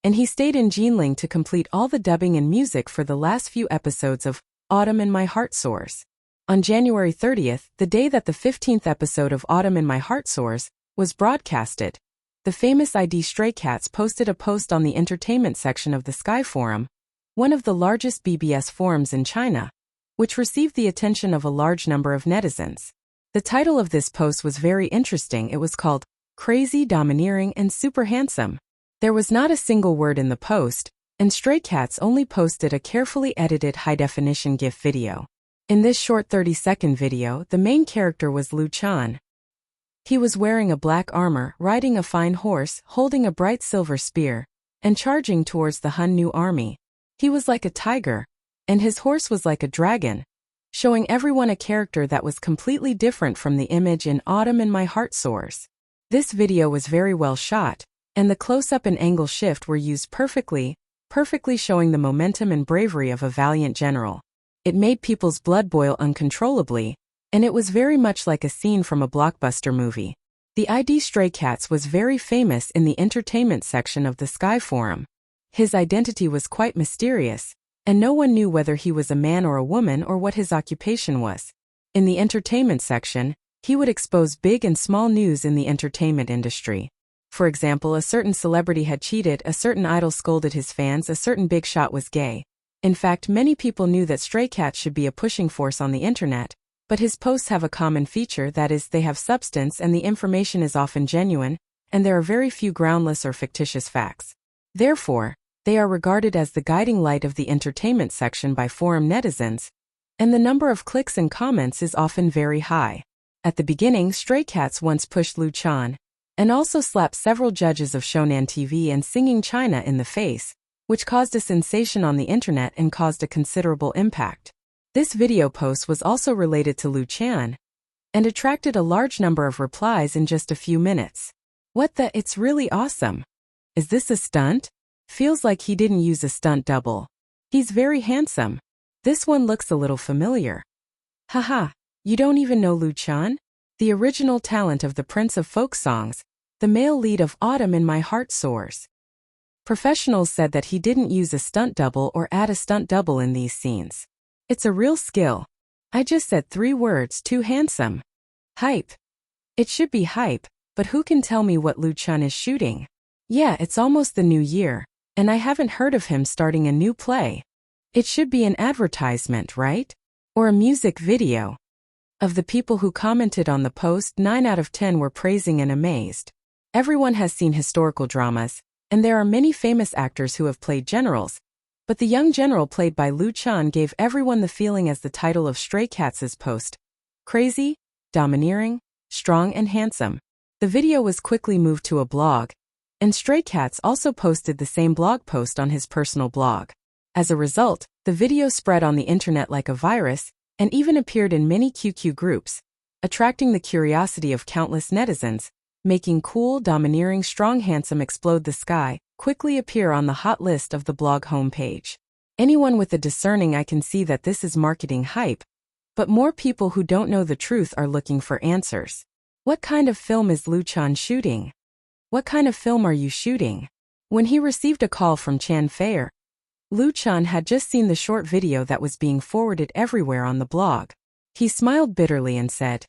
and he stayed in Jinling to complete all the dubbing and music for the last few episodes of Autumn in My Heart Soars. On January 30th, the day that the 15th episode of Autumn in My Heart Soars was broadcasted, the famous ID Stray Cats posted a post on the entertainment section of the Sky Forum, one of the largest BBS forums in China, which received the attention of a large number of netizens. The title of this post was very interesting. It was called Crazy, Domineering, and Super Handsome. There was not a single word in the post, and Stray Cats only posted a carefully edited high-definition GIF video. In this short 30-second video, the main character was Lu Chen. He was wearing a black armor, riding a fine horse, holding a bright silver spear, and charging towards the Han New army. He was like a tiger, and his horse was like a dragon, showing everyone a character that was completely different from the image in Autumn in My Heart Soars. This video was very well shot, and the close-up and angle shift were used perfectly showing the momentum and bravery of a valiant general. It made people's blood boil uncontrollably, and it was very much like a scene from a blockbuster movie. The ID Stray Cats was very famous in the entertainment section of the Sky Forum. His identity was quite mysterious, and no one knew whether he was a man or a woman or what his occupation was. In the entertainment section, he would expose big and small news in the entertainment industry. For example, a certain celebrity had cheated, a certain idol scolded his fans, a certain big shot was gay. In fact, many people knew that Stray Cats should be a pushing force on the internet, but his posts have a common feature, that is, they have substance and the information is often genuine, and there are very few groundless or fictitious facts. Therefore, they are regarded as the guiding light of the entertainment section by forum netizens, and the number of clicks and comments is often very high. At the beginning, Stray Cats once pushed Lu Chen, and also slapped several judges of Shonan TV and Singing China in the face, which caused a sensation on the internet and caused a considerable impact. This video post was also related to Lu Chan and attracted a large number of replies in just a few minutes. What the? It's really awesome. Is this a stunt? Feels like he didn't use a stunt double. He's very handsome. This one looks a little familiar. Haha, you don't even know Lu Chan? The original talent of the Prince of Folk Songs, the male lead of Autumn in My Heart Soars. Professionals said that he didn't use a stunt double or add a stunt double in these scenes. It's a real skill. I just said 3 words, too handsome. Hype. It should be hype, but who can tell me what Lu Chan is shooting? Yeah, it's almost the new year, and I haven't heard of him starting a new play. It should be an advertisement, right? Or a music video. Of the people who commented on the post, 9 out of 10 were praising and amazed. Everyone has seen historical dramas, and there are many famous actors who have played generals, but the young general played by Lu Chan gave everyone the feeling as the title of Stray Cats' post. Crazy, domineering, strong and handsome. The video was quickly moved to a blog, and Stray Cats also posted the same blog post on his personal blog. As a result, the video spread on the internet like a virus, and even appeared in many QQ groups, attracting the curiosity of countless netizens, making cool, domineering, strong, handsome explode the sky quickly appear on the hot list of the blog homepage. Anyone with a discerning eye can see that this is marketing hype, but more people who don't know the truth are looking for answers. What kind of film is Lu Chan shooting? What kind of film are you shooting? When he received a call from Chan Fair, Lu Chan had just seen the short video that was being forwarded everywhere on the blog. He smiled bitterly and said,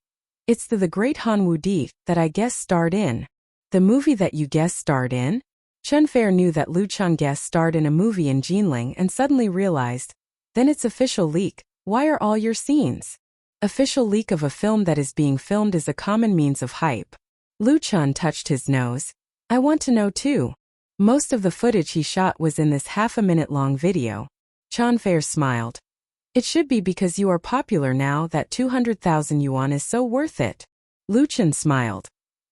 "It's the great Han Wu Di that I guest starred in." The movie that you guest starred in? Chen Fair knew that Lu Chan guest starred in a movie in Jinling and suddenly realized, then it's official leak. Why are all your scenes? Official leak of a film that is being filmed is a common means of hype. Lu Chan touched his nose. I want to know too. Most of the footage he shot was in this half-a-minute-long video. Chan Fair smiled. It should be because you are popular now that 200,000 yuan is so worth it. Lu Chan smiled.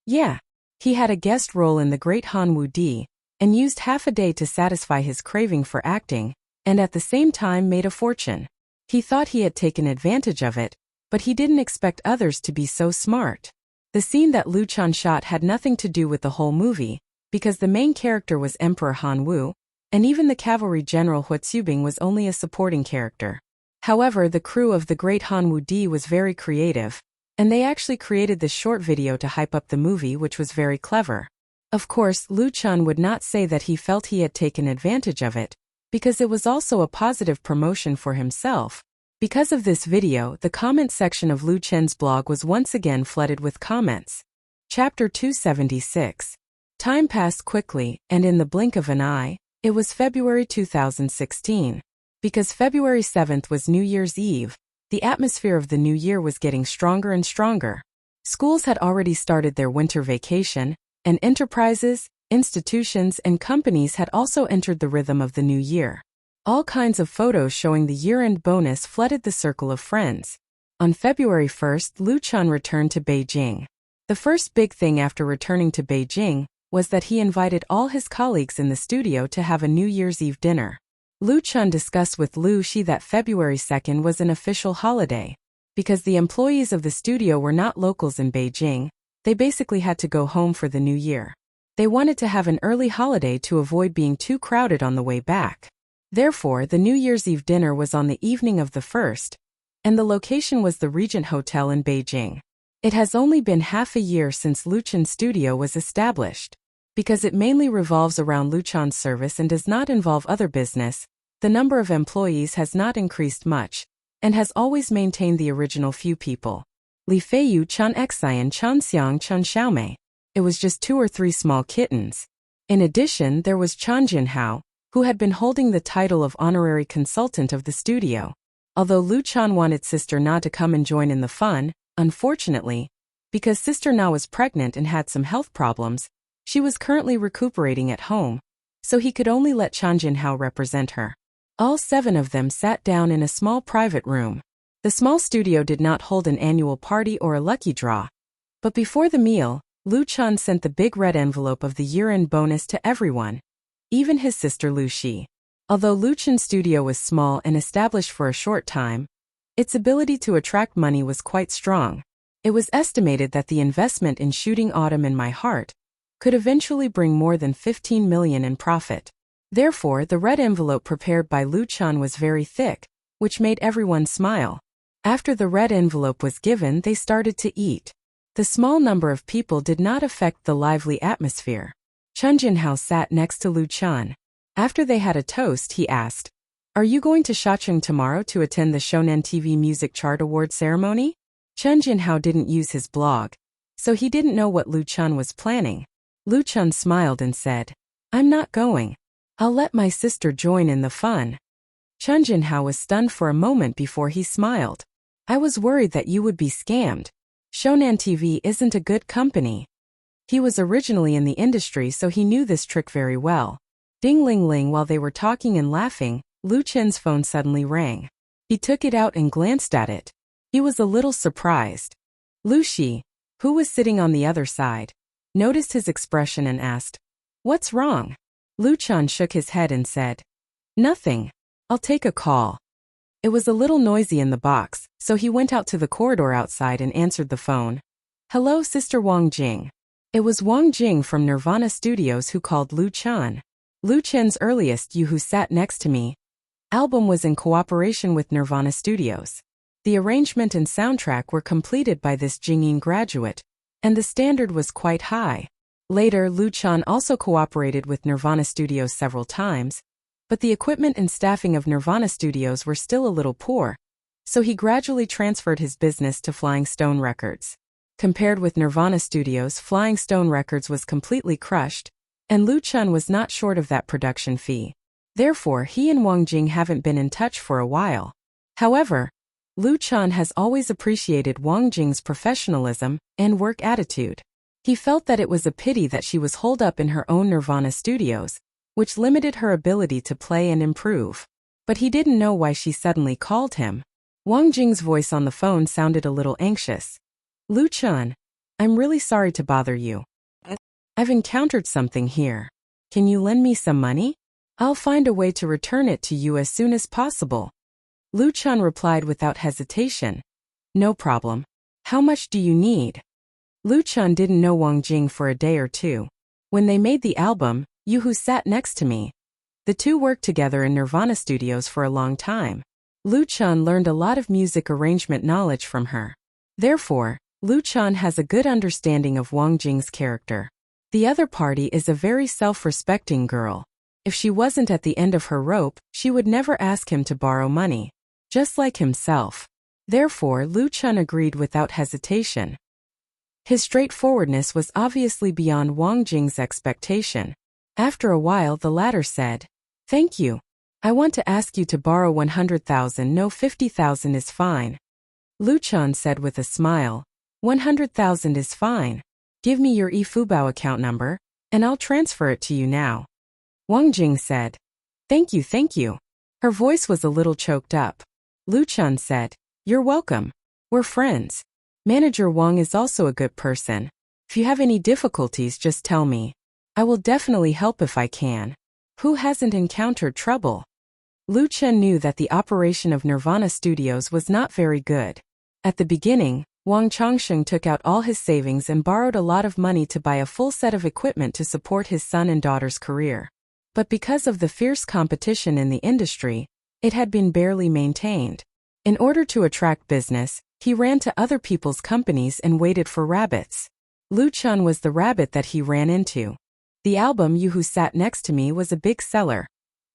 Yeah. He had a guest role in The Great Han Wu Di, and used half a day to satisfy his craving for acting, and at the same time made a fortune. He thought he had taken advantage of it, but he didn't expect others to be so smart. The scene that Lu Chan shot had nothing to do with the whole movie, because the main character was Emperor Han Wu, and even the cavalry general Huatsubing was only a supporting character. However, the crew of The Great Han Wu Di was very creative, and they actually created this short video to hype up the movie, which was very clever. Of course, Lu Chan would not say that he felt he had taken advantage of it, because it was also a positive promotion for himself. Because of this video, the comment section of Lu Chan's blog was once again flooded with comments. Chapter 276. Time passed quickly, and in the blink of an eye, it was February 2016. Because February 7th was New Year's Eve, the atmosphere of the new year was getting stronger and stronger. Schools had already started their winter vacation, and enterprises, institutions, and companies had also entered the rhythm of the new year. All kinds of photos showing the year-end bonus flooded the circle of friends. On February 1st, Lu Chan returned to Beijing. The first big thing after returning to Beijing was that he invited all his colleagues in the studio to have a New Year's Eve dinner. Lu Chan discussed with Lu Shi that February 2nd was an official holiday. Because the employees of the studio were not locals in Beijing, they basically had to go home for the new year. They wanted to have an early holiday to avoid being too crowded on the way back. Therefore, the New Year's Eve dinner was on the evening of the 1st, and the location was the Regent Hotel in Beijing. It has only been half a year since Lu Chan's studio was established. Because it mainly revolves around Lu Chan's service and does not involve other business, the number of employees has not increased much, and has always maintained the original few people. Li Feiyu, Chan Xian, Chan Xiang, Chan Xiaomei. It was just 2 or 3 small kittens. In addition, there was Chan Jinhao, who had been holding the title of honorary consultant of the studio. Although Lu Chan wanted Sister Na to come and join in the fun, unfortunately, because Sister Na was pregnant and had some health problems, she was currently recuperating at home, so he could only let Chan Jinhao represent her. All 7 of them sat down in a small private room. The small studio did not hold an annual party or a lucky draw. But before the meal, Lu Chan sent the big red envelope of the year-end bonus to everyone. Even his sister Lu Shi. Although Lu Chen's studio was small and established for a short time, its ability to attract money was quite strong. It was estimated that the investment in shooting Autumn in My Heart could eventually bring more than 15 million in profit. Therefore, the red envelope prepared by Lu Chen was very thick, which made everyone smile. After the red envelope was given, they started to eat. The small number of people did not affect the lively atmosphere. Chen Jinhao sat next to Lu Chen. After they had a toast, he asked, "Are you going to Shacheng tomorrow to attend the Shonen TV Music Chart Award ceremony?" Chen Jinhao didn't use his blog, so he didn't know what Lu Chen was planning. Lu Chen smiled and said, "I'm not going. I'll let my sister join in the fun." Chen Jinhao was stunned for a moment before he smiled. "I was worried that you would be scammed. Shonen TV isn't a good company." He was originally in the industry, so he knew this trick very well. Ding-ling-ling. While they were talking and laughing, Lu Chen's phone suddenly rang. He took it out and glanced at it. He was a little surprised. Lu Shi, who was sitting on the other side, noticed his expression and asked, "What's wrong?" Lu Chen shook his head and said, "Nothing. I'll take a call." It was a little noisy in the box, so he went out to the corridor outside and answered the phone. "Hello, Sister Wang Jing." It was Wang Jing from Nirvana Studios who called Lu Chen. Lu Chen's earliest You Who Sat Next to Me album was in cooperation with Nirvana Studios. The arrangement and soundtrack were completed by this Jingyin graduate, and the standard was quite high. Later, Lu Chen also cooperated with Nirvana Studios several times, but the equipment and staffing of Nirvana Studios were still a little poor, so he gradually transferred his business to Flying Stone Records. Compared with Nirvana Studios, Flying Stone Records was completely crushed, and Lu Chen was not short of that production fee. Therefore, he and Wang Jing haven't been in touch for a while. However, Lu Chen has always appreciated Wang Jing's professionalism and work attitude. He felt that it was a pity that she was holed up in her own Nirvana Studios, which limited her ability to play and improve. But he didn't know why she suddenly called him. Wang Jing's voice on the phone sounded a little anxious. "Lu Chen, I'm really sorry to bother you. I've encountered something here. Can you lend me some money? I'll find a way to return it to you as soon as possible." Lu Chen replied without hesitation. "No problem. How much do you need?" Lu Chen didn't know Wang Jing for a day or two. When they made the album, You Who Sat Next to Me, the two worked together in Nirvana Studios for a long time. Lu Chen learned a lot of music arrangement knowledge from her. Therefore, Lu Chen has a good understanding of Wang Jing's character. The other party is a very self-respecting girl. If she wasn't at the end of her rope, she would never ask him to borrow money. Just like himself. Therefore, Lu Chen agreed without hesitation. His straightforwardness was obviously beyond Wang Jing's expectation. After a while, the latter said, "Thank you. I want to ask you to borrow 100,000. No, 50,000 is fine." Lu Chen said with a smile, 100,000 is fine. Give me your eFubao account number, and I'll transfer it to you now. Wang Jing said, Thank you. Her voice was a little choked up. Lu Chen said, "You're welcome. We're friends. Manager Wang is also a good person. If you have any difficulties, just tell me. I will definitely help if I can." Who hasn't encountered trouble? Lu Chen knew that the operation of Nirvana Studios was not very good. At the beginning, Wang Changsheng took out all his savings and borrowed a lot of money to buy a full set of equipment to support his son and daughter's career. But because of the fierce competition in the industry, it had been barely maintained. In order to attract business, he ran to other people's companies and waited for rabbits. Lu Chen was the rabbit that he ran into. The album You Who Sat Next to Me was a big seller,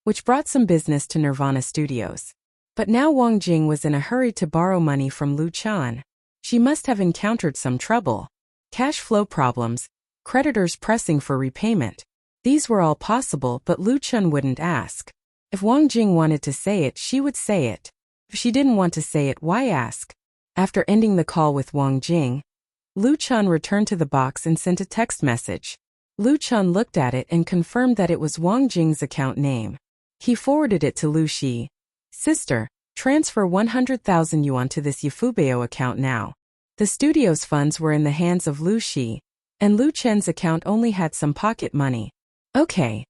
which brought some business to Nirvana Studios. But now Wang Jing was in a hurry to borrow money from Lu Chen. She must have encountered some trouble. Cash flow problems, creditors pressing for repayment. These were all possible, but Lu Chen wouldn't ask. If Wang Jing wanted to say it, she would say it. If she didn't want to say it, why ask? After ending the call with Wang Jing, Lu Chen returned to the box and sent a text message. Lu Chen looked at it and confirmed that it was Wang Jing's account name. He forwarded it to Lu Shi. "Sister, transfer 100,000 yuan to this eFubao account now." The studio's funds were in the hands of Lu Shi, and Lu Chen's account only had some pocket money. "Okay."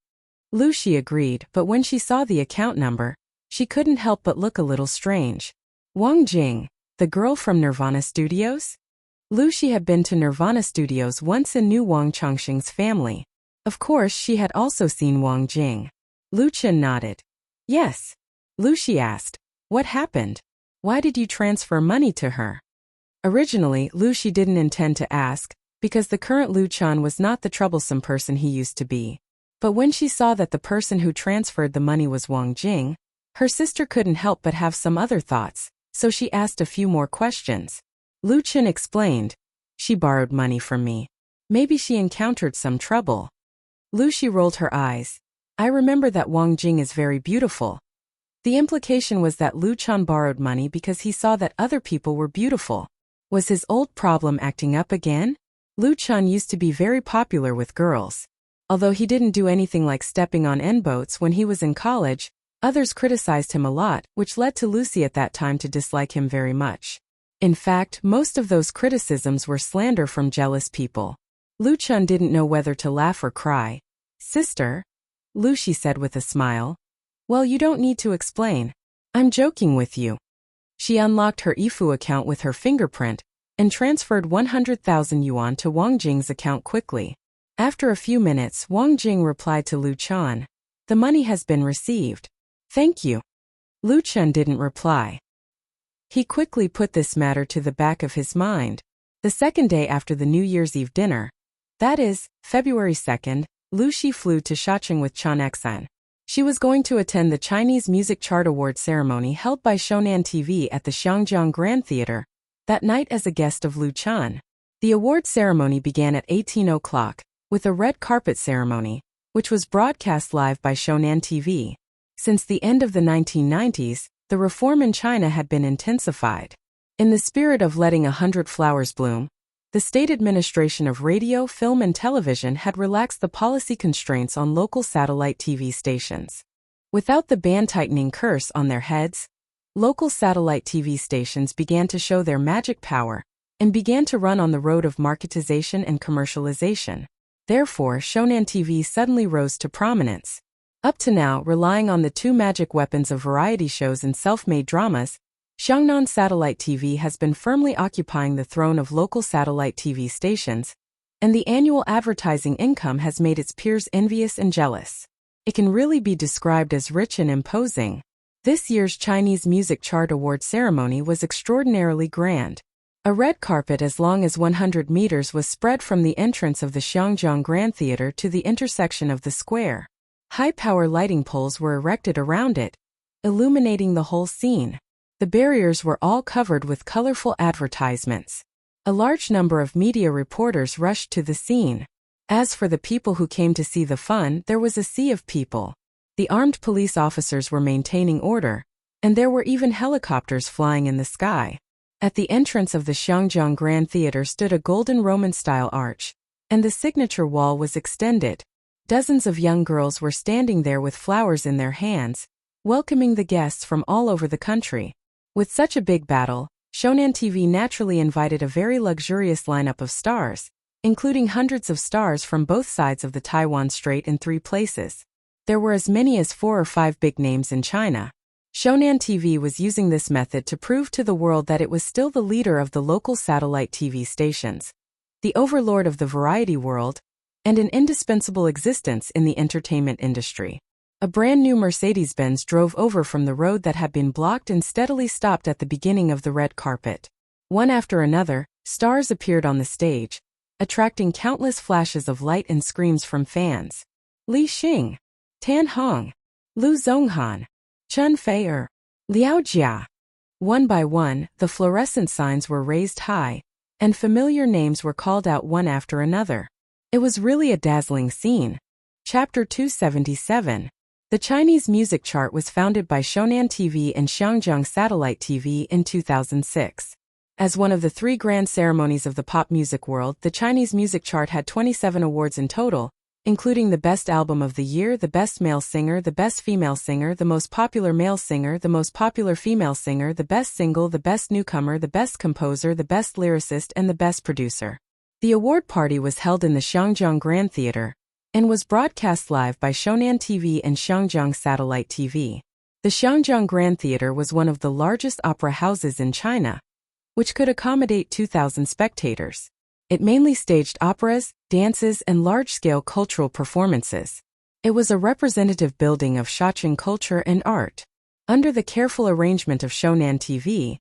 Lucy agreed, but when she saw the account number, she couldn't help but look a little strange. Wang Jing, the girl from Nirvana Studios? Lucy had been to Nirvana Studios once and knew Wang Chongqing's family. Of course, she had also seen Wang Jing. Lu Chen nodded. Yes. Lucy asked, what happened? Why did you transfer money to her? Originally, Lucy didn't intend to ask, because the current Lu Chen was not the troublesome person he used to be. But when she saw that the person who transferred the money was Wang Jing, her sister couldn't help but have some other thoughts, so she asked a few more questions. Lu Chen explained, she borrowed money from me. Maybe she encountered some trouble. Lucy rolled her eyes. I remember that Wang Jing is very beautiful. The implication was that Lu Chen borrowed money because he saw that other people were beautiful. Was his old problem acting up again? Lu Chen used to be very popular with girls. Although he didn't do anything like stepping on N-boats when he was in college, others criticized him a lot, which led to Lucy at that time to dislike him very much. In fact, most of those criticisms were slander from jealous people. Lu Chen didn't know whether to laugh or cry. Sister? Lucy said with a smile. Well, you don't need to explain. I'm joking with you. She unlocked her Yifu account with her fingerprint and transferred 100,000 yuan to Wang Jing's account quickly. After a few minutes, Wang Jing replied to Lu Chen. The money has been received. Thank you. Lu Chen didn't reply. He quickly put this matter to the back of his mind. The second day after the New Year's Eve dinner, that is, February 2nd, Lucy flew to Shacheng with Chen Xan. She was going to attend the Chinese Music Chart Award ceremony held by Shonan TV at the Xiangjiang Grand Theater, that night as a guest of Lu Chen. The award ceremony began at 18 o'clock, with a red carpet ceremony, which was broadcast live by Shonan TV. Since the end of the 1990s, the reform in China had been intensified. In the spirit of letting 100 flowers bloom, the State Administration of Radio, Film and Television had relaxed the policy constraints on local satellite TV stations. Without the ban-tightening curse on their heads, local satellite TV stations began to show their magic power and began to run on the road of marketization and commercialization. Therefore, Shonan TV suddenly rose to prominence. Up to now, relying on the two magic weapons of variety shows and self-made dramas, Xiangnan Satellite TV has been firmly occupying the throne of local satellite TV stations, and the annual advertising income has made its peers envious and jealous. It can really be described as rich and imposing. This year's Chinese Music Chart Award ceremony was extraordinarily grand. A red carpet as long as 100 meters was spread from the entrance of the Xiangjiang Grand Theater to the intersection of the square. High-power lighting poles were erected around it, illuminating the whole scene. The barriers were all covered with colorful advertisements. A large number of media reporters rushed to the scene. As for the people who came to see the fun, there was a sea of people. The armed police officers were maintaining order, and there were even helicopters flying in the sky. At the entrance of the Xiangjiang Grand Theater stood a golden Roman-style arch, and the signature wall was extended. Dozens of young girls were standing there with flowers in their hands, welcoming the guests from all over the country. With such a big battle, Shonan TV naturally invited a very luxurious lineup of stars, including hundreds of stars from both sides of the Taiwan Strait in 3 places. There were as many as 4 or 5 big names in China. Shonan TV was using this method to prove to the world that it was still the leader of the local satellite TV stations, the overlord of the variety world, and an indispensable existence in the entertainment industry. A brand new Mercedes-Benz drove over from the road that had been blocked and steadily stopped at the beginning of the red carpet. One after another, stars appeared on the stage, attracting countless flashes of light and screams from fans. Li Xing, Tan Hong, Lu Zhonghan, Chen Fei'er, Liao Jia. One by one, the fluorescent signs were raised high, and familiar names were called out one after another. It was really a dazzling scene. Chapter 277. The Chinese music chart was founded by Shonan TV and Xiangjiang Satellite TV in 2006. As one of the 3 grand ceremonies of the pop music world, the Chinese music chart had 27 awards in total, including the Best Album of the Year, the Best Male Singer, the Best Female Singer, the Most Popular Male Singer, the Most Popular Female Singer, the Best Single, the Best Newcomer, the Best Composer, the Best Lyricist, and the Best Producer. The award party was held in the Xiangjiang Grand Theater, and was broadcast live by Shonan TV and Xiangjiang Satellite TV. The Xiangjiang Grand Theater was one of the largest opera houses in China, which could accommodate 2,000 spectators. It mainly staged operas, dances, and large-scale cultural performances. It was a representative building of Xiaoqing culture and art. Under the careful arrangement of Shonan TV,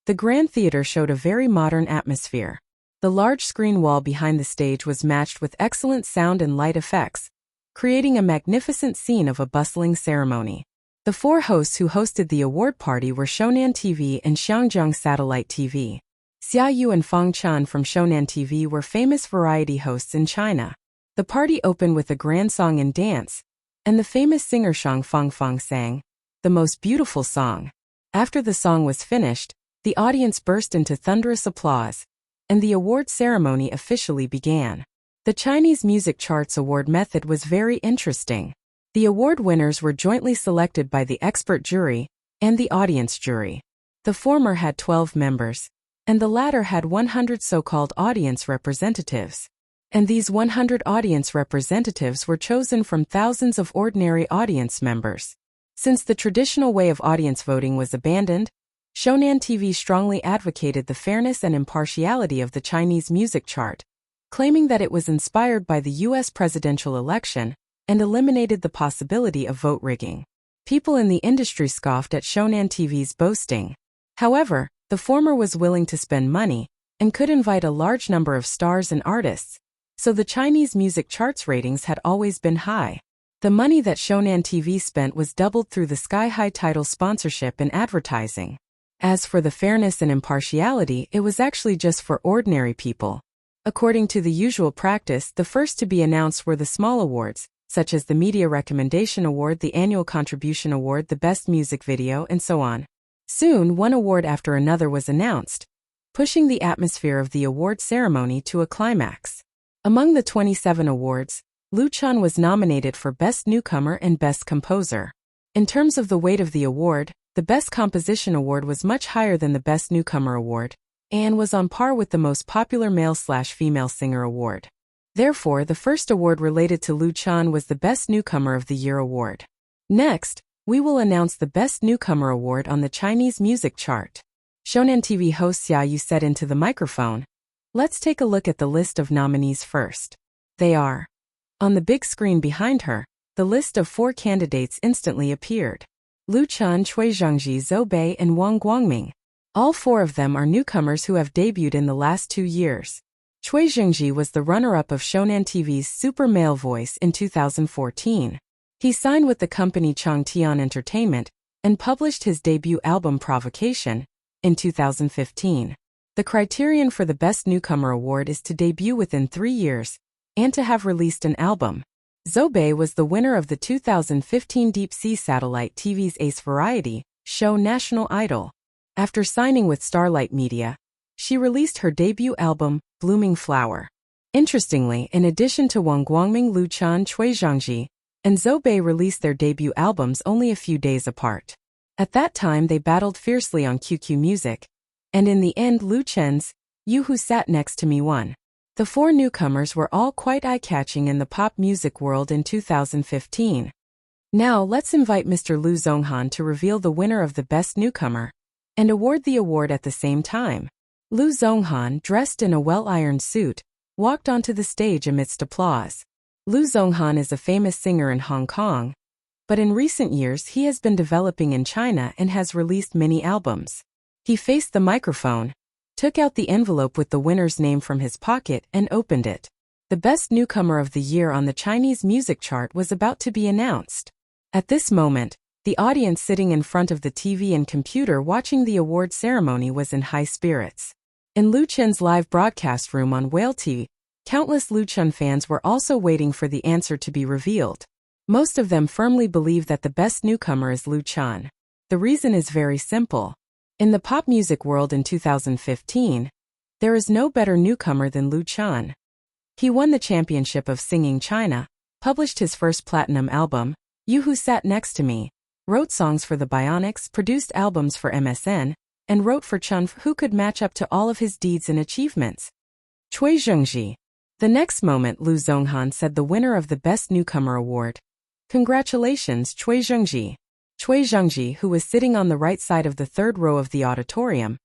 the Grand Theater showed a very modern atmosphere. The large screen wall behind the stage was matched with excellent sound and light effects, creating a magnificent scene of a bustling ceremony. The four hosts who hosted the award party were Shonan TV and Xiangjiang Satellite TV. Xia Yu and Fang Chan from Shonan TV were famous variety hosts in China. The party opened with a grand song and dance, and the famous singer Shang Fangfang sang the most beautiful song. After the song was finished, the audience burst into thunderous applause, and the award ceremony officially began. The Chinese Music Charts award method was very interesting. The award winners were jointly selected by the expert jury and the audience jury. The former had 12 members, and the latter had 100 so-called audience representatives. And these 100 audience representatives were chosen from thousands of ordinary audience members. Since the traditional way of audience voting was abandoned, Shonan TV strongly advocated the fairness and impartiality of the Chinese music chart, claiming that it was inspired by the U.S. presidential election and eliminated the possibility of vote rigging. People in the industry scoffed at Shonan TV's boasting. However, the former was willing to spend money and could invite a large number of stars and artists, so the Chinese music charts ratings had always been high. The money that Shonan TV spent was doubled through the sky-high title sponsorship and advertising. As for the fairness and impartiality, it was actually just for ordinary people. According to the usual practice, the first to be announced were the small awards, such as the Media Recommendation Award, the Annual Contribution Award, the Best Music Video, and so on. Soon, one award after another was announced, pushing the atmosphere of the award ceremony to a climax. Among the 27 awards, Lu Chan was nominated for Best Newcomer and Best Composer. In terms of the weight of the award, the Best Composition Award was much higher than the Best Newcomer Award, and was on par with the Most Popular Male/Female Singer Award. Therefore, the first award related to Lu Chan was the Best Newcomer of the Year award. Next, we will announce the Best Newcomer Award on the Chinese music chart. Shonan TV host Xia Yu said into the microphone. Let's take a look at the list of nominees first. They are. On the big screen behind her, the list of 4 candidates instantly appeared. Lu Chan, Cui Zhangji, Zhou Bei, and Wang Guangming. All 4 of them are newcomers who have debuted in the last 2 years. Cui Zhangji was the runner-up of Shonan TV's Super Male Voice in 2014. He signed with the company Changtian Entertainment and published his debut album Provocation in 2015. The criterion for the Best Newcomer Award is to debut within 3 years and to have released an album. Zhou Bei was the winner of the 2015 Deep Sea Satellite TV's Ace Variety show National Idol. After signing with Starlight Media, she released her debut album, Blooming Flower. Interestingly, in addition to Wang Guangming, Lu Chan, Cui Zhangji, and Zhou Bei released their debut albums only a few days apart. At that time they battled fiercely on QQ Music, and in the end Lu Chen's You Who Sat Next to Me won. The 4 newcomers were all quite eye-catching in the pop music world in 2015. Now let's invite Mr. Lu Zhonghan to reveal the winner of the Best Newcomer and award the award at the same time. Lu Zhonghan, dressed in a well-ironed suit, walked onto the stage amidst applause. Lu Zhonghan is a famous singer in Hong Kong, but in recent years he has been developing in China and has released many albums. He faced the microphone, took out the envelope with the winner's name from his pocket and opened it. The Best Newcomer of the Year on the Chinese music chart was about to be announced. At this moment, the audience sitting in front of the TV and computer watching the award ceremony was in high spirits. In Lu Chen's live broadcast room on Whale TV, countless Lu Chen fans were also waiting for the answer to be revealed. Most of them firmly believe that the best newcomer is Lu Chen. The reason is very simple. In the pop music world in 2015, there is no better newcomer than Lu Chen. He won the championship of Singing China, published his first platinum album, You Who Sat Next to Me, wrote songs for the Bionics, produced albums for MSN, and wrote for Chen, who could match up to all of his deeds and achievements. Cui Zhangji, The next moment Lu Zhonghan said the winner of the Best Newcomer Award. Congratulations, Cui Zhengji. Cui Zhengji, who was sitting on the right side of the third row of the auditorium,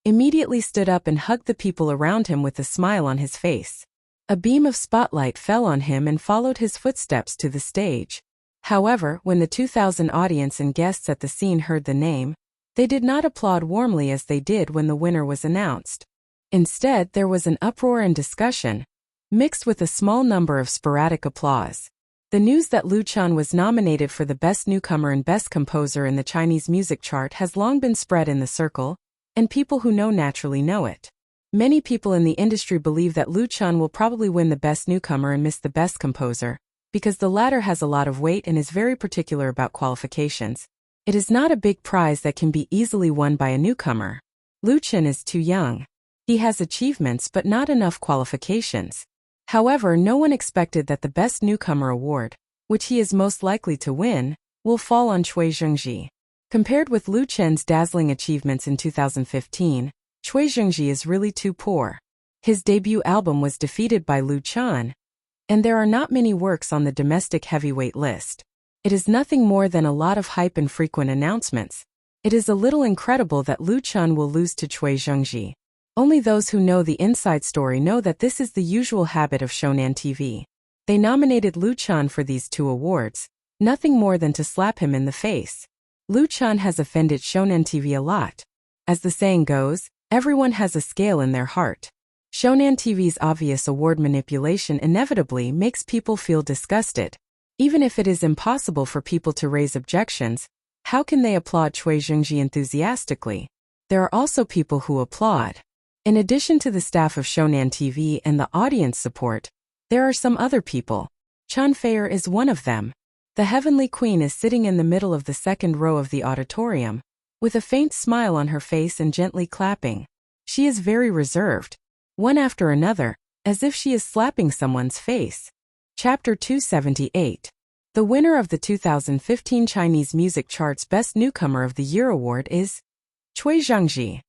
immediately stood up and hugged the people around him with a smile on his face. A beam of spotlight fell on him and followed his footsteps to the stage. However, when the 2,000 audience and guests at the scene heard the name, they did not applaud warmly as they did when the winner was announced. Instead, there was an uproar and discussion, mixed with a small number of sporadic applause. The news that Lu Chan was nominated for the Best Newcomer and Best Composer in the Chinese music chart has long been spread in the circle, and people who know naturally know it. Many people in the industry believe that Lu Chan will probably win the Best Newcomer and miss the Best Composer, because the latter has a lot of weight and is very particular about qualifications. It is not a big prize that can be easily won by a newcomer. Lu Chan is too young. He has achievements but not enough qualifications. However, no one expected that the Best Newcomer Award, which he is most likely to win, will fall on Cui Zhengji. Compared with Lu Chen's dazzling achievements in 2015, Cui Zhengji is really too poor. His debut album was defeated by Lu Chan, and there are not many works on the domestic heavyweight list. It is nothing more than a lot of hype and frequent announcements. It is a little incredible that Lu Chan will lose to Cui Zhengji. Only those who know the inside story know that this is the usual habit of Shonan TV. They nominated Lu Chan for these two awards, nothing more than to slap him in the face. Lu Chan has offended Shonan TV a lot. As the saying goes, everyone has a scale in their heart. Shonan TV's obvious award manipulation inevitably makes people feel disgusted. Even if it is impossible for people to raise objections, how can they applaud Cui Zhengji enthusiastically? There are also people who applaud. In addition to the staff of Shonan TV and the audience support, there are some other people. Chan Feier is one of them. The Heavenly Queen is sitting in the middle of the second row of the auditorium, with a faint smile on her face and gently clapping. She is very reserved, one after another, as if she is slapping someone's face. Chapter 278. The winner of the 2015 Chinese Music Chart's Best Newcomer of the Year award is Cui Zhengji.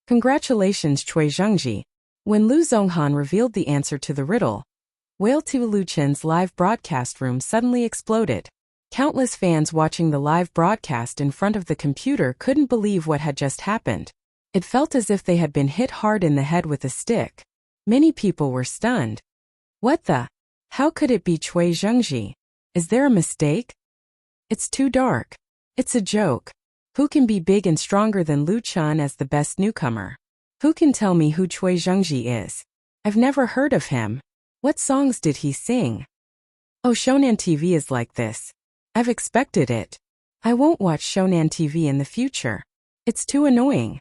Congratulations, Cui Zhengji. When Lu Zhonghan revealed the answer to the riddle, Whale to Lu Chen's live broadcast room suddenly exploded. Countless fans watching the live broadcast in front of the computer couldn't believe what had just happened. It felt as if they had been hit hard in the head with a stick. Many people were stunned. What the? How could it be Cui Zhengji? Is there a mistake? It's too dark. It's a joke. Who can be big and stronger than Lu Chan as the best newcomer? Who can tell me who Cui Zhengji is? I've never heard of him. What songs did he sing? Oh, Shonan TV is like this. I've expected it. I won't watch Shonan TV in the future. It's too annoying.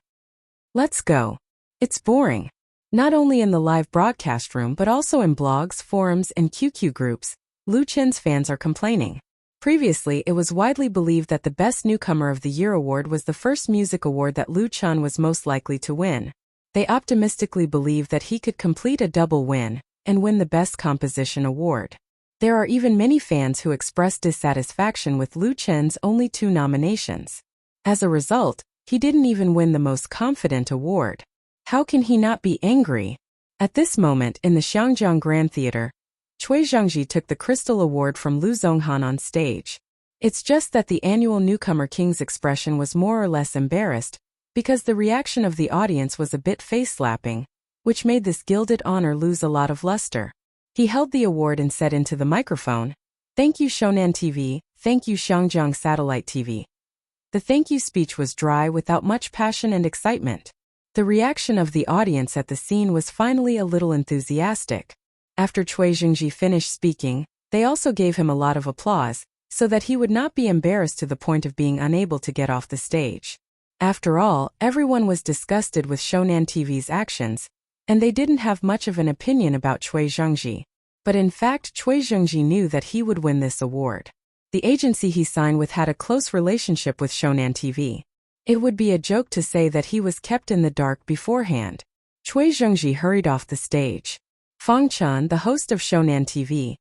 Let's go. It's boring. Not only in the live broadcast room but also in blogs, forums, and QQ groups, Lu Chen's fans are complaining. Previously, it was widely believed that the Best Newcomer of the Year award was the first music award that Lu Chan was most likely to win. They optimistically believed that he could complete a double win and win the Best Composition award. There are even many fans who expressed dissatisfaction with Lu Chen's only 2 nominations. As a result, he didn't even win the Most Confident award. How can he not be angry? At this moment in the Xiangjiang Grand Theater, Cui Zhengji took the Crystal Award from Lu Zhonghan on stage. It's just that the annual Newcomer King's expression was more or less embarrassed, because the reaction of the audience was a bit face-slapping, which made this gilded honor lose a lot of luster. He held the award and said into the microphone, "Thank you Shonan TV, thank you Xiangjiang Satellite TV." The thank you speech was dry without much passion and excitement. The reaction of the audience at the scene was finally a little enthusiastic. After Cui Zhengji finished speaking, they also gave him a lot of applause, so that he would not be embarrassed to the point of being unable to get off the stage. After all, everyone was disgusted with Shonan TV's actions, and they didn't have much of an opinion about Cui Zhengji. But in fact, Cui Zhengji knew that he would win this award. The agency he signed with had a close relationship with Shonan TV. It would be a joke to say that he was kept in the dark beforehand. Cui Zhengji hurried off the stage. Fang Chan, the host of Shonan TV,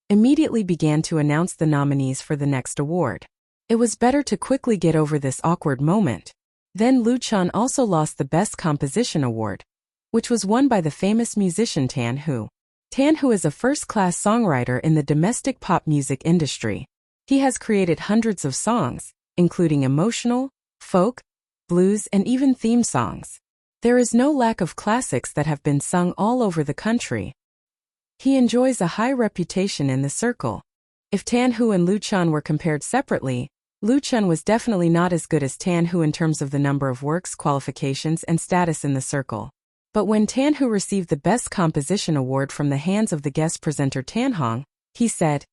immediately began to announce the nominees for the next award. It was better to quickly get over this awkward moment. Then Lu Chan also lost the Best Composition award, which was won by the famous musician Tan Hu. Tan Hu is a first-class songwriter in the domestic pop music industry. He has created hundreds of songs, including emotional, folk, blues, and even theme songs. There is no lack of classics that have been sung all over the country. He enjoys a high reputation in the circle. If Tan Hu and Lu Chan were compared separately, Lu Chan was definitely not as good as Tan Hu in terms of the number of works, qualifications, and status in the circle. But when Tan Hu received the Best Composition Award from the hands of the guest presenter Tan Hong, he said,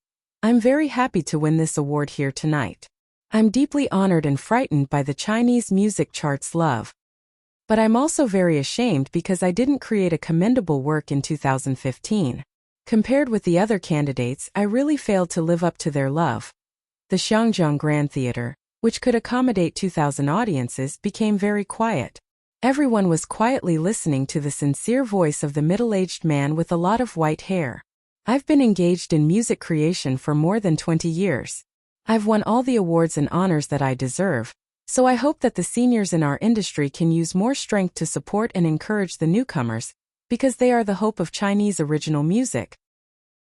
"I'm very happy to win this award here tonight. I'm deeply honored and frightened by the Chinese music chart's love. But I'm also very ashamed because I didn't create a commendable work in 2015. Compared with the other candidates, I really failed to live up to their love." The Xiangjiang Grand Theater, which could accommodate 2,000 audiences, became very quiet. Everyone was quietly listening to the sincere voice of the middle-aged man with a lot of white hair. "I've been engaged in music creation for more than 20 years. I've won all the awards and honors that I deserve, so I hope that the seniors in our industry can use more strength to support and encourage the newcomers, because they are the hope of Chinese original music.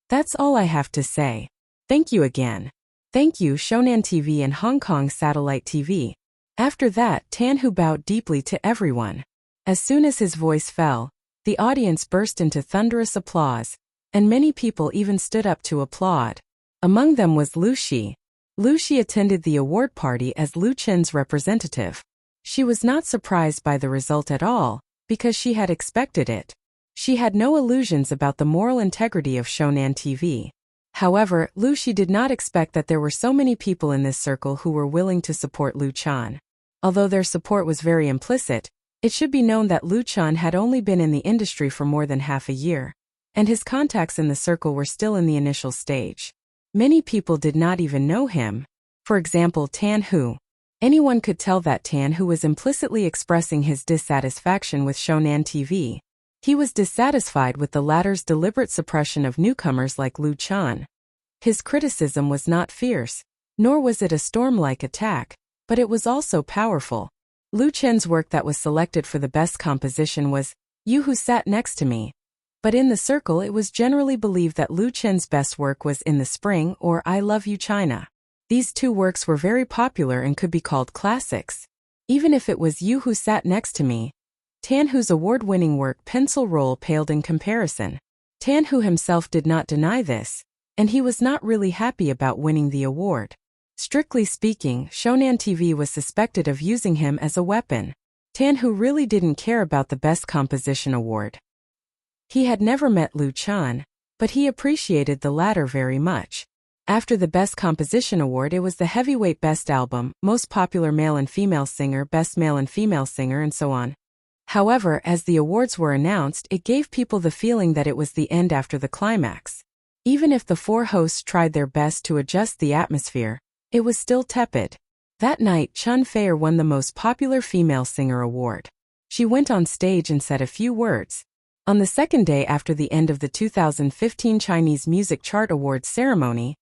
That's all I have to say. Thank you again." Thank you, Shonan TV and Hong Kong Satellite TV. After that, Tan Hu bowed deeply to everyone. As soon as his voice fell, the audience burst into thunderous applause, and many people even stood up to applaud. Among them was Lu Xi. Lu Xi attended the award party as Lu Chen's representative. She was not surprised by the result at all, because she had expected it. She had no illusions about the moral integrity of Shonan TV. However, Lu Xi did not expect that there were so many people in this circle who were willing to support Lu Chan. Although their support was very implicit, it should be known that Lu Chan had only been in the industry for more than half a year, and his contacts in the circle were still in the initial stage. Many people did not even know him. For example, Tan Hu. Anyone could tell that Tan Hu was implicitly expressing his dissatisfaction with Shonan TV. He was dissatisfied with the latter's deliberate suppression of newcomers like Lu Chan. His criticism was not fierce, nor was it a storm-like attack, but it was also powerful. Lu Chen's work that was selected for the best composition was "You Who Sat Next to Me," but in the circle it was generally believed that Lu Chen's best work was "In the Spring" or "I Love You China." These two works were very popular and could be called classics. Even if it was "You Who Sat Next to Me," Tan Hu's award-winning work Pencil Roll paled in comparison. Tan Hu himself did not deny this, and he was not really happy about winning the award. Strictly speaking, Shonan TV was suspected of using him as a weapon. Tan Hu really didn't care about the Best Composition Award. He had never met Lu Chan, but he appreciated the latter very much. After the Best Composition Award, it was the heavyweight Best Album, Most Popular Male and Female Singer, Best Male and Female Singer, and so on. However, as the awards were announced, it gave people the feeling that it was the end after the climax. Even if the four hosts tried their best to adjust the atmosphere, it was still tepid. That night, Chun Feier won the Most Popular Female Singer award. She went on stage and said a few words. On the second day after the end of the 2015 Chinese Music Chart Awards ceremony,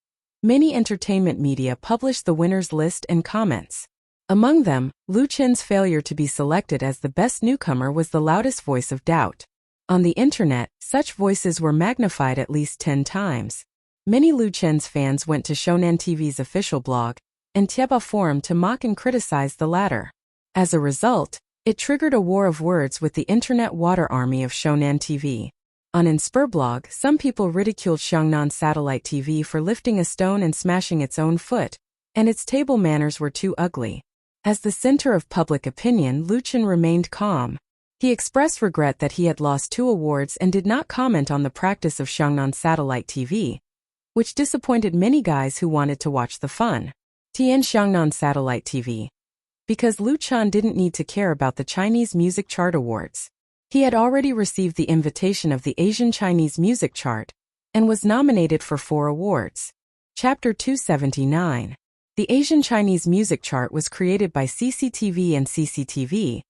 many entertainment media published the winners' list and comments. Among them, Lu Chen's failure to be selected as the best newcomer was the loudest voice of doubt. On the internet, such voices were magnified at least 10 times. Many Lu Chen's fans went to Shonan TV's official blog and Tieba forum to mock and criticize the latter. As a result, it triggered a war of words with the internet water army of Shonan TV. On Insperblog, some people ridiculed Xiangnan Satellite TV for lifting a stone and smashing its own foot, and its table manners were too ugly. As the center of public opinion, Lu Chan remained calm. He expressed regret that he had lost 2 awards and did not comment on the practice of Xiangnan Satellite TV, which disappointed many guys who wanted to watch the fun. Tian Xiangnan Satellite TV. Because Lu Chan didn't need to care about the Chinese Music Chart Awards. He had already received the invitation of the Asian Chinese Music Chart and was nominated for 4 awards. Chapter 279. The Asian Chinese Music Chart was created by CCTV and CCTV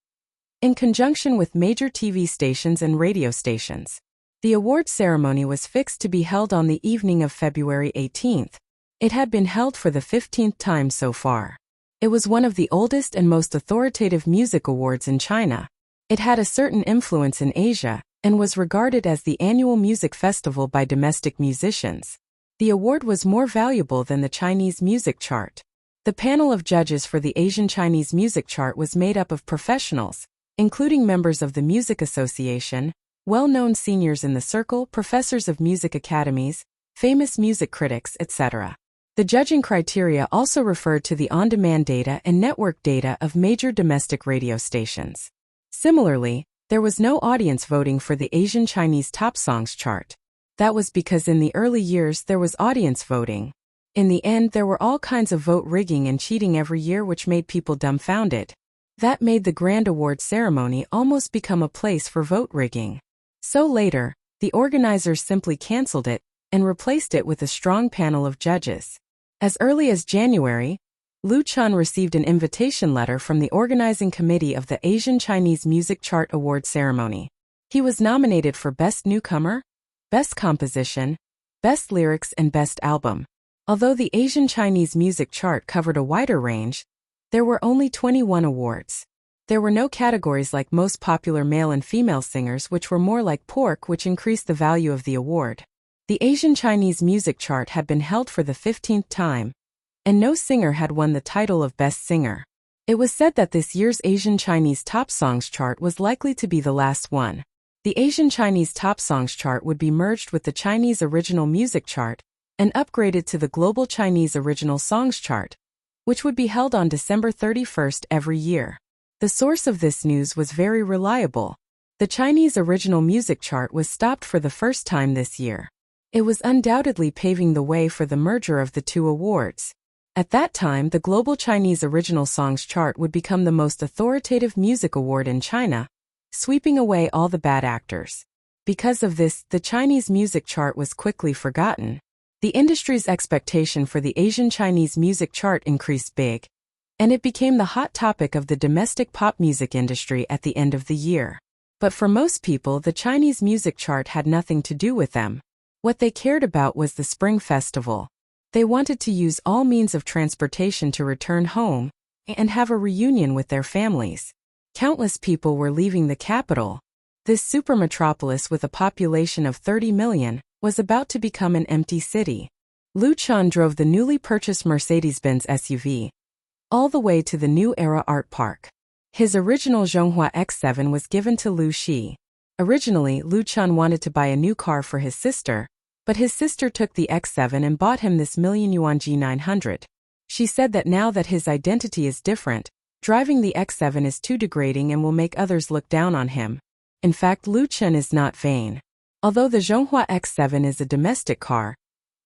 in conjunction with major TV stations and radio stations. The award ceremony was fixed to be held on the evening of February 18th. It had been held for the 15th time so far. It was one of the oldest and most authoritative music awards in China. It had a certain influence in Asia, and was regarded as the annual music festival by domestic musicians. The award was more valuable than the Chinese music chart. The panel of judges for the Asian Chinese music chart was made up of professionals, including members of the Music Association, well-known seniors in the circle, professors of music academies, famous music critics, etc. The judging criteria also referred to the on-demand data and network data of major domestic radio stations. Similarly, there was no audience voting for the Asian Chinese Top Songs chart. That was because in the early years there was audience voting. In the end, there were all kinds of vote rigging and cheating every year, which made people dumbfounded. That made the grand award ceremony almost become a place for vote rigging. So later, the organizers simply canceled it and replaced it with a strong panel of judges. As early as January, Lu Chun received an invitation letter from the organizing committee of the Asian Chinese Music Chart Award ceremony. He was nominated for Best Newcomer, Best Composition, Best Lyrics and Best Album. Although the Asian Chinese music chart covered a wider range, there were only 21 awards. There were no categories like most popular male and female singers, which were more like pork, which increased the value of the award. The Asian Chinese music chart had been held for the 15th time, and no singer had won the title of Best Singer. It was said that this year's Asian Chinese Top Songs chart was likely to be the last one. The Asian Chinese Top Songs chart would be merged with the Chinese Original Music chart and upgraded to the Global Chinese Original Songs chart, which would be held on December 31st every year. The source of this news was very reliable. The Chinese Original Music chart was stopped for the first time this year. It was undoubtedly paving the way for the merger of the two awards. At that time, the Global Chinese Original Songs chart would become the most authoritative music award in China, sweeping away all the bad actors. Because of this, the Chinese music chart was quickly forgotten. The industry's expectation for the Asian Chinese music chart increased big, and it became the hot topic of the domestic pop music industry at the end of the year. But for most people, the Chinese music chart had nothing to do with them. What they cared about was the Spring Festival. They wanted to use all means of transportation to return home and have a reunion with their families. Countless people were leaving the capital. This supermetropolis with a population of 30 million was about to become an empty city. Lu Chun drove the newly purchased Mercedes-Benz SUV all the way to the New Era Art Park. His original Zhonghua X7 was given to Lu Shi. Originally, Lu Chun wanted to buy a new car for his sister, but his sister took the X7 and bought him this million yuan G900. She said that now that his identity is different, driving the X7 is too degrading and will make others look down on him. In fact, Lu Chun is not vain. Although the Zhonghua X7 is a domestic car,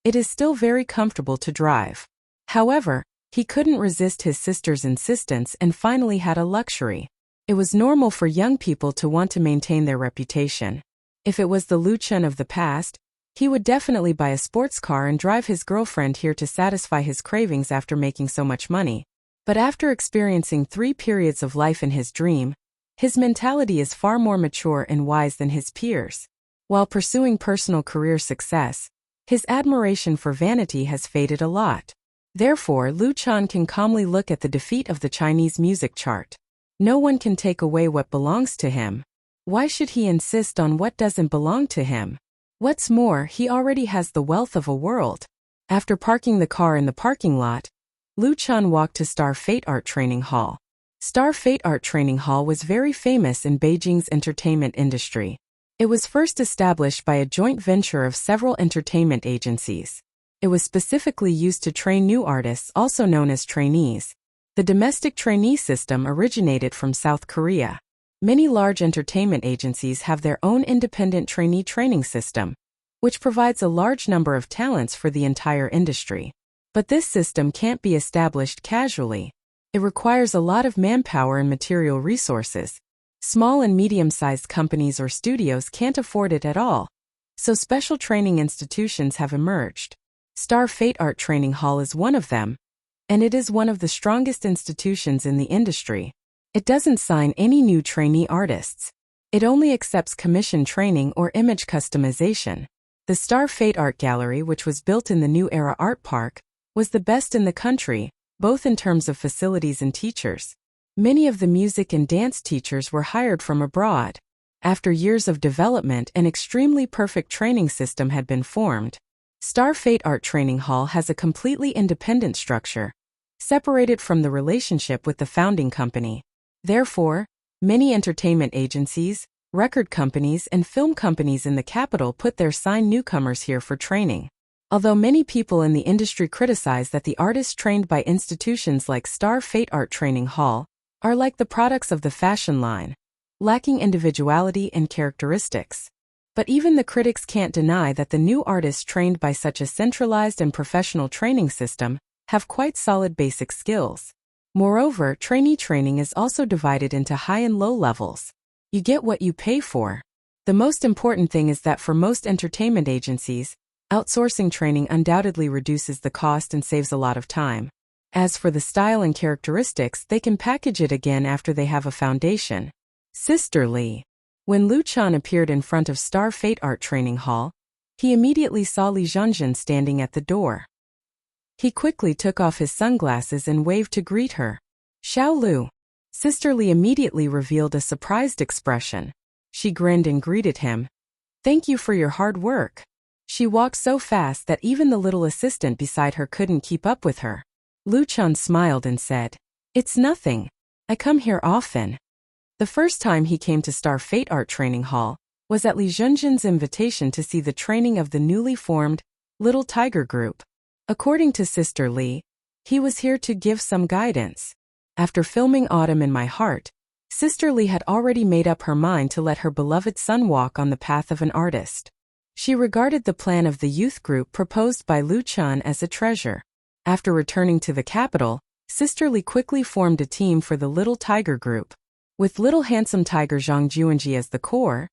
it is still very comfortable to drive. However, he couldn't resist his sister's insistence and finally had a luxury. It was normal for young people to want to maintain their reputation. If it was the Lu Chun of the past, he would definitely buy a sports car and drive his girlfriend here to satisfy his cravings after making so much money. But after experiencing 3 periods of life in his dream, his mentality is far more mature and wise than his peers. While pursuing personal career success, his admiration for vanity has faded a lot. Therefore, Lu Chun can calmly look at the defeat of the Chinese music chart. No one can take away what belongs to him. Why should he insist on what doesn't belong to him? What's more, he already has the wealth of a world. After parking the car in the parking lot, Lu Chun walked to Star Fate Art Training Hall. Star Fate Art Training Hall was very famous in Beijing's entertainment industry. It was first established by a joint venture of several entertainment agencies. It was specifically used to train new artists, also known as trainees. The domestic trainee system originated from South Korea. Many large entertainment agencies have their own independent trainee training system, which provides a large number of talents for the entire industry. But this system can't be established casually. It requires a lot of manpower and material resources. Small and medium-sized companies or studios can't afford it at all, so special training institutions have emerged. Star Fate Art Training Hall is one of them, and it is one of the strongest institutions in the industry. It doesn't sign any new trainee artists. It only accepts commission training or image customization. The Star Fate Art Gallery, which was built in the New Era Art Park, was the best in the country, both in terms of facilities and teachers. Many of the music and dance teachers were hired from abroad. After years of development, an extremely perfect training system had been formed. Star Fate Art Training Hall has a completely independent structure, separated from the relationship with the founding company. Therefore, many entertainment agencies, record companies, and film companies in the capital put their signed newcomers here for training. Although many people in the industry criticize that the artists trained by institutions like Star Fate Art Training Hall are like the products of the fashion line, lacking individuality and characteristics. But even the critics can't deny that the new artists trained by such a centralized and professional training system have quite solid basic skills. Moreover, trainee training is also divided into high and low levels. You get what you pay for. The most important thing is that for most entertainment agencies, outsourcing training undoubtedly reduces the cost and saves a lot of time. As for the style and characteristics, they can package it again after they have a foundation. Sisterly. When Lu Chan appeared in front of Star Fate Art Training Hall, he immediately saw Li Zhenzhen standing at the door. He quickly took off his sunglasses and waved to greet her. Xiao Lu. Sister Li immediately revealed a surprised expression. She grinned and greeted him. Thank you for your hard work. She walked so fast that even the little assistant beside her couldn't keep up with her. Lu Chan smiled and said, It's nothing. I come here often. The first time he came to Star Fate Art Training Hall was at Li Zhenzhen's invitation to see the training of the newly formed Little Tiger Group. According to Sister Li, he was here to give some guidance. After filming Autumn in My Heart, Sister Li had already made up her mind to let her beloved son walk on the path of an artist. She regarded the plan of the youth group proposed by Lu Chan as a treasure. After returning to the capital, Sister Li quickly formed a team for the Little Tiger Group. With little handsome tiger Zhang Juanji as the core,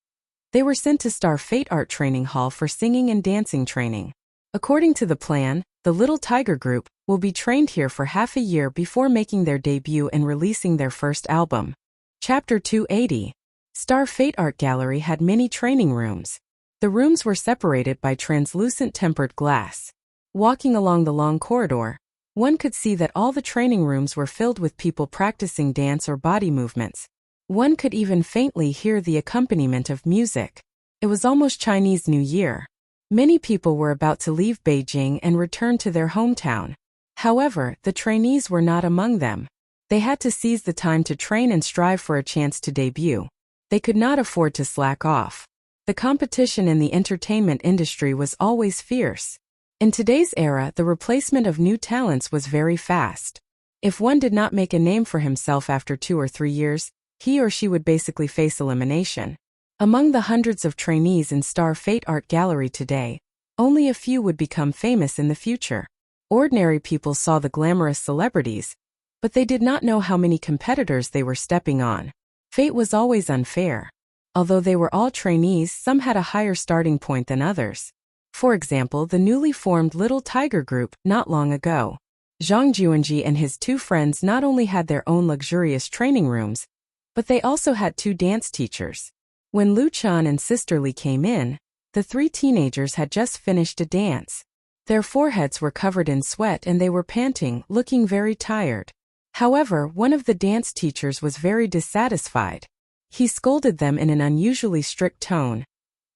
they were sent to Star Fate Art Training Hall for singing and dancing training. According to the plan, the Little Tiger Group will be trained here for half a year before making their debut and releasing their first album. Chapter 280. Star Fate Art Gallery had many training rooms. The rooms were separated by translucent tempered glass. Walking along the long corridor, one could see that all the training rooms were filled with people practicing dance or body movements. One could even faintly hear the accompaniment of music. It was almost Chinese New Year. Many people were about to leave Beijing and return to their hometown. However, the trainees were not among them. They had to seize the time to train and strive for a chance to debut. They could not afford to slack off. The competition in the entertainment industry was always fierce. In today's era, the replacement of new talents was very fast. If one did not make a name for himself after 2 or 3 years, he or she would basically face elimination. Among the hundreds of trainees in Star Fate Art Gallery today, only a few would become famous in the future. Ordinary people saw the glamorous celebrities, but they did not know how many competitors they were stepping on. Fate was always unfair. Although they were all trainees, some had a higher starting point than others. For example, the newly formed Little Tiger Group not long ago. Zhang Juanji and his 2 friends not only had their own luxurious training rooms, but they also had 2 dance teachers. When Lu Chan and Sister Li came in, the 3 teenagers had just finished a dance. Their foreheads were covered in sweat and they were panting, looking very tired. However, one of the dance teachers was very dissatisfied. He scolded them in an unusually strict tone,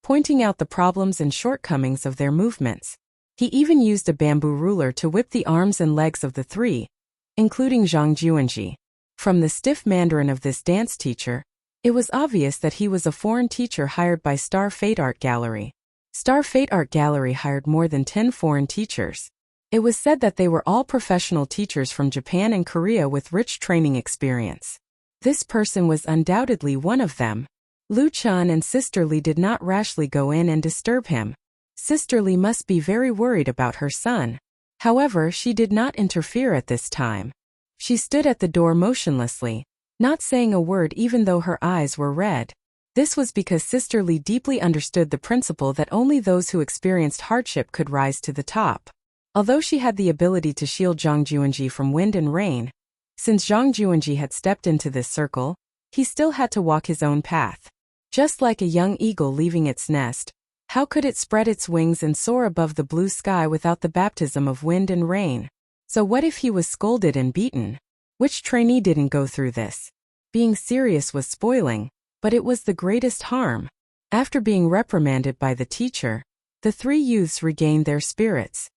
pointing out the problems and shortcomings of their movements. He even used a bamboo ruler to whip the arms and legs of the 3, including Zhang Juanji. From the stiff Mandarin of this dance teacher, it was obvious that he was a foreign teacher hired by Star Fate Art Gallery. Star Fate Art Gallery hired more than 10 foreign teachers. It was said that they were all professional teachers from Japan and Korea with rich training experience. This person was undoubtedly one of them. Lu Chan and Sister Li did not rashly go in and disturb him. Sister Li must be very worried about her son. However, she did not interfere at this time. She stood at the door motionlessly, not saying a word even though her eyes were red. This was because Sister Li deeply understood the principle that only those who experienced hardship could rise to the top. Although she had the ability to shield Zhang Juanji from wind and rain, since Zhang Juanji had stepped into this circle, he still had to walk his own path. Just like a young eagle leaving its nest, how could it spread its wings and soar above the blue sky without the baptism of wind and rain? So what if he was scolded and beaten? Which trainee didn't go through this? Being serious was spoiling, but it was the greatest harm. After being reprimanded by the teacher, the three youths regained their spirits.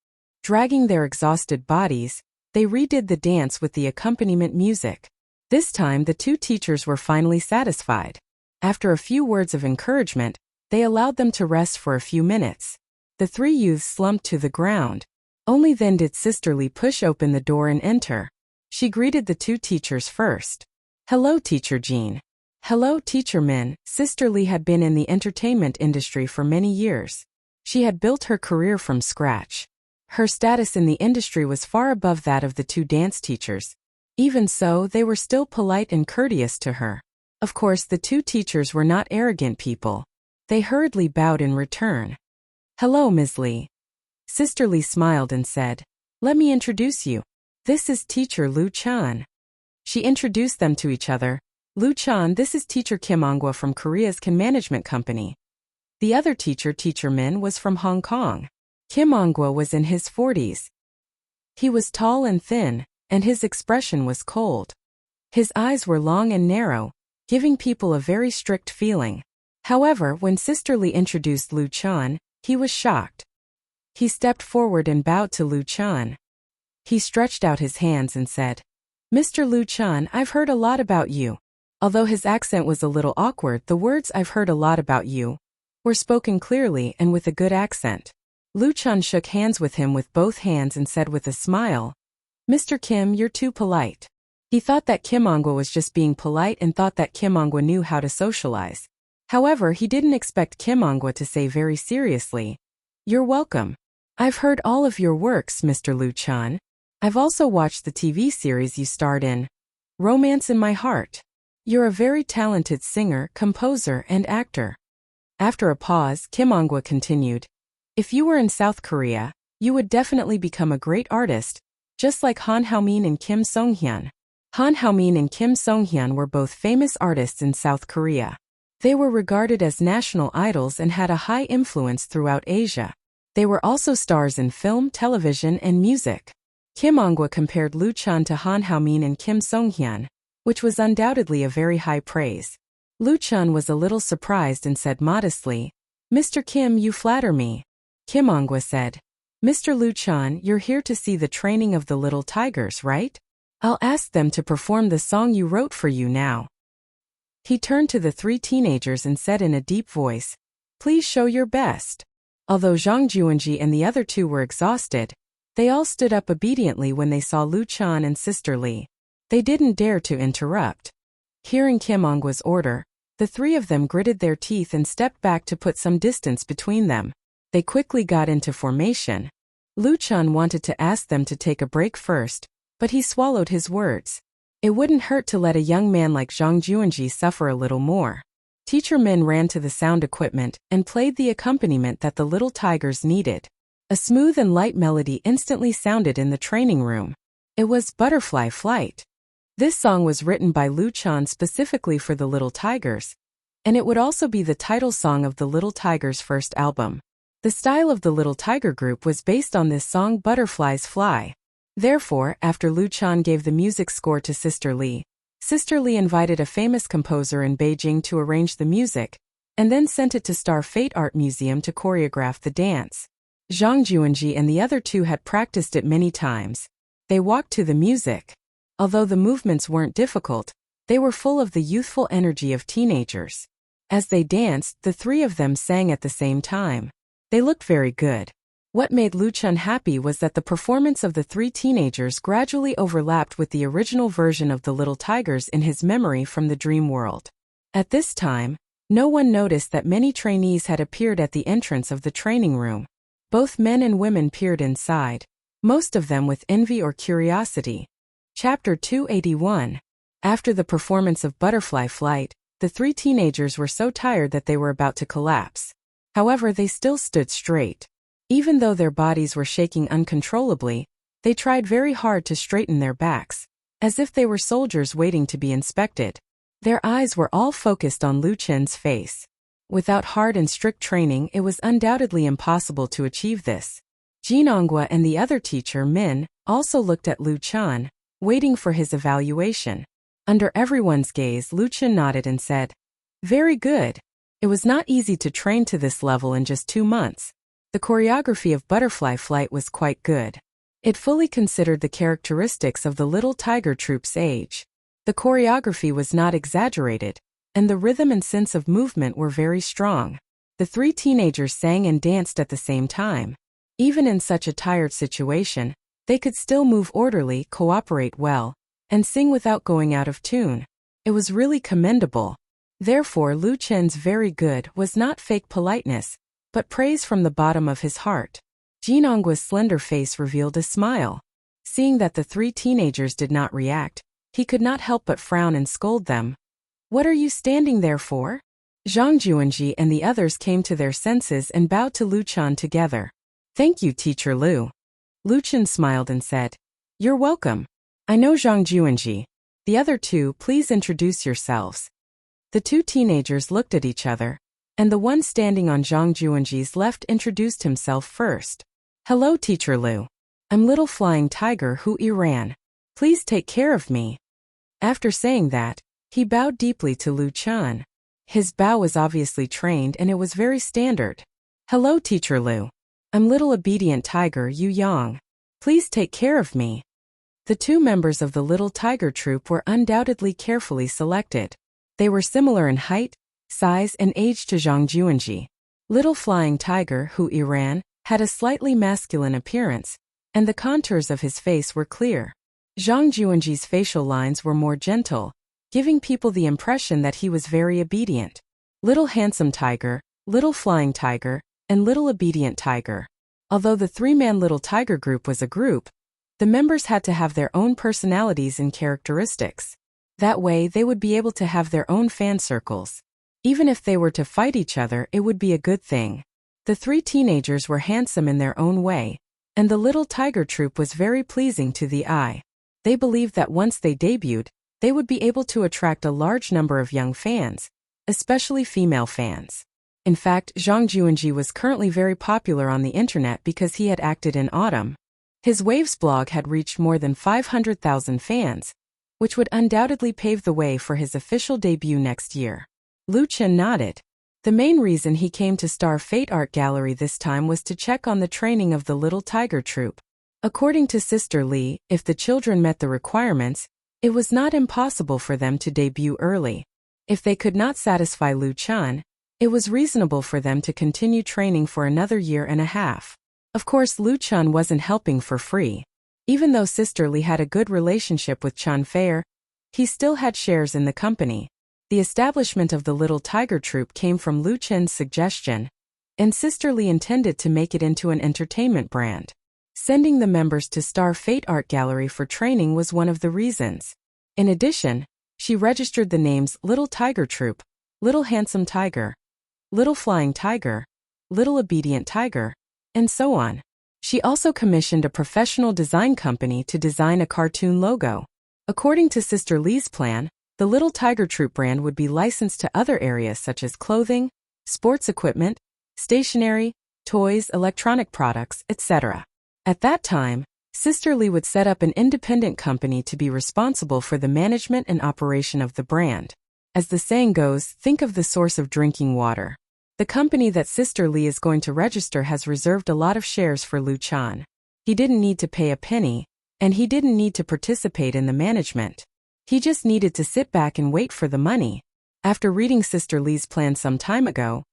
Dragging their exhausted bodies, they redid the dance with the accompaniment music. This time the two teachers were finally satisfied. After a few words of encouragement, they allowed them to rest for a few minutes. The three youths slumped to the ground. Only then did Sister Lee push open the door and enter. She greeted the two teachers first. "Hello, Teacher Jean." "Hello, Teacher Min." Sister Lee had been in the entertainment industry for many years. She had built her career from scratch. Her status in the industry was far above that of the two dance teachers. Even so, they were still polite and courteous to her. Of course, the two teachers were not arrogant people. They hurriedly bowed in return. "Hello, Ms. Lee." Sister Lee smiled and said, "Let me introduce you. This is Teacher Lu Chan." She introduced them to each other. "Lu Chan, this is Teacher Kim Angwa from Korea's Can Management Company." The other teacher, Teacher Min, was from Hong Kong. Kim Angwa was in his 40s. He was tall and thin, and his expression was cold. His eyes were long and narrow, giving people a very strict feeling. However, when Sister Lee introduced Lu Chan, he was shocked. He stepped forward and bowed to Lu Chan. He stretched out his hands and said, "Mr. Lu Chan, I've heard a lot about you." Although his accent was a little awkward, the words "I've heard a lot about you" were spoken clearly and with a good accent. Lu Chan shook hands with him with both hands and said with a smile, "Mr. Kim, you're too polite." He thought that Kim Angwa was just being polite and thought that Kim Angwa knew how to socialize. However, he didn't expect Kim Angwa to say very seriously, "You're welcome. I've heard all of your works, Mr. Lu Chan. I've also watched the TV series you starred in, Romance in My Heart. You're a very talented singer, composer, and actor." After a pause, Kim Angwa continued, "If you were in South Korea, you would definitely become a great artist, just like Han Haomin and Kim Song-hyun." Han Haomin and Kim Song-hyun were both famous artists in South Korea. They were regarded as national idols and had a high influence throughout Asia. They were also stars in film, television, and music. Kim Angwa compared Lu Chan to Han Haomin and Kim Song-hyun, which was undoubtedly a very high praise. Lu Chan was a little surprised and said modestly, "Mr. Kim, you flatter me." Kim Angwa said, "Mr. Lu Chan, you're here to see the training of the little tigers, right? I'll ask them to perform the song you wrote for you now." He turned to the three teenagers and said in a deep voice, "Please show your best." Although Zhang Juanji and the other two were exhausted, they all stood up obediently when they saw Lu Chan and Sister Lee. They didn't dare to interrupt. Hearing Kim Angwa's order, the three of them gritted their teeth and stepped back to put some distance between them. They quickly got into formation. Lu Chan wanted to ask them to take a break first, but he swallowed his words. It wouldn't hurt to let a young man like Zhang Juanji suffer a little more. Teacher Min ran to the sound equipment and played the accompaniment that the little tigers needed. A smooth and light melody instantly sounded in the training room. It was Butterfly Flight. This song was written by Lu Chan specifically for the Little Tigers, and it would also be the title song of the Little Tigers' first album. The style of the Little Tiger group was based on this song Butterflies Fly. Therefore, after Lu Chan gave the music score to Sister Lee invited a famous composer in Beijing to arrange the music, and then sent it to Star Fate Art Museum to choreograph the dance. Zhang Juanji and the other two had practiced it many times. They walked to the music. Although the movements weren't difficult, they were full of the youthful energy of teenagers. As they danced, the three of them sang at the same time. They looked very good. What made Lu Chan happy was that the performance of the three teenagers gradually overlapped with the original version of the Little Tigers in his memory from the dream world. At this time, no one noticed that many trainees had appeared at the entrance of the training room. Both men and women peered inside, most of them with envy or curiosity. Chapter 281. After the performance of Butterfly Flight, the three teenagers were so tired that they were about to collapse. However, they still stood straight. Even though their bodies were shaking uncontrollably, they tried very hard to straighten their backs, as if they were soldiers waiting to be inspected. Their eyes were all focused on Lu Chen's face. Without hard and strict training, it was undoubtedly impossible to achieve this. Jean Angwa and the other teacher, Min, also looked at Lu Chan, waiting for his evaluation. Under everyone's gaze, Lu Chan nodded and said, Very good. It was not easy to train to this level in just 2 months. The choreography of butterfly flight was quite good. It fully considered the characteristics of the little tiger troop's age. The choreography was not exaggerated, and the rhythm and sense of movement were very strong. The 3 teenagers sang and danced at the same time. Even in such a tired situation, they could still move orderly, cooperate well, and sing without going out of tune. It was really commendable. Therefore, Lu Chen's very good was not fake politeness, but praise from the bottom of his heart. Jinongwa's slender face revealed a smile. Seeing that the 3 teenagers did not react, he could not help but frown and scold them. What are you standing there for? Zhang Juanji and the others came to their senses and bowed to Lu Chen together. Thank you, Teacher Lu. Lu Chen smiled and said, You're welcome. I know Zhang Juanji. The other 2, please introduce yourselves. The 2 teenagers looked at each other, and the one standing on Zhang Juanji's left introduced himself first. Hello, Teacher Lu. I'm Little Flying Tiger Hu Iran. Please take care of me. After saying that, he bowed deeply to Lu Chen. His bow was obviously trained and it was very standard. Hello, Teacher Lu. I'm Little Obedient Tiger Yu Yang. Please take care of me. The 2 members of the Little Tiger Troop were undoubtedly carefully selected. They were similar in height, size and age to Zhang Juanji. Little Flying Tiger Hu Iran had a slightly masculine appearance, and the contours of his face were clear. Zhang Juanji's facial lines were more gentle, giving people the impression that he was very obedient. Little Handsome Tiger, Little Flying Tiger, and Little Obedient Tiger. Although the 3-man Little Tiger group was a group, the members had to have their own personalities and characteristics. That way they would be able to have their own fan circles. Even if they were to fight each other, it would be a good thing. The 3 teenagers were handsome in their own way, and the Little Tiger Troop was very pleasing to the eye. They believed that once they debuted, they would be able to attract a large number of young fans, especially female fans. In fact, Zhang Juanji was currently very popular on the internet because he had acted in Autumn. His Waves blog had reached more than 500,000 fans, which would undoubtedly pave the way for his official debut next year. Lu Chen nodded. The main reason he came to Star Fate Art Gallery this time was to check on the training of the Little Tiger Troop. According to Sister Li, if the children met the requirements, it was not impossible for them to debut early. If they could not satisfy Lu Chen, it was reasonable for them to continue training for another year and a half. Of course, Lu Chen wasn't helping for free. Even though Sister Li had a good relationship with Chen Feier, he still had shares in the company. The establishment of the Little Tiger Troop came from Lu Chen's suggestion, and Sister Li intended to make it into an entertainment brand. Sending the members to Star Fate Art Gallery for training was one of the reasons. In addition, she registered the names Little Tiger Troop, Little Handsome Tiger, Little Flying Tiger, Little Obedient Tiger, and so on. She also commissioned a professional design company to design a cartoon logo. According to Sister Li's plan, the Little Tiger Troop brand would be licensed to other areas such as clothing, sports equipment, stationery, toys, electronic products, etc. At that time, Sister Li would set up an independent company to be responsible for the management and operation of the brand. As the saying goes, think of the source of drinking water. The company that Sister Li is going to register has reserved a lot of shares for Lu Chen. He didn't need to pay a penny, and he didn't need to participate in the management. He just needed to sit back and wait for the money. After reading Sister Li's plan some time ago,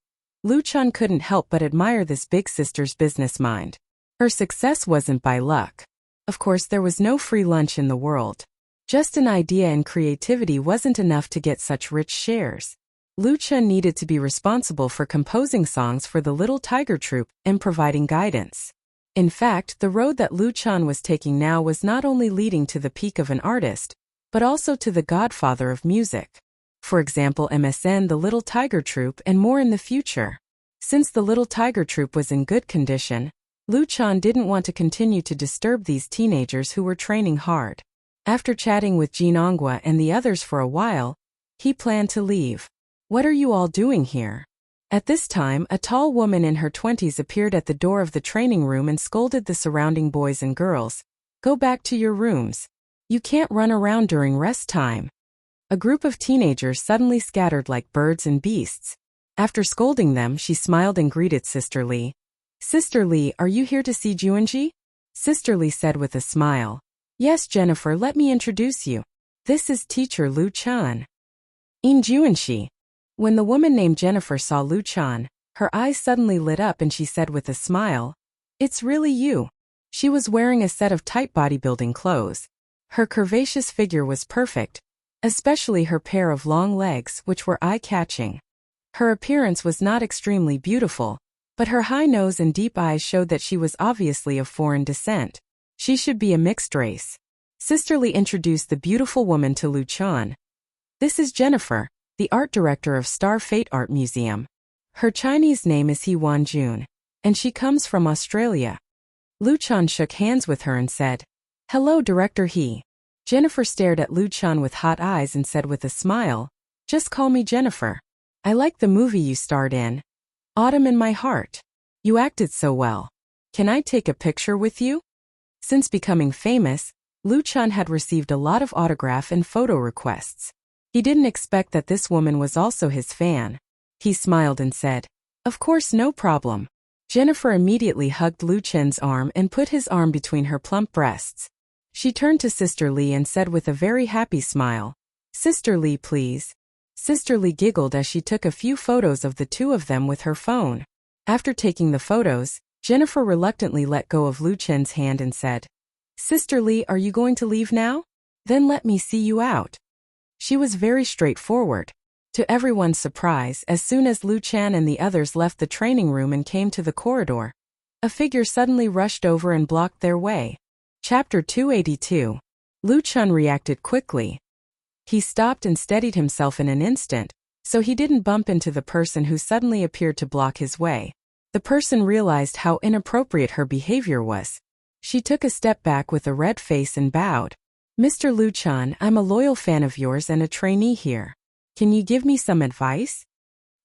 Lu Chen couldn't help but admire this big sister's business mind. Her success wasn't by luck. Of course, there was no free lunch in the world. Just an idea and creativity wasn't enough to get such rich shares. Lu Chen needed to be responsible for composing songs for the Little Tiger Troop and providing guidance. In fact, the road that Lu Chen was taking now was not only leading to the peak of an artist, but also to the godfather of music. For example, MSN, the Little Tiger Troop, and more in the future. Since the Little Tiger Troop was in good condition, Lu Chen didn't want to continue to disturb these teenagers who were training hard. After chatting with Jinongwa and the others for a while, he planned to leave. What are you all doing here? At this time, a tall woman in her 20s appeared at the door of the training room and scolded the surrounding boys and girls. Go back to your rooms. You can't run around during rest time. A group of teenagers suddenly scattered like birds and beasts. After scolding them, she smiled and greeted Sister Lee. Sister Lee, are you here to see Juanji? Sister Lee said with a smile. Yes, Jennifer, let me introduce you. This is teacher Lu Chan. In Juanji. When the woman named Jennifer saw Lu Chan, her eyes suddenly lit up and she said with a smile, It's really you. She was wearing a set of tight bodybuilding clothes. Her curvaceous figure was perfect, especially her pair of long legs, which were eye-catching. Her appearance was not extremely beautiful, but her high nose and deep eyes showed that she was obviously of foreign descent. She should be a mixed race. Sister Lee introduced the beautiful woman to Lu Chan. This is Jennifer, the art director of Star Fate Art Museum. Her Chinese name is He Wan Jun, and she comes from Australia. Lu Chan shook hands with her and said, Hello, Director He. Jennifer stared at Lu Chan with hot eyes and said with a smile, Just call me Jennifer. I like the movie you starred in. Autumn in My Heart. You acted so well. Can I take a picture with you? Since becoming famous, Lu Chan had received a lot of autograph and photo requests. He didn't expect that this woman was also his fan. He smiled and said, Of course, no problem. Jennifer immediately hugged Lu Chan's arm and put his arm between her plump breasts. She turned to Sister Lee and said with a very happy smile, Sister Lee, please. Sister Lee giggled as she took a few photos of the two of them with her phone. After taking the photos, Jennifer reluctantly let go of Lu Chan's hand and said, Sister Lee, are you going to leave now? Then let me see you out. She was very straightforward. To everyone's surprise, as soon as Lu Chan and the others left the training room and came to the corridor, a figure suddenly rushed over and blocked their way. Chapter 282. Lu Chan reacted quickly. He stopped and steadied himself in an instant, so he didn't bump into the person who suddenly appeared to block his way. The person realized how inappropriate her behavior was. She took a step back with a red face and bowed. Mr. Lu Chan, I'm a loyal fan of yours and a trainee here. Can you give me some advice?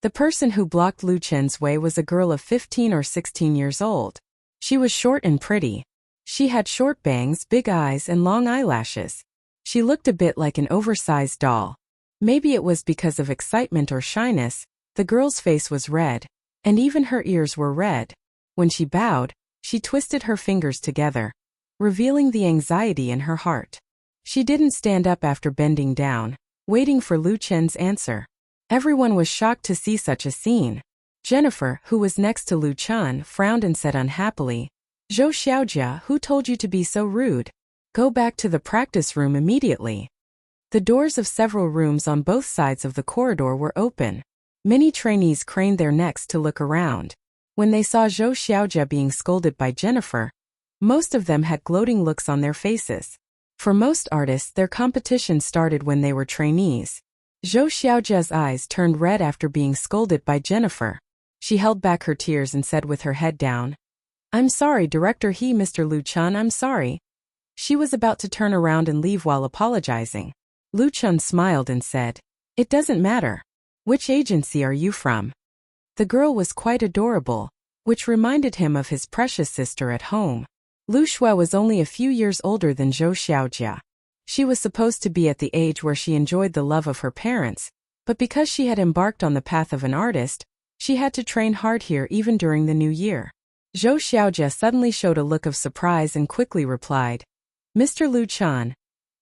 The person who blocked Lu Chan's way was a girl of 15 or 16 years old. She was short and pretty. She had short bangs, big eyes, and long eyelashes. She looked a bit like an oversized doll. Maybe it was because of excitement or shyness, the girl's face was red, and even her ears were red. When she bowed, she twisted her fingers together, revealing the anxiety in her heart. She didn't stand up after bending down, waiting for Lu Chan's answer. Everyone was shocked to see such a scene. Jennifer, who was next to Lu Chan, frowned and said unhappily, Zhou Xiaojia, who told you to be so rude? Go back to the practice room immediately. The doors of several rooms on both sides of the corridor were open. Many trainees craned their necks to look around. When they saw Zhou Xiaojia being scolded by Jennifer, most of them had gloating looks on their faces. For most artists, their competition started when they were trainees. Zhou Xiaojia's eyes turned red after being scolded by Jennifer. She held back her tears and said with her head down, I'm sorry, Director He, Mr. Lu Chan, I'm sorry. She was about to turn around and leave while apologizing. Lu Chan smiled and said, It doesn't matter. Which agency are you from? The girl was quite adorable, which reminded him of his precious sister at home. Lu Shui was only a few years older than Zhou Xiaojia. She was supposed to be at the age where she enjoyed the love of her parents, but because she had embarked on the path of an artist, she had to train hard here even during the new year. Zhou Xiaojia suddenly showed a look of surprise and quickly replied, Mr. Lu Chan,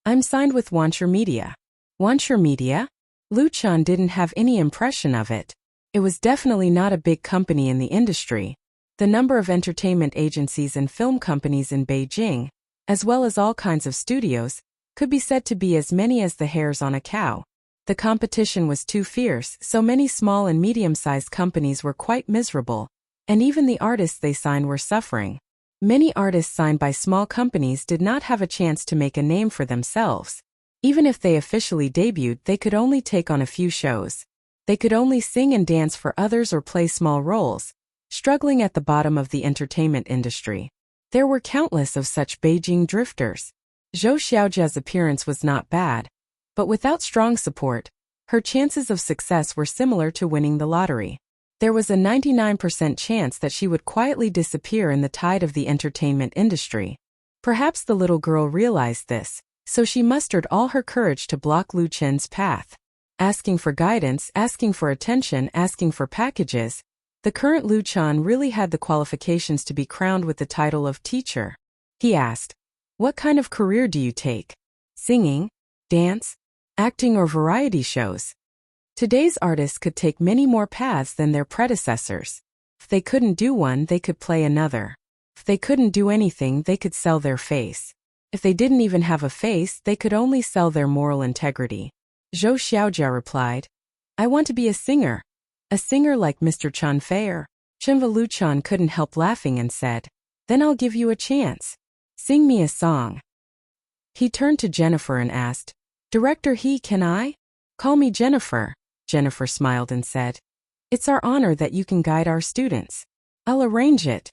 I'm signed with Wuxia Media. Wuxia Media? Lu Chan didn't have any impression of it. It was definitely not a big company in the industry. The number of entertainment agencies and film companies in Beijing, as well as all kinds of studios, could be said to be as many as the hairs on a cow. The competition was too fierce, so many small and medium-sized companies were quite miserable, and even the artists they signed were suffering. Many artists signed by small companies did not have a chance to make a name for themselves. Even if they officially debuted, they could only take on a few shows. They could only sing and dance for others or play small roles, struggling at the bottom of the entertainment industry. There were countless of such Beijing drifters. Zhou Xiaojia's appearance was not bad, but without strong support, her chances of success were similar to winning the lottery. There was a 99% chance that she would quietly disappear in the tide of the entertainment industry. Perhaps the little girl realized this, So she mustered all her courage to block Lu Chen's path. Asking for guidance, asking for attention, asking for packages, the current Lu Chen really had the qualifications to be crowned with the title of teacher. He asked, "What kind of career do you take? Singing, dance, acting, or variety shows?" Today's artists could take many more paths than their predecessors. If they couldn't do one, they could play another. If they couldn't do anything, they could sell their face. If they didn't even have a face, they could only sell their moral integrity. Zhou Xiaojia replied, "I want to be a singer. A singer like Mr. Chen Fei." Chenva Lu Chen couldn't help laughing and said, "Then I'll give you a chance. Sing me a song." He turned to Jennifer and asked, "Director He, can I?" "Call me Jennifer." Jennifer smiled and said, "It's our honor that you can guide our students. I'll arrange it."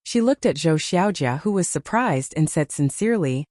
She looked at Zhou Xiaojia, who was surprised, and said sincerely,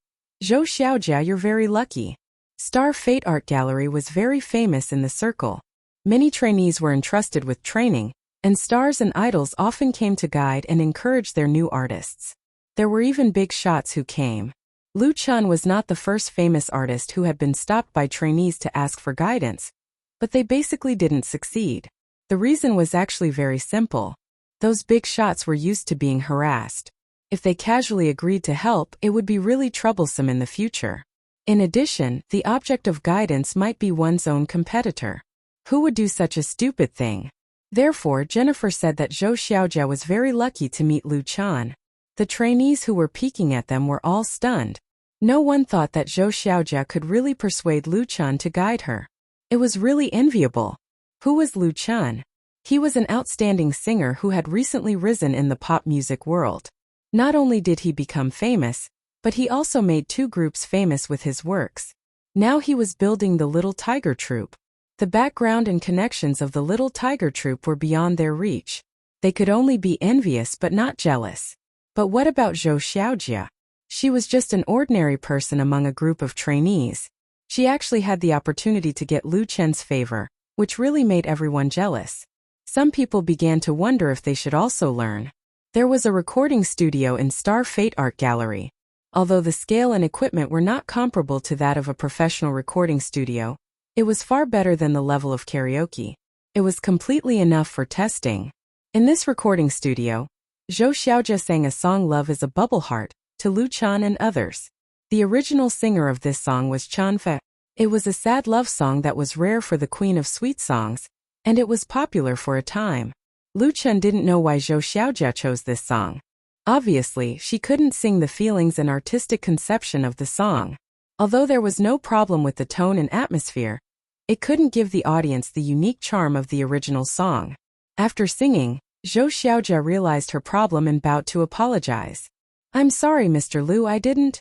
"Zhou Xiaojia, you're very lucky." Star Fate Art Gallery was very famous in the circle. Many trainees were entrusted with training, and stars and idols often came to guide and encourage their new artists. There were even big shots who came. Lu Chen was not the first famous artist who had been stopped by trainees to ask for guidance, but they basically didn't succeed. The reason was actually very simple. Those big shots were used to being harassed. If they casually agreed to help, it would be really troublesome in the future. In addition, the object of guidance might be one's own competitor. Who would do such a stupid thing? Therefore, Jennifer said that Zhou Xiaojia was very lucky to meet Lu Chen. The trainees who were peeking at them were all stunned. No one thought that Zhou Xiaojia could really persuade Lu Chen to guide her. It was really enviable. Who was Lu Chen? He was an outstanding singer who had recently risen in the pop music world. Not only did he become famous, but he also made two groups famous with his works. Now he was building the Little Tiger Troupe. The background and connections of the Little Tiger Troupe were beyond their reach. They could only be envious but not jealous. But what about Zhou Xiaojia? She was just an ordinary person among a group of trainees. She actually had the opportunity to get Lu Chen's favor, which really made everyone jealous. Some people began to wonder if they should also learn. There was a recording studio in Star Fate Art Gallery. Although the scale and equipment were not comparable to that of a professional recording studio, it was far better than the level of karaoke. It was completely enough for testing. In this recording studio, Zhou Xiaojia sang a song "Love is a Bubble Heart" to Lu Chen and others. The original singer of this song was Chen Fei. It was a sad love song that was rare for the queen of sweet songs, and it was popular for a time. Lu Chen didn't know why Zhou Xiaojia chose this song. Obviously, she couldn't sing the feelings and artistic conception of the song. Although there was no problem with the tone and atmosphere, it couldn't give the audience the unique charm of the original song. After singing, Zhou Xiaojia realized her problem and bowed to apologize. "I'm sorry, Mr. Lu, I didn't."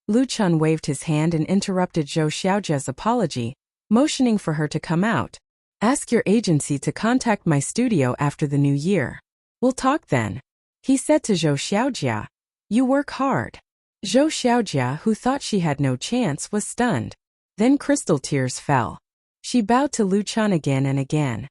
Lu Chen waved his hand and interrupted Zhou Xiaojia's apology, motioning for her to come out. "Ask your agency to contact my studio after the new year. We'll talk then," he said to Zhou Xiaojia. "You work hard." Zhou Xiaojia, who thought she had no chance, was stunned. Then crystal tears fell. She bowed to Lu Chen again and again.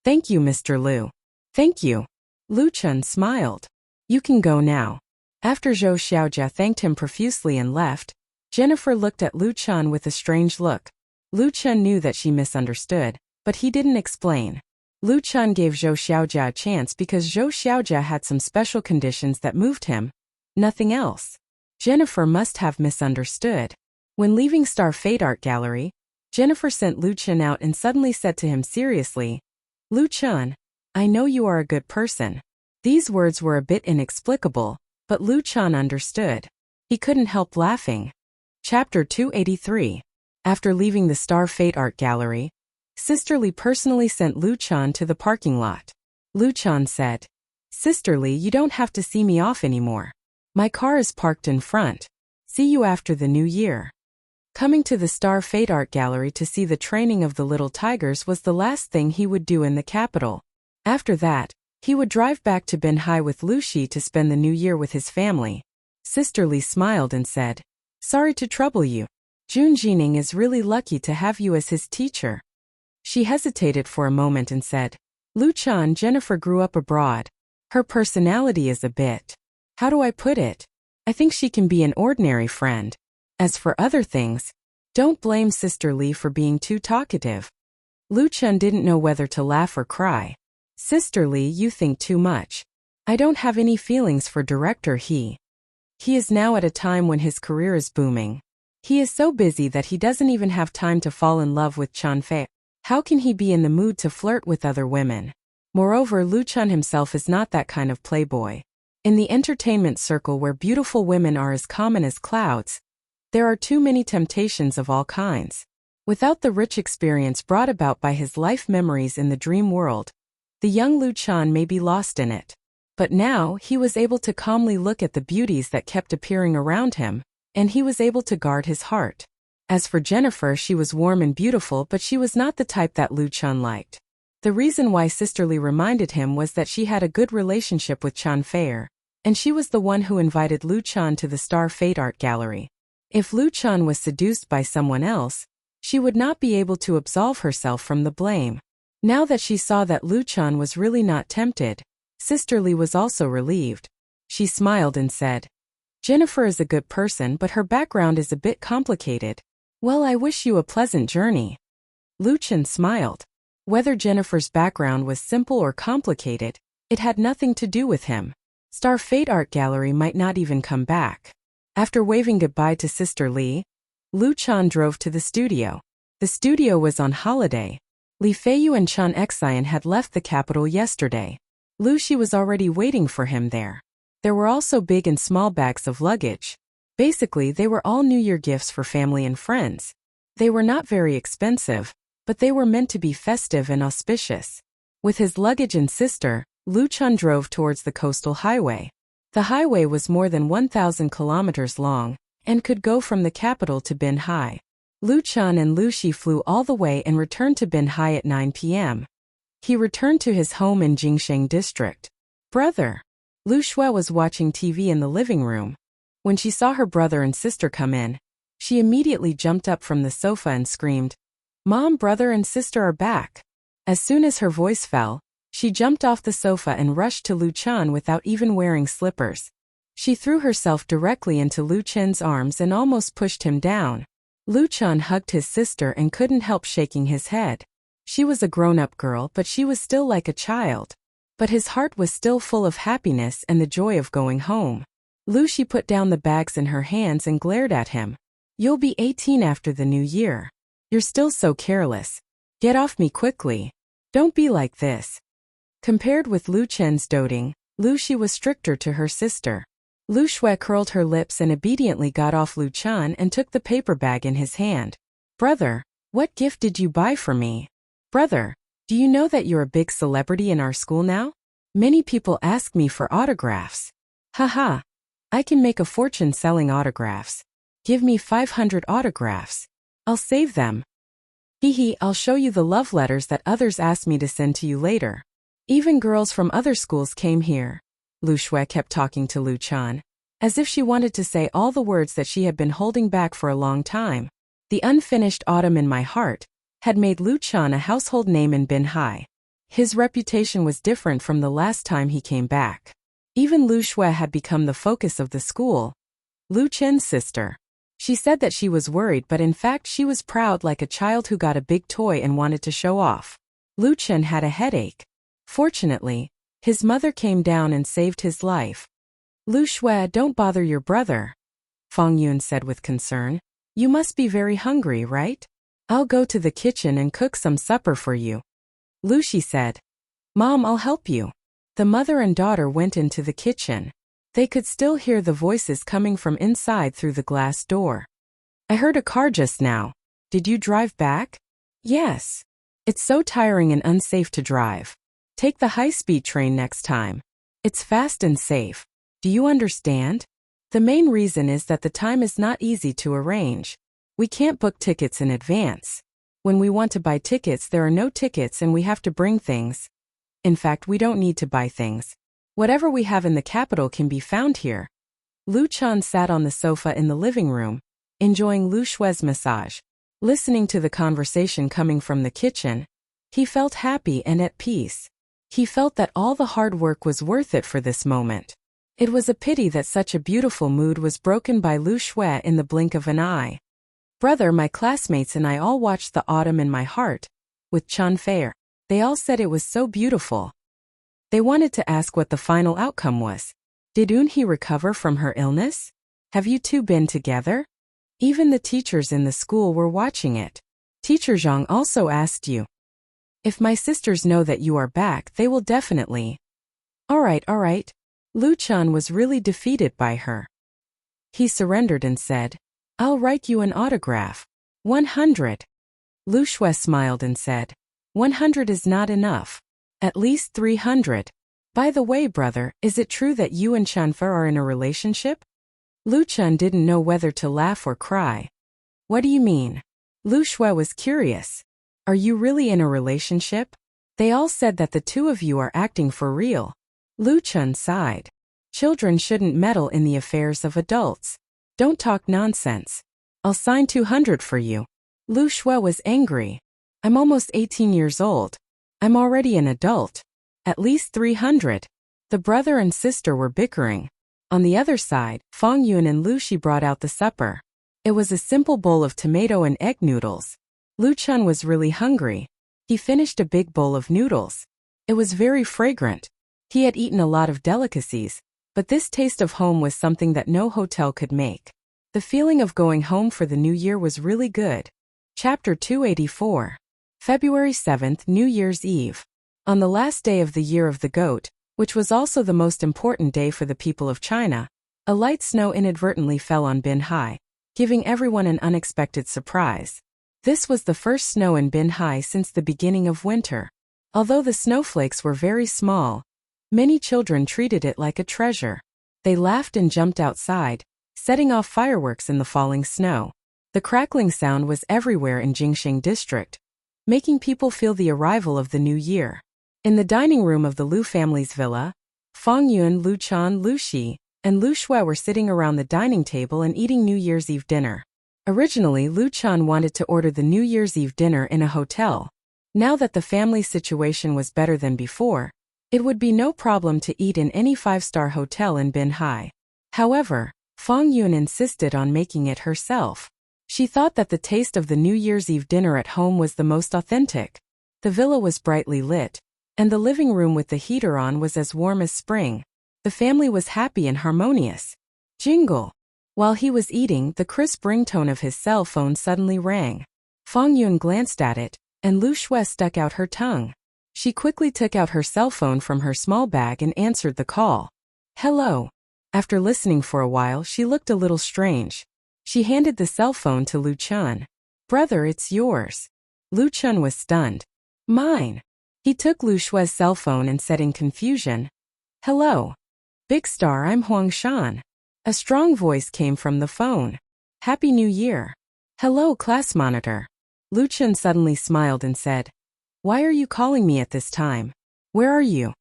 "Thank you, Mr. Lu." "Thank you." Lu Chen smiled. "You can go now." After Zhou Xiaojia thanked him profusely and left, Jennifer looked at Lu Chen with a strange look. Lu Chen knew that she misunderstood, but he didn't explain. Lu Chen gave Zhou Xiaojia a chance because Zhou Xiaojia had some special conditions that moved him. Nothing else. Jennifer must have misunderstood. When leaving Star Fate Art Gallery, Jennifer sent Lu Chen out and suddenly said to him seriously, "Lu Chen, I know you are a good person." These words were a bit inexplicable, but Lu Chen understood. He couldn't help laughing. Chapter 283. After leaving the Star Fate Art Gallery, Sister Li personally sent Lu Chen to the parking lot. Lu Chen said, "Sister Li, you don't have to see me off anymore. My car is parked in front. See you after the new year." Coming to the Star Fate Art Gallery to see the training of the little tigers was the last thing he would do in the capital. After that, he would drive back to Binhai with Lu Shi to spend the new year with his family. Sister Li smiled and said, "Sorry to trouble you. Jun Jining is really lucky to have you as his teacher." She hesitated for a moment and said, "Lu Chen, Jennifer grew up abroad. Her personality is a bit, how do I put it? I think she can be an ordinary friend. As for other things, don't blame Sister Lee for being too talkative. Lu Chun didn't know whether to laugh or cry. Sister Lee, you think too much. I don't have any feelings for Director He. He is now at a time when his career is booming. He is so busy that he doesn't even have time to fall in love with Chan Fei. How can he be in the mood to flirt with other women? Moreover, Lu Chun himself is not that kind of playboy. In the entertainment circle where beautiful women are as common as clouds, there are too many temptations of all kinds. Without the rich experience brought about by his life memories in the dream world, the young Lu Chun may be lost in it. But now, he was able to calmly look at the beauties that kept appearing around him, and he was able to guard his heart. As for Jennifer, she was warm and beautiful, but she was not the type that Lu Chun liked. The reason why Sister Lee reminded him was that she had a good relationship with Chan Fei, and she was the one who invited Lu Chun to the Star Fate Art Gallery. If Lu Chun was seduced by someone else, she would not be able to absolve herself from the blame. Now that she saw that Lu Chun was really not tempted, Sister Lee was also relieved. She smiled and said, Jennifer is a good person, but her background is a bit complicated. Well, I wish you a pleasant journey. Lu Chun smiled. Whether Jennifer's background was simple or complicated, it had nothing to do with him. Star Fate Art Gallery might not even come back. After waving goodbye to Sister Lee, Lu Chun drove to the studio. The studio was on holiday. Li Feiyu and Chan Xian had left the capital yesterday. Lu Shi was already waiting for him there. There were also big and small bags of luggage. Basically, they were all New Year gifts for family and friends. They were not very expensive, but they were meant to be festive and auspicious. With his luggage and sister, Lu Chun drove towards the coastal highway. The highway was more than 1,000 kilometers long, and could go from the capital to Binhai. Lu Chun and Lu Shi flew all the way and returned to Binhai at 9 p.m. He returned to his home in Jingsheng district. Brother. Lu Shui was watching TV in the living room. When she saw her brother and sister come in, she immediately jumped up from the sofa and screamed, Mom, brother and sister are back. As soon as her voice fell, she jumped off the sofa and rushed to Lu Chun without even wearing slippers. She threw herself directly into Lu Chun's arms and almost pushed him down. Lu Chun hugged his sister and couldn't help shaking his head. She was a grown-up girl, but she was still like a child. But his heart was still full of happiness and the joy of going home. Lu Shi put down the bags in her hands and glared at him. You'll be 18 after the new year. You're still so careless. Get off me quickly. Don't be like this. Compared with Lu Chen's doting, Lu Shi was stricter to her sister. Lu Shui curled her lips and obediently got off Lu Chun and took the paper bag in his hand. Brother, what gift did you buy for me? Brother, do you know that you're a big celebrity in our school now? Many people ask me for autographs. Haha. I can make a fortune selling autographs. Give me 500 autographs. I'll save them. Hee, I'll show you the love letters that others asked me to send to you later. Even girls from other schools came here. Lu Shui kept talking to Lu Chun, as if she wanted to say all the words that she had been holding back for a long time. The unfinished Autumn in My Heart had made Lu Chun a household name in Binhai. His reputation was different from the last time he came back. Even Lu Shui had become the focus of the school. Lu Chen's sister. She said that she was worried, but in fact she was proud like a child who got a big toy and wanted to show off. Lu Chen had a headache. Fortunately, his mother came down and saved his life. Lu Shui, don't bother your brother, Fang Yun said with concern. You must be very hungry, right? I'll go to the kitchen and cook some supper for you. Lu Shi said. Mom, I'll help you. The mother and daughter went into the kitchen. They could still hear the voices coming from inside through the glass door. I heard a car just now. Did you drive back? Yes. It's so tiring and unsafe to drive. Take the high-speed train next time. It's fast and safe. Do you understand? The main reason is that the time is not easy to arrange. We can't book tickets in advance. When we want to buy tickets, there are no tickets and we have to bring things. In fact, we don't need to buy things. Whatever we have in the capital can be found here. Lu Chun sat on the sofa in the living room, enjoying Lu Shui's massage. Listening to the conversation coming from the kitchen, he felt happy and at peace. He felt that all the hard work was worth it for this moment. It was a pity that such a beautiful mood was broken by Lu Shui in the blink of an eye. Brother, my classmates and I all watched The Autumn in My Heart with Chun Fei. They all said it was so beautiful. They wanted to ask what the final outcome was. Did Eunhee recover from her illness? Have you two been together? Even the teachers in the school were watching it. Teacher Zhang also asked you. If my sisters know that you are back, they will definitely. All right. Lu Chun was really defeated by her. He surrendered and said, I'll write you an autograph. 100. Lu Shui smiled and said, 100 is not enough. At least 300. By the way, brother, is it true that you and Chun Fei are in a relationship? Lu Chun didn't know whether to laugh or cry. What do you mean? Lu Shui was curious. Are you really in a relationship? They all said that the two of you are acting for real. Lu Chun sighed. Children shouldn't meddle in the affairs of adults. Don't talk nonsense. I'll sign 200 for you. Lu Shui was angry. I'm almost 18 years old. I'm already an adult. At least 300. The brother and sister were bickering. On the other side, Fang Yun and Lu Shi brought out the supper. It was a simple bowl of tomato and egg noodles. Lu Chun was really hungry. He finished a big bowl of noodles. It was very fragrant. He had eaten a lot of delicacies, but this taste of home was something that no hotel could make. The feeling of going home for the new year was really good. Chapter 284. February 7th, New Year's Eve. On the last day of the Year of the Goat, which was also the most important day for the people of China, a light snow inadvertently fell on Binhai, giving everyone an unexpected surprise. This was the first snow in Binhai since the beginning of winter. Although the snowflakes were very small, many children treated it like a treasure. They laughed and jumped outside, setting off fireworks in the falling snow. The crackling sound was everywhere in Jingxing district, making people feel the arrival of the new year. In the dining room of the Lu family's villa, Fang Yun, Lu Chun, Lu Shi, and Lu Shui were sitting around the dining table and eating New Year's Eve dinner. Originally, Lu Chun wanted to order the New Year's Eve dinner in a hotel. Now that the family situation was better than before, it would be no problem to eat in any five-star hotel in Binhai. However, Fang Yun insisted on making it herself. She thought that the taste of the New Year's Eve dinner at home was the most authentic. The villa was brightly lit, and the living room with the heater on was as warm as spring. The family was happy and harmonious. Jingle! While he was eating, the crisp ringtone of his cell phone suddenly rang. Fang Yun glanced at it, and Lu Shui stuck out her tongue. She quickly took out her cell phone from her small bag and answered the call. Hello. After listening for a while, she looked a little strange. She handed the cell phone to Lu Chun. Brother, it's yours. Lu Chun was stunned. Mine. He took Lu Shui's cell phone and said in confusion, Hello. Big Star, I'm Huang Shan. A strong voice came from the phone. Happy New Year. Hello, class monitor. Lu Chun suddenly smiled and said, Why are you calling me at this time? Where are you?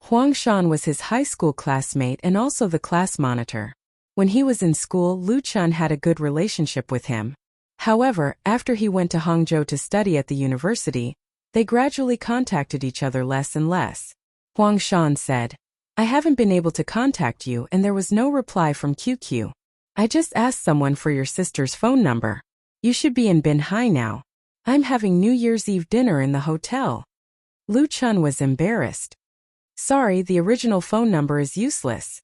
Huang Shan was his high school classmate and also the class monitor. When he was in school, Lu Chun had a good relationship with him. However, after he went to Hangzhou to study at the university, they gradually contacted each other less and less. Huang Shan said, I haven't been able to contact you and there was no reply from QQ. I just asked someone for your sister's phone number. You should be in Binhai now. I'm having New Year's Eve dinner in the hotel. Lu Chun was embarrassed. Sorry, the original phone number is useless.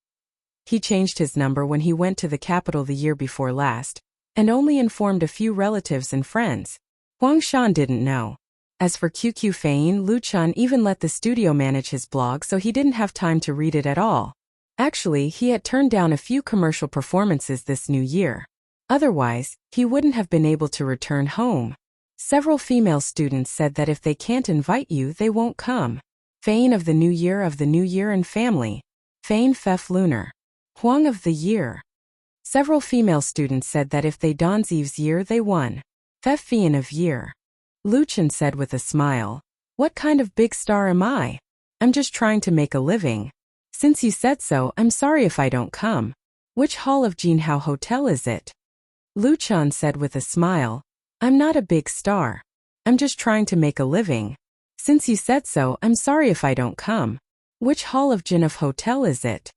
He changed his number when he went to the capital the year before last, and only informed a few relatives and friends. Huang Shan didn't know. As for QQ Fein, Lu Chun even let the studio manage his blog so he didn't have time to read it at all. Actually, he had turned down a few commercial performances this new year. Otherwise, he wouldn't have been able to return home. Several female students said that if they can't invite you, they won't come. Fein of the New Year and family. Fein Fef Lunar. Huang of the Year. Several female students said that if they Don's Eve's year, they won. Fef Fian of Year. Lu Chun said with a smile, What kind of big star am I? I'm just trying to make a living. Since you said so, I'm sorry if I don't come. Which hall of Jinhao Hotel is it? Lu Chun said with a smile, I'm not a big star. I'm just trying to make a living. Since you said so, I'm sorry if I don't come. Which hall of Jinhao Hotel is it?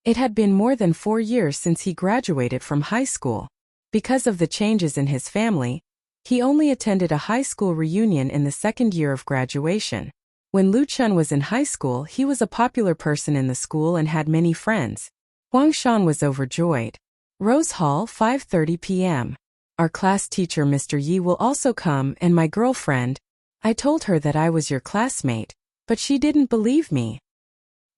It had been more than 4 years since he graduated from high school. Because of the changes in his family, he only attended a high school reunion in the second year of graduation. When Lu Chun was in high school, he was a popular person in the school and had many friends. Huang Shan was overjoyed. Rose Hall, 5:30 p.m. Our class teacher Mr. Yi will also come, and my girlfriend. I told her that I was your classmate, but she didn't believe me.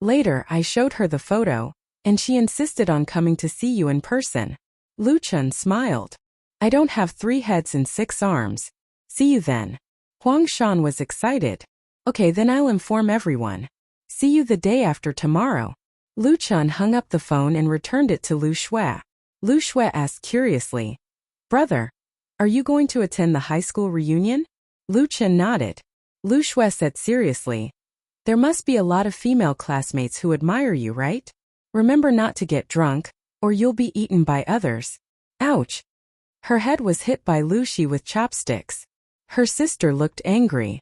Later, I showed her the photo, and she insisted on coming to see you in person. Lu Chun smiled. I don't have 3 heads and 6 arms. See you then. Huang Shan was excited. Okay, then I'll inform everyone. See you the day after tomorrow. Lu Chun hung up the phone and returned it to Lu Shui. Lu Shui asked curiously, Brother, are you going to attend the high school reunion? Lu Chun nodded. Lu Shui said seriously, there must be a lot of female classmates who admire you, right? Remember not to get drunk, or you'll be eaten by others. Ouch. Her head was hit by Lu Shi with chopsticks. Her sister looked angry.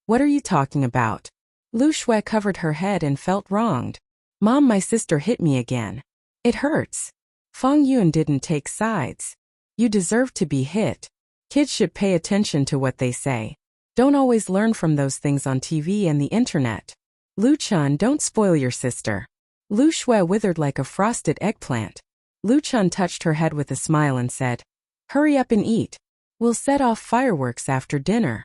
What are you talking about? Lu Shui covered her head and felt wronged. Mom, my sister hit me again. It hurts. Feng Yun didn't take sides. You deserve to be hit. Kids should pay attention to what they say. Don't always learn from those things on TV and the internet. Lu Chun, don't spoil your sister. Lu Shui withered like a frosted eggplant. Lu Chun touched her head with a smile and said, Hurry up and eat. We'll set off fireworks after dinner.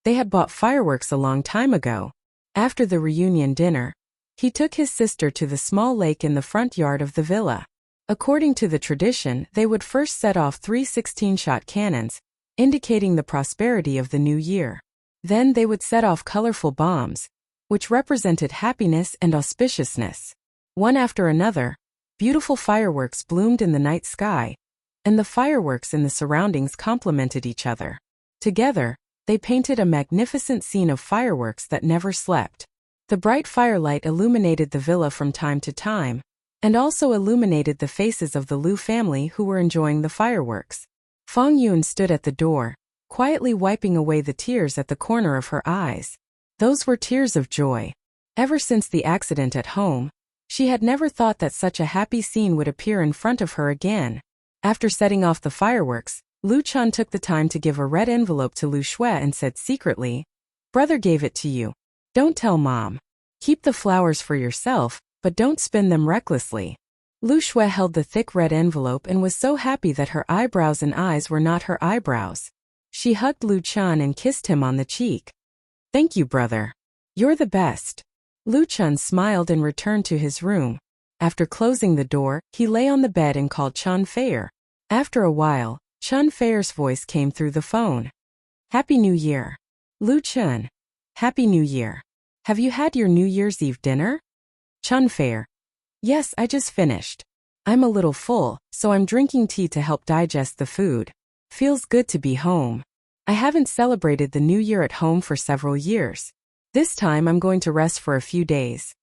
They had bought fireworks a long time ago. After the reunion dinner, he took his sister to the small lake in the front yard of the villa. According to the tradition, they would first set off 3 16-shot cannons, indicating the prosperity of the new year. Then they would set off colorful bombs, which represented happiness and auspiciousness. One after another, beautiful fireworks bloomed in the night sky, and the fireworks in the surroundings complemented each other. Together, they painted a magnificent scene of fireworks that never slept. The bright firelight illuminated the villa from time to time, and also illuminated the faces of the Lu family who were enjoying the fireworks. Feng Yun stood at the door, quietly wiping away the tears at the corner of her eyes. Those were tears of joy. Ever since the accident at home, she had never thought that such a happy scene would appear in front of her again. After setting off the fireworks, Lu Chun took the time to give a red envelope to Lu Shui and said secretly, Brother gave it to you. Don't tell Mom. Keep the flowers for yourself, but don't spend them recklessly. Lu Shui held the thick red envelope and was so happy that her eyebrows and eyes were not her eyebrows. She hugged Lu Chun and kissed him on the cheek. Thank you, brother. You're the best. Lu Chun smiled and returned to his room. After closing the door, he lay on the bed and called Chun Feier. After a while, Chun Feier's voice came through the phone. Happy New Year. Lu Chun. Happy New Year. Have you had your New Year's Eve dinner? Chun Feier. Yes, I just finished. I'm a little full, so I'm drinking tea to help digest the food. Feels good to be home. I haven't celebrated the New Year at home for several years. This time I'm going to rest for a few days.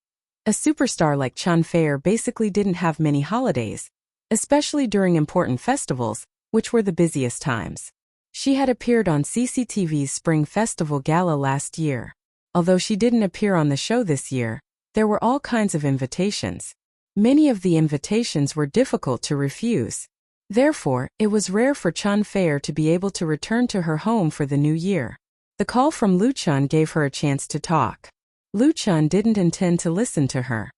A superstar like Chun Feier basically didn't have many holidays, especially during important festivals, which were the busiest times. She had appeared on CCTV's Spring Festival Gala last year. Although she didn't appear on the show this year, there were all kinds of invitations. Many of the invitations were difficult to refuse. Therefore, it was rare for Chun Feier to be able to return to her home for the new year. The call from Lu Chun gave her a chance to talk. Lu Chun didn't intend to listen to her.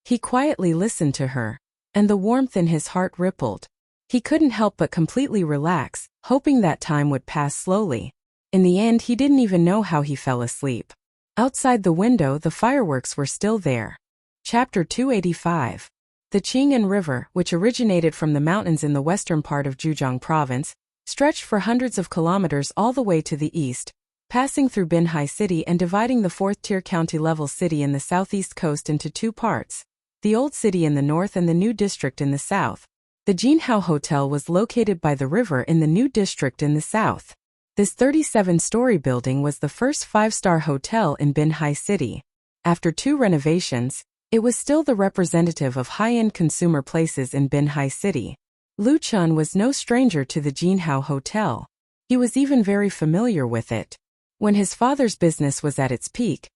He quietly listened to her, and the warmth in his heart rippled. He couldn't help but completely relax, hoping that time would pass slowly. In the end, he didn't even know how he fell asleep. Outside the window, the fireworks were still there. Chapter 285. The Qing'an River, which originated from the mountains in the western part of Zhejiang province, stretched for hundreds of kilometers all the way to the east, passing through Binhai City and dividing the fourth-tier county-level city in the southeast coast into 2 parts, the Old City in the north and the New District in the south. The Jinhao Hotel was located by the river in the New District in the south. This 37-story building was the first 5-star hotel in Binhai City. After 2 renovations, it was still the representative of high-end consumer places in Binhai City. Lu Chun was no stranger to the Jinhao Hotel. He was even very familiar with it. When his father's business was at its peak,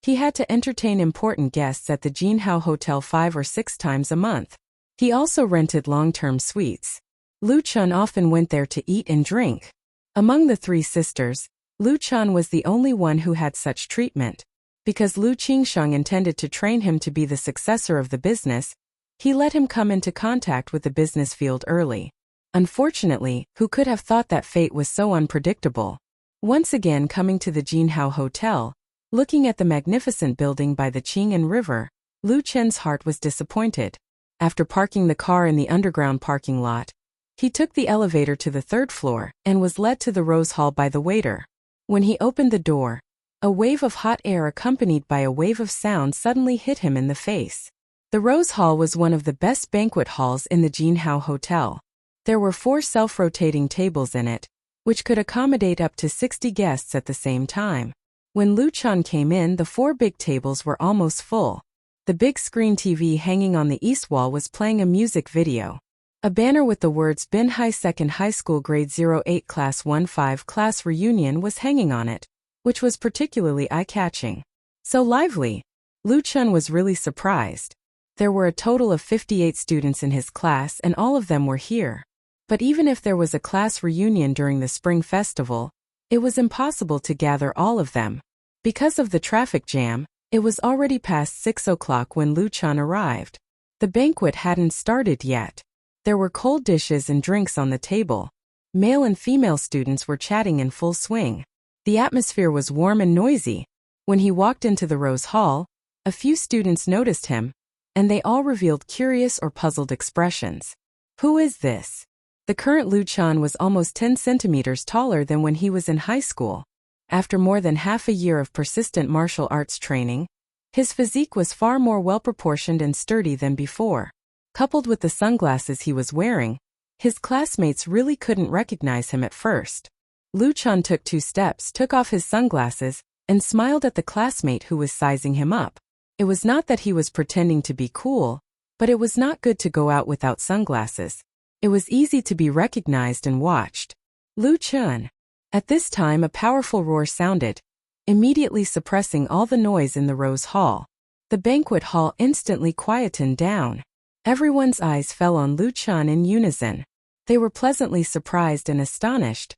He had to entertain important guests at the Jinhao Hotel 5 or 6 times a month. He also rented long-term suites. Lu Chun often went there to eat and drink. Among the 3 sisters, Lu Chun was the only one who had such treatment. Because Lu Qingsheng intended to train him to be the successor of the business, he let him come into contact with the business field early. Unfortunately, who could have thought that fate was so unpredictable? Once again coming to the Jinhao Hotel, looking at the magnificent building by the Qing'an River, Lu Chen's heart was disappointed. After parking the car in the underground parking lot, he took the elevator to the 3rd floor and was led to the Rose Hall by the waiter. When he opened the door, a wave of hot air accompanied by a wave of sound suddenly hit him in the face. The Rose Hall was one of the best banquet halls in the Jinhao Hotel. There were 4 self-rotating tables in it, which could accommodate up to 60 guests at the same time. When Lu Chun came in, the 4 big tables were almost full. The big screen TV hanging on the east wall was playing a music video. A banner with the words Bin Hai Second High School Grade 08 Class 15 Class Reunion was hanging on it, which was particularly eye-catching. So lively. Lu Chun was really surprised. There were a total of 58 students in his class and all of them were here. But even if there was a class reunion during the spring festival, it was impossible to gather all of them. Because of the traffic jam, it was already past 6 o'clock when Lu Chun arrived. The banquet hadn't started yet. There were cold dishes and drinks on the table. Male and female students were chatting in full swing. The atmosphere was warm and noisy. When he walked into the Rose Hall, a few students noticed him, and they all revealed curious or puzzled expressions. Who is this? The current Lu Chun was almost 10 centimeters taller than when he was in high school. After more than half a year of persistent martial arts training, his physique was far more well-proportioned and sturdy than before. Coupled with the sunglasses he was wearing, his classmates really couldn't recognize him at first. Lu Chun took 2 steps, took off his sunglasses, and smiled at the classmate who was sizing him up. It was not that he was pretending to be cool, but it was not good to go out without sunglasses. It was easy to be recognized and watched. Lu Chun. At this time a powerful roar sounded, immediately suppressing all the noise in the Rose Hall. The banquet hall instantly quietened down. Everyone's eyes fell on Lu Chun in unison. They were pleasantly surprised and astonished.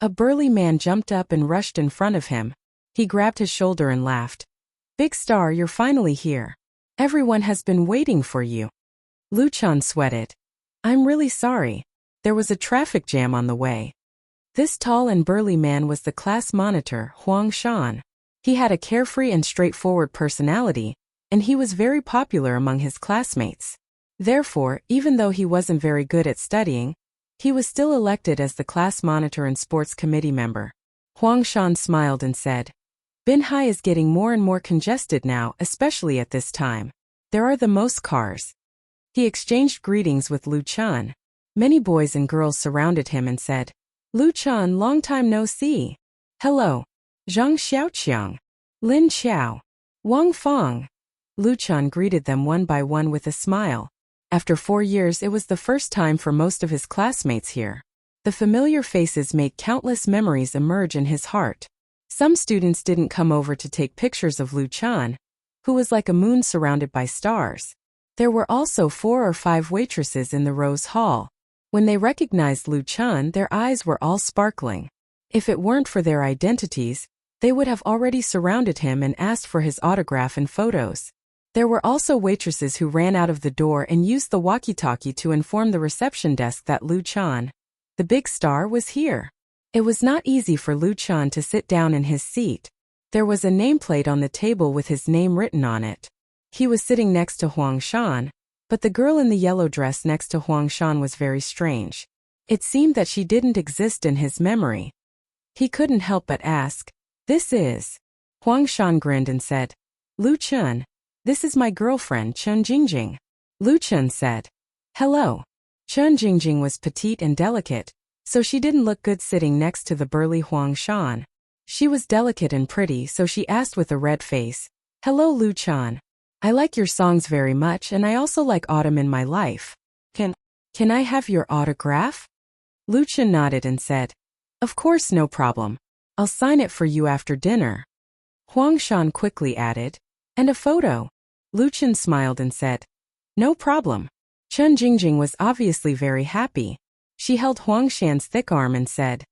A burly man jumped up and rushed in front of him. He grabbed his shoulder and laughed. "Big star, you're finally here. Everyone has been waiting for you." Lu Chun sweated. "I'm really sorry. There was a traffic jam on the way." This tall and burly man was the class monitor, Huang Shan. He had a carefree and straightforward personality, and he was very popular among his classmates. Therefore, even though he wasn't very good at studying, he was still elected as the class monitor and sports committee member. Huang Shan smiled and said, "Bin Hai is getting more and more congested now, especially at this time. There are the most cars." He exchanged greetings with Lu Chun. Many boys and girls surrounded him and said, "Lu Chun, long time no see. Hello. Zhang Xiaoqiang. Lin Xiao. Wang Fong." Lu Chun greeted them one by one with a smile. After 4 years, it was the first time for most of his classmates here. The familiar faces made countless memories emerge in his heart. Some students didn't come over to take pictures of Lu Chun, who was like a moon surrounded by stars. There were also 4 or 5 waitresses in the Rose Hall. When they recognized Lu Chun, their eyes were all sparkling. If it weren't for their identities, they would have already surrounded him and asked for his autograph and photos. There were also waitresses who ran out of the door and used the walkie-talkie to inform the reception desk that Lu Chun, the big star, was here. It was not easy for Lu Chun to sit down in his seat. There was a nameplate on the table with his name written on it. He was sitting next to Huang Shan, but the girl in the yellow dress next to Huang Shan was very strange. It seemed that she didn't exist in his memory. He couldn't help but ask, "This is?" Huang Shan grinned and said, "Lu Chun, this is my girlfriend Chun Jingjing." Lu Chun said, "Hello." Chun Jingjing was petite and delicate, so she didn't look good sitting next to the burly Huang Shan. She was delicate and pretty, so she asked with a red face, "Hello Lu Chun. I like your songs very much and I also like autumn in my life. Can I have your autograph?" Lu Chun nodded and said, "Of course, no problem. I'll sign it for you after dinner." Huang Shan quickly added, "And a photo." Lu Chen smiled and said, "No problem." Chen Jingjing was obviously very happy. She held Huang Shan's thick arm and said,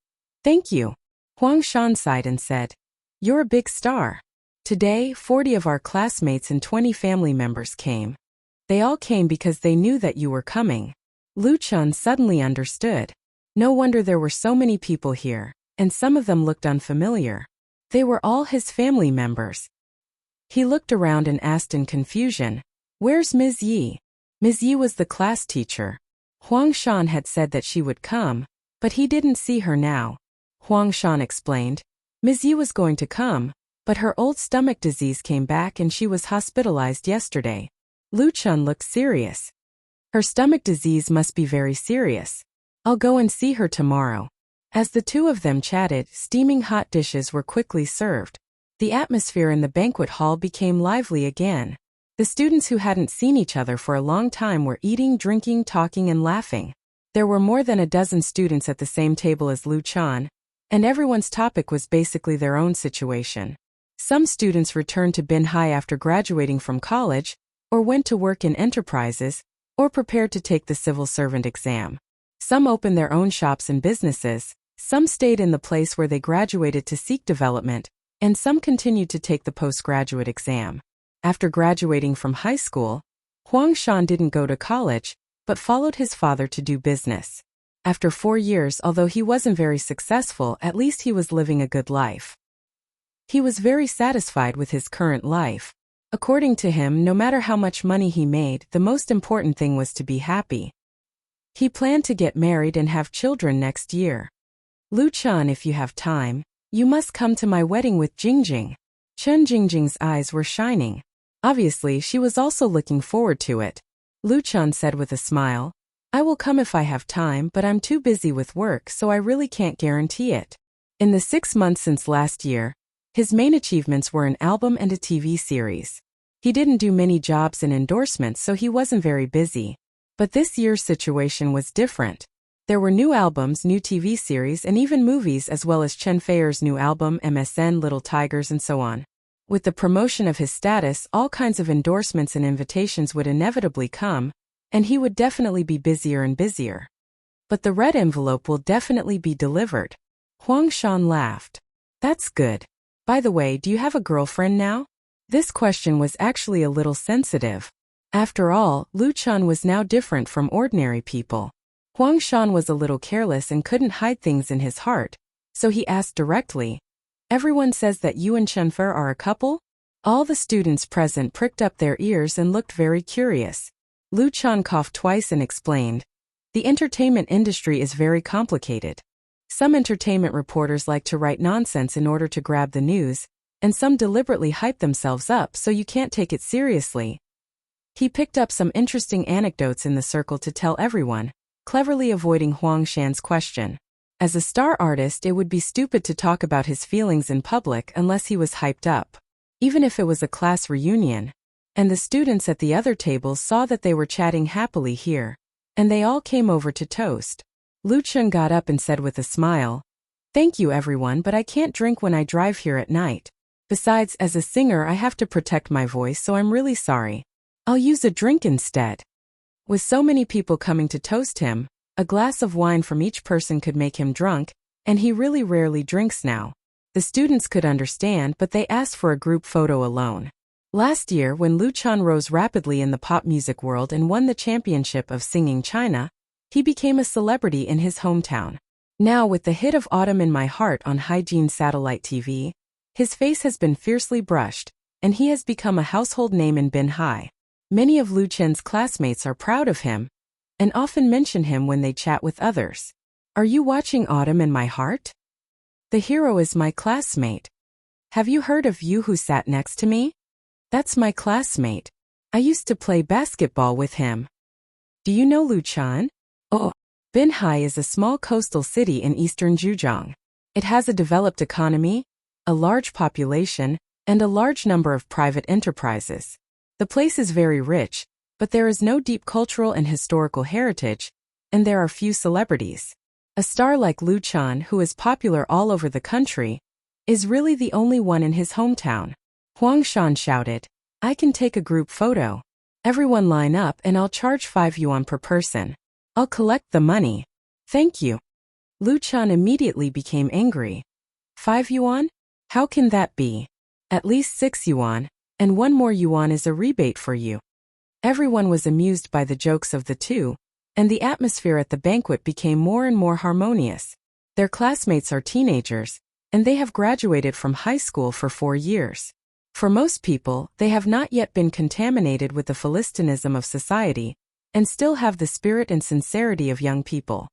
"Thank you." Huang Shan sighed and said, "You're a big star. Today, 40 of our classmates and 20 family members came. They all came because they knew that you were coming." Lu Chen suddenly understood. No wonder there were so many people here, and some of them looked unfamiliar. They were all his family members. He looked around and asked in confusion, "Where's Ms. Yi?" Ms. Yi was the class teacher. Huang Shan had said that she would come, but he didn't see her now. Huang Shan explained, "Ms. Yi was going to come, but her old stomach disease came back and she was hospitalized yesterday." Lu Chen looked serious. "Her stomach disease must be very serious. I'll go and see her tomorrow." As the two of them chatted, steaming hot dishes were quickly served. The atmosphere in the banquet hall became lively again. The students who hadn't seen each other for a long time were eating, drinking, talking, and laughing. There were more than a dozen students at the same table as Lu Chen, and everyone's topic was basically their own situation. Some students returned to Binhai after graduating from college, or went to work in enterprises, or prepared to take the civil servant exam. Some opened their own shops and businesses, some stayed in the place where they graduated to seek development, and some continued to take the postgraduate exam. After graduating from high school, Huang Shan didn't go to college, but followed his father to do business. After 4 years, although he wasn't very successful, at least he was living a good life. He was very satisfied with his current life. According to him, no matter how much money he made, the most important thing was to be happy. He planned to get married and have children next year. "Lu Chen, if you have time, you must come to my wedding with Jingjing." Chen Jingjing's eyes were shining. Obviously, she was also looking forward to it. Lu Chen said with a smile, "I will come if I have time, but I'm too busy with work, so I really can't guarantee it." In the 6 months since last year, his main achievements were an album and a TV series. He didn't do many jobs and endorsements, so he wasn't very busy. But this year's situation was different. There were new albums, new TV series, and even movies, as well as Chen Feier's new album, MSN, Little Tigers, and so on. With the promotion of his status, all kinds of endorsements and invitations would inevitably come, and he would definitely be busier and busier. But the red envelope will definitely be delivered. Huang Shan laughed. "That's good. By the way, do you have a girlfriend now?" This question was actually a little sensitive. After all, Lu Chen was now different from ordinary people. Huang Shan was a little careless and couldn't hide things in his heart, so he asked directly, "Everyone says that you and Chen Fer are a couple?" All the students present pricked up their ears and looked very curious. Lu Chen coughed twice and explained, "The entertainment industry is very complicated. Some entertainment reporters like to write nonsense in order to grab the news, and some deliberately hype themselves up so you can't take it seriously." He picked up some interesting anecdotes in the circle to tell everyone, cleverly avoiding Huang Shan's question. As a star artist, it would be stupid to talk about his feelings in public unless he was hyped up. Even if it was a class reunion. And the students at the other tables saw that they were chatting happily here. And they all came over to toast. Lu Chen got up and said with a smile, "Thank you everyone, but I can't drink when I drive here at night. Besides, as a singer I have to protect my voice, so I'm really sorry. I'll use a drink instead." With so many people coming to toast him, a glass of wine from each person could make him drunk, and he really rarely drinks now. The students could understand, but they asked for a group photo alone. Last year, when Lu Chen rose rapidly in the pop music world and won the championship of Singing China, he became a celebrity in his hometown. Now, with the hit of Autumn in My Heart on Hygiene Satellite TV, his face has been fiercely brushed, and he has become a household name in Binhai. Many of Lu Chen's classmates are proud of him, and often mention him when they chat with others. "Are you watching Autumn in My Heart? The hero is my classmate. Have you heard of You Who Sat Next to Me? That's my classmate. I used to play basketball with him. Do you know Lu Chen?" Oh, Binhai is a small coastal city in eastern Zhejiang. It has a developed economy, a large population, and a large number of private enterprises. The place is very rich, but there is no deep cultural and historical heritage, and there are few celebrities. A star like Lu Chen, who is popular all over the country, is really the only one in his hometown. Huang Shan shouted, I can take a group photo. Everyone line up and I'll charge 5 yuan per person. I'll collect the money. Thank you. Lu Chan immediately became angry. 5 yuan? How can that be? At least 6 yuan, and 1 more yuan is a rebate for you. Everyone was amused by the jokes of the two, and the atmosphere at the banquet became more and more harmonious. Their classmates are teenagers, and they have graduated from high school for 4 years. For most people, they have not yet been contaminated with the philistinism of society, and still have the spirit and sincerity of young people.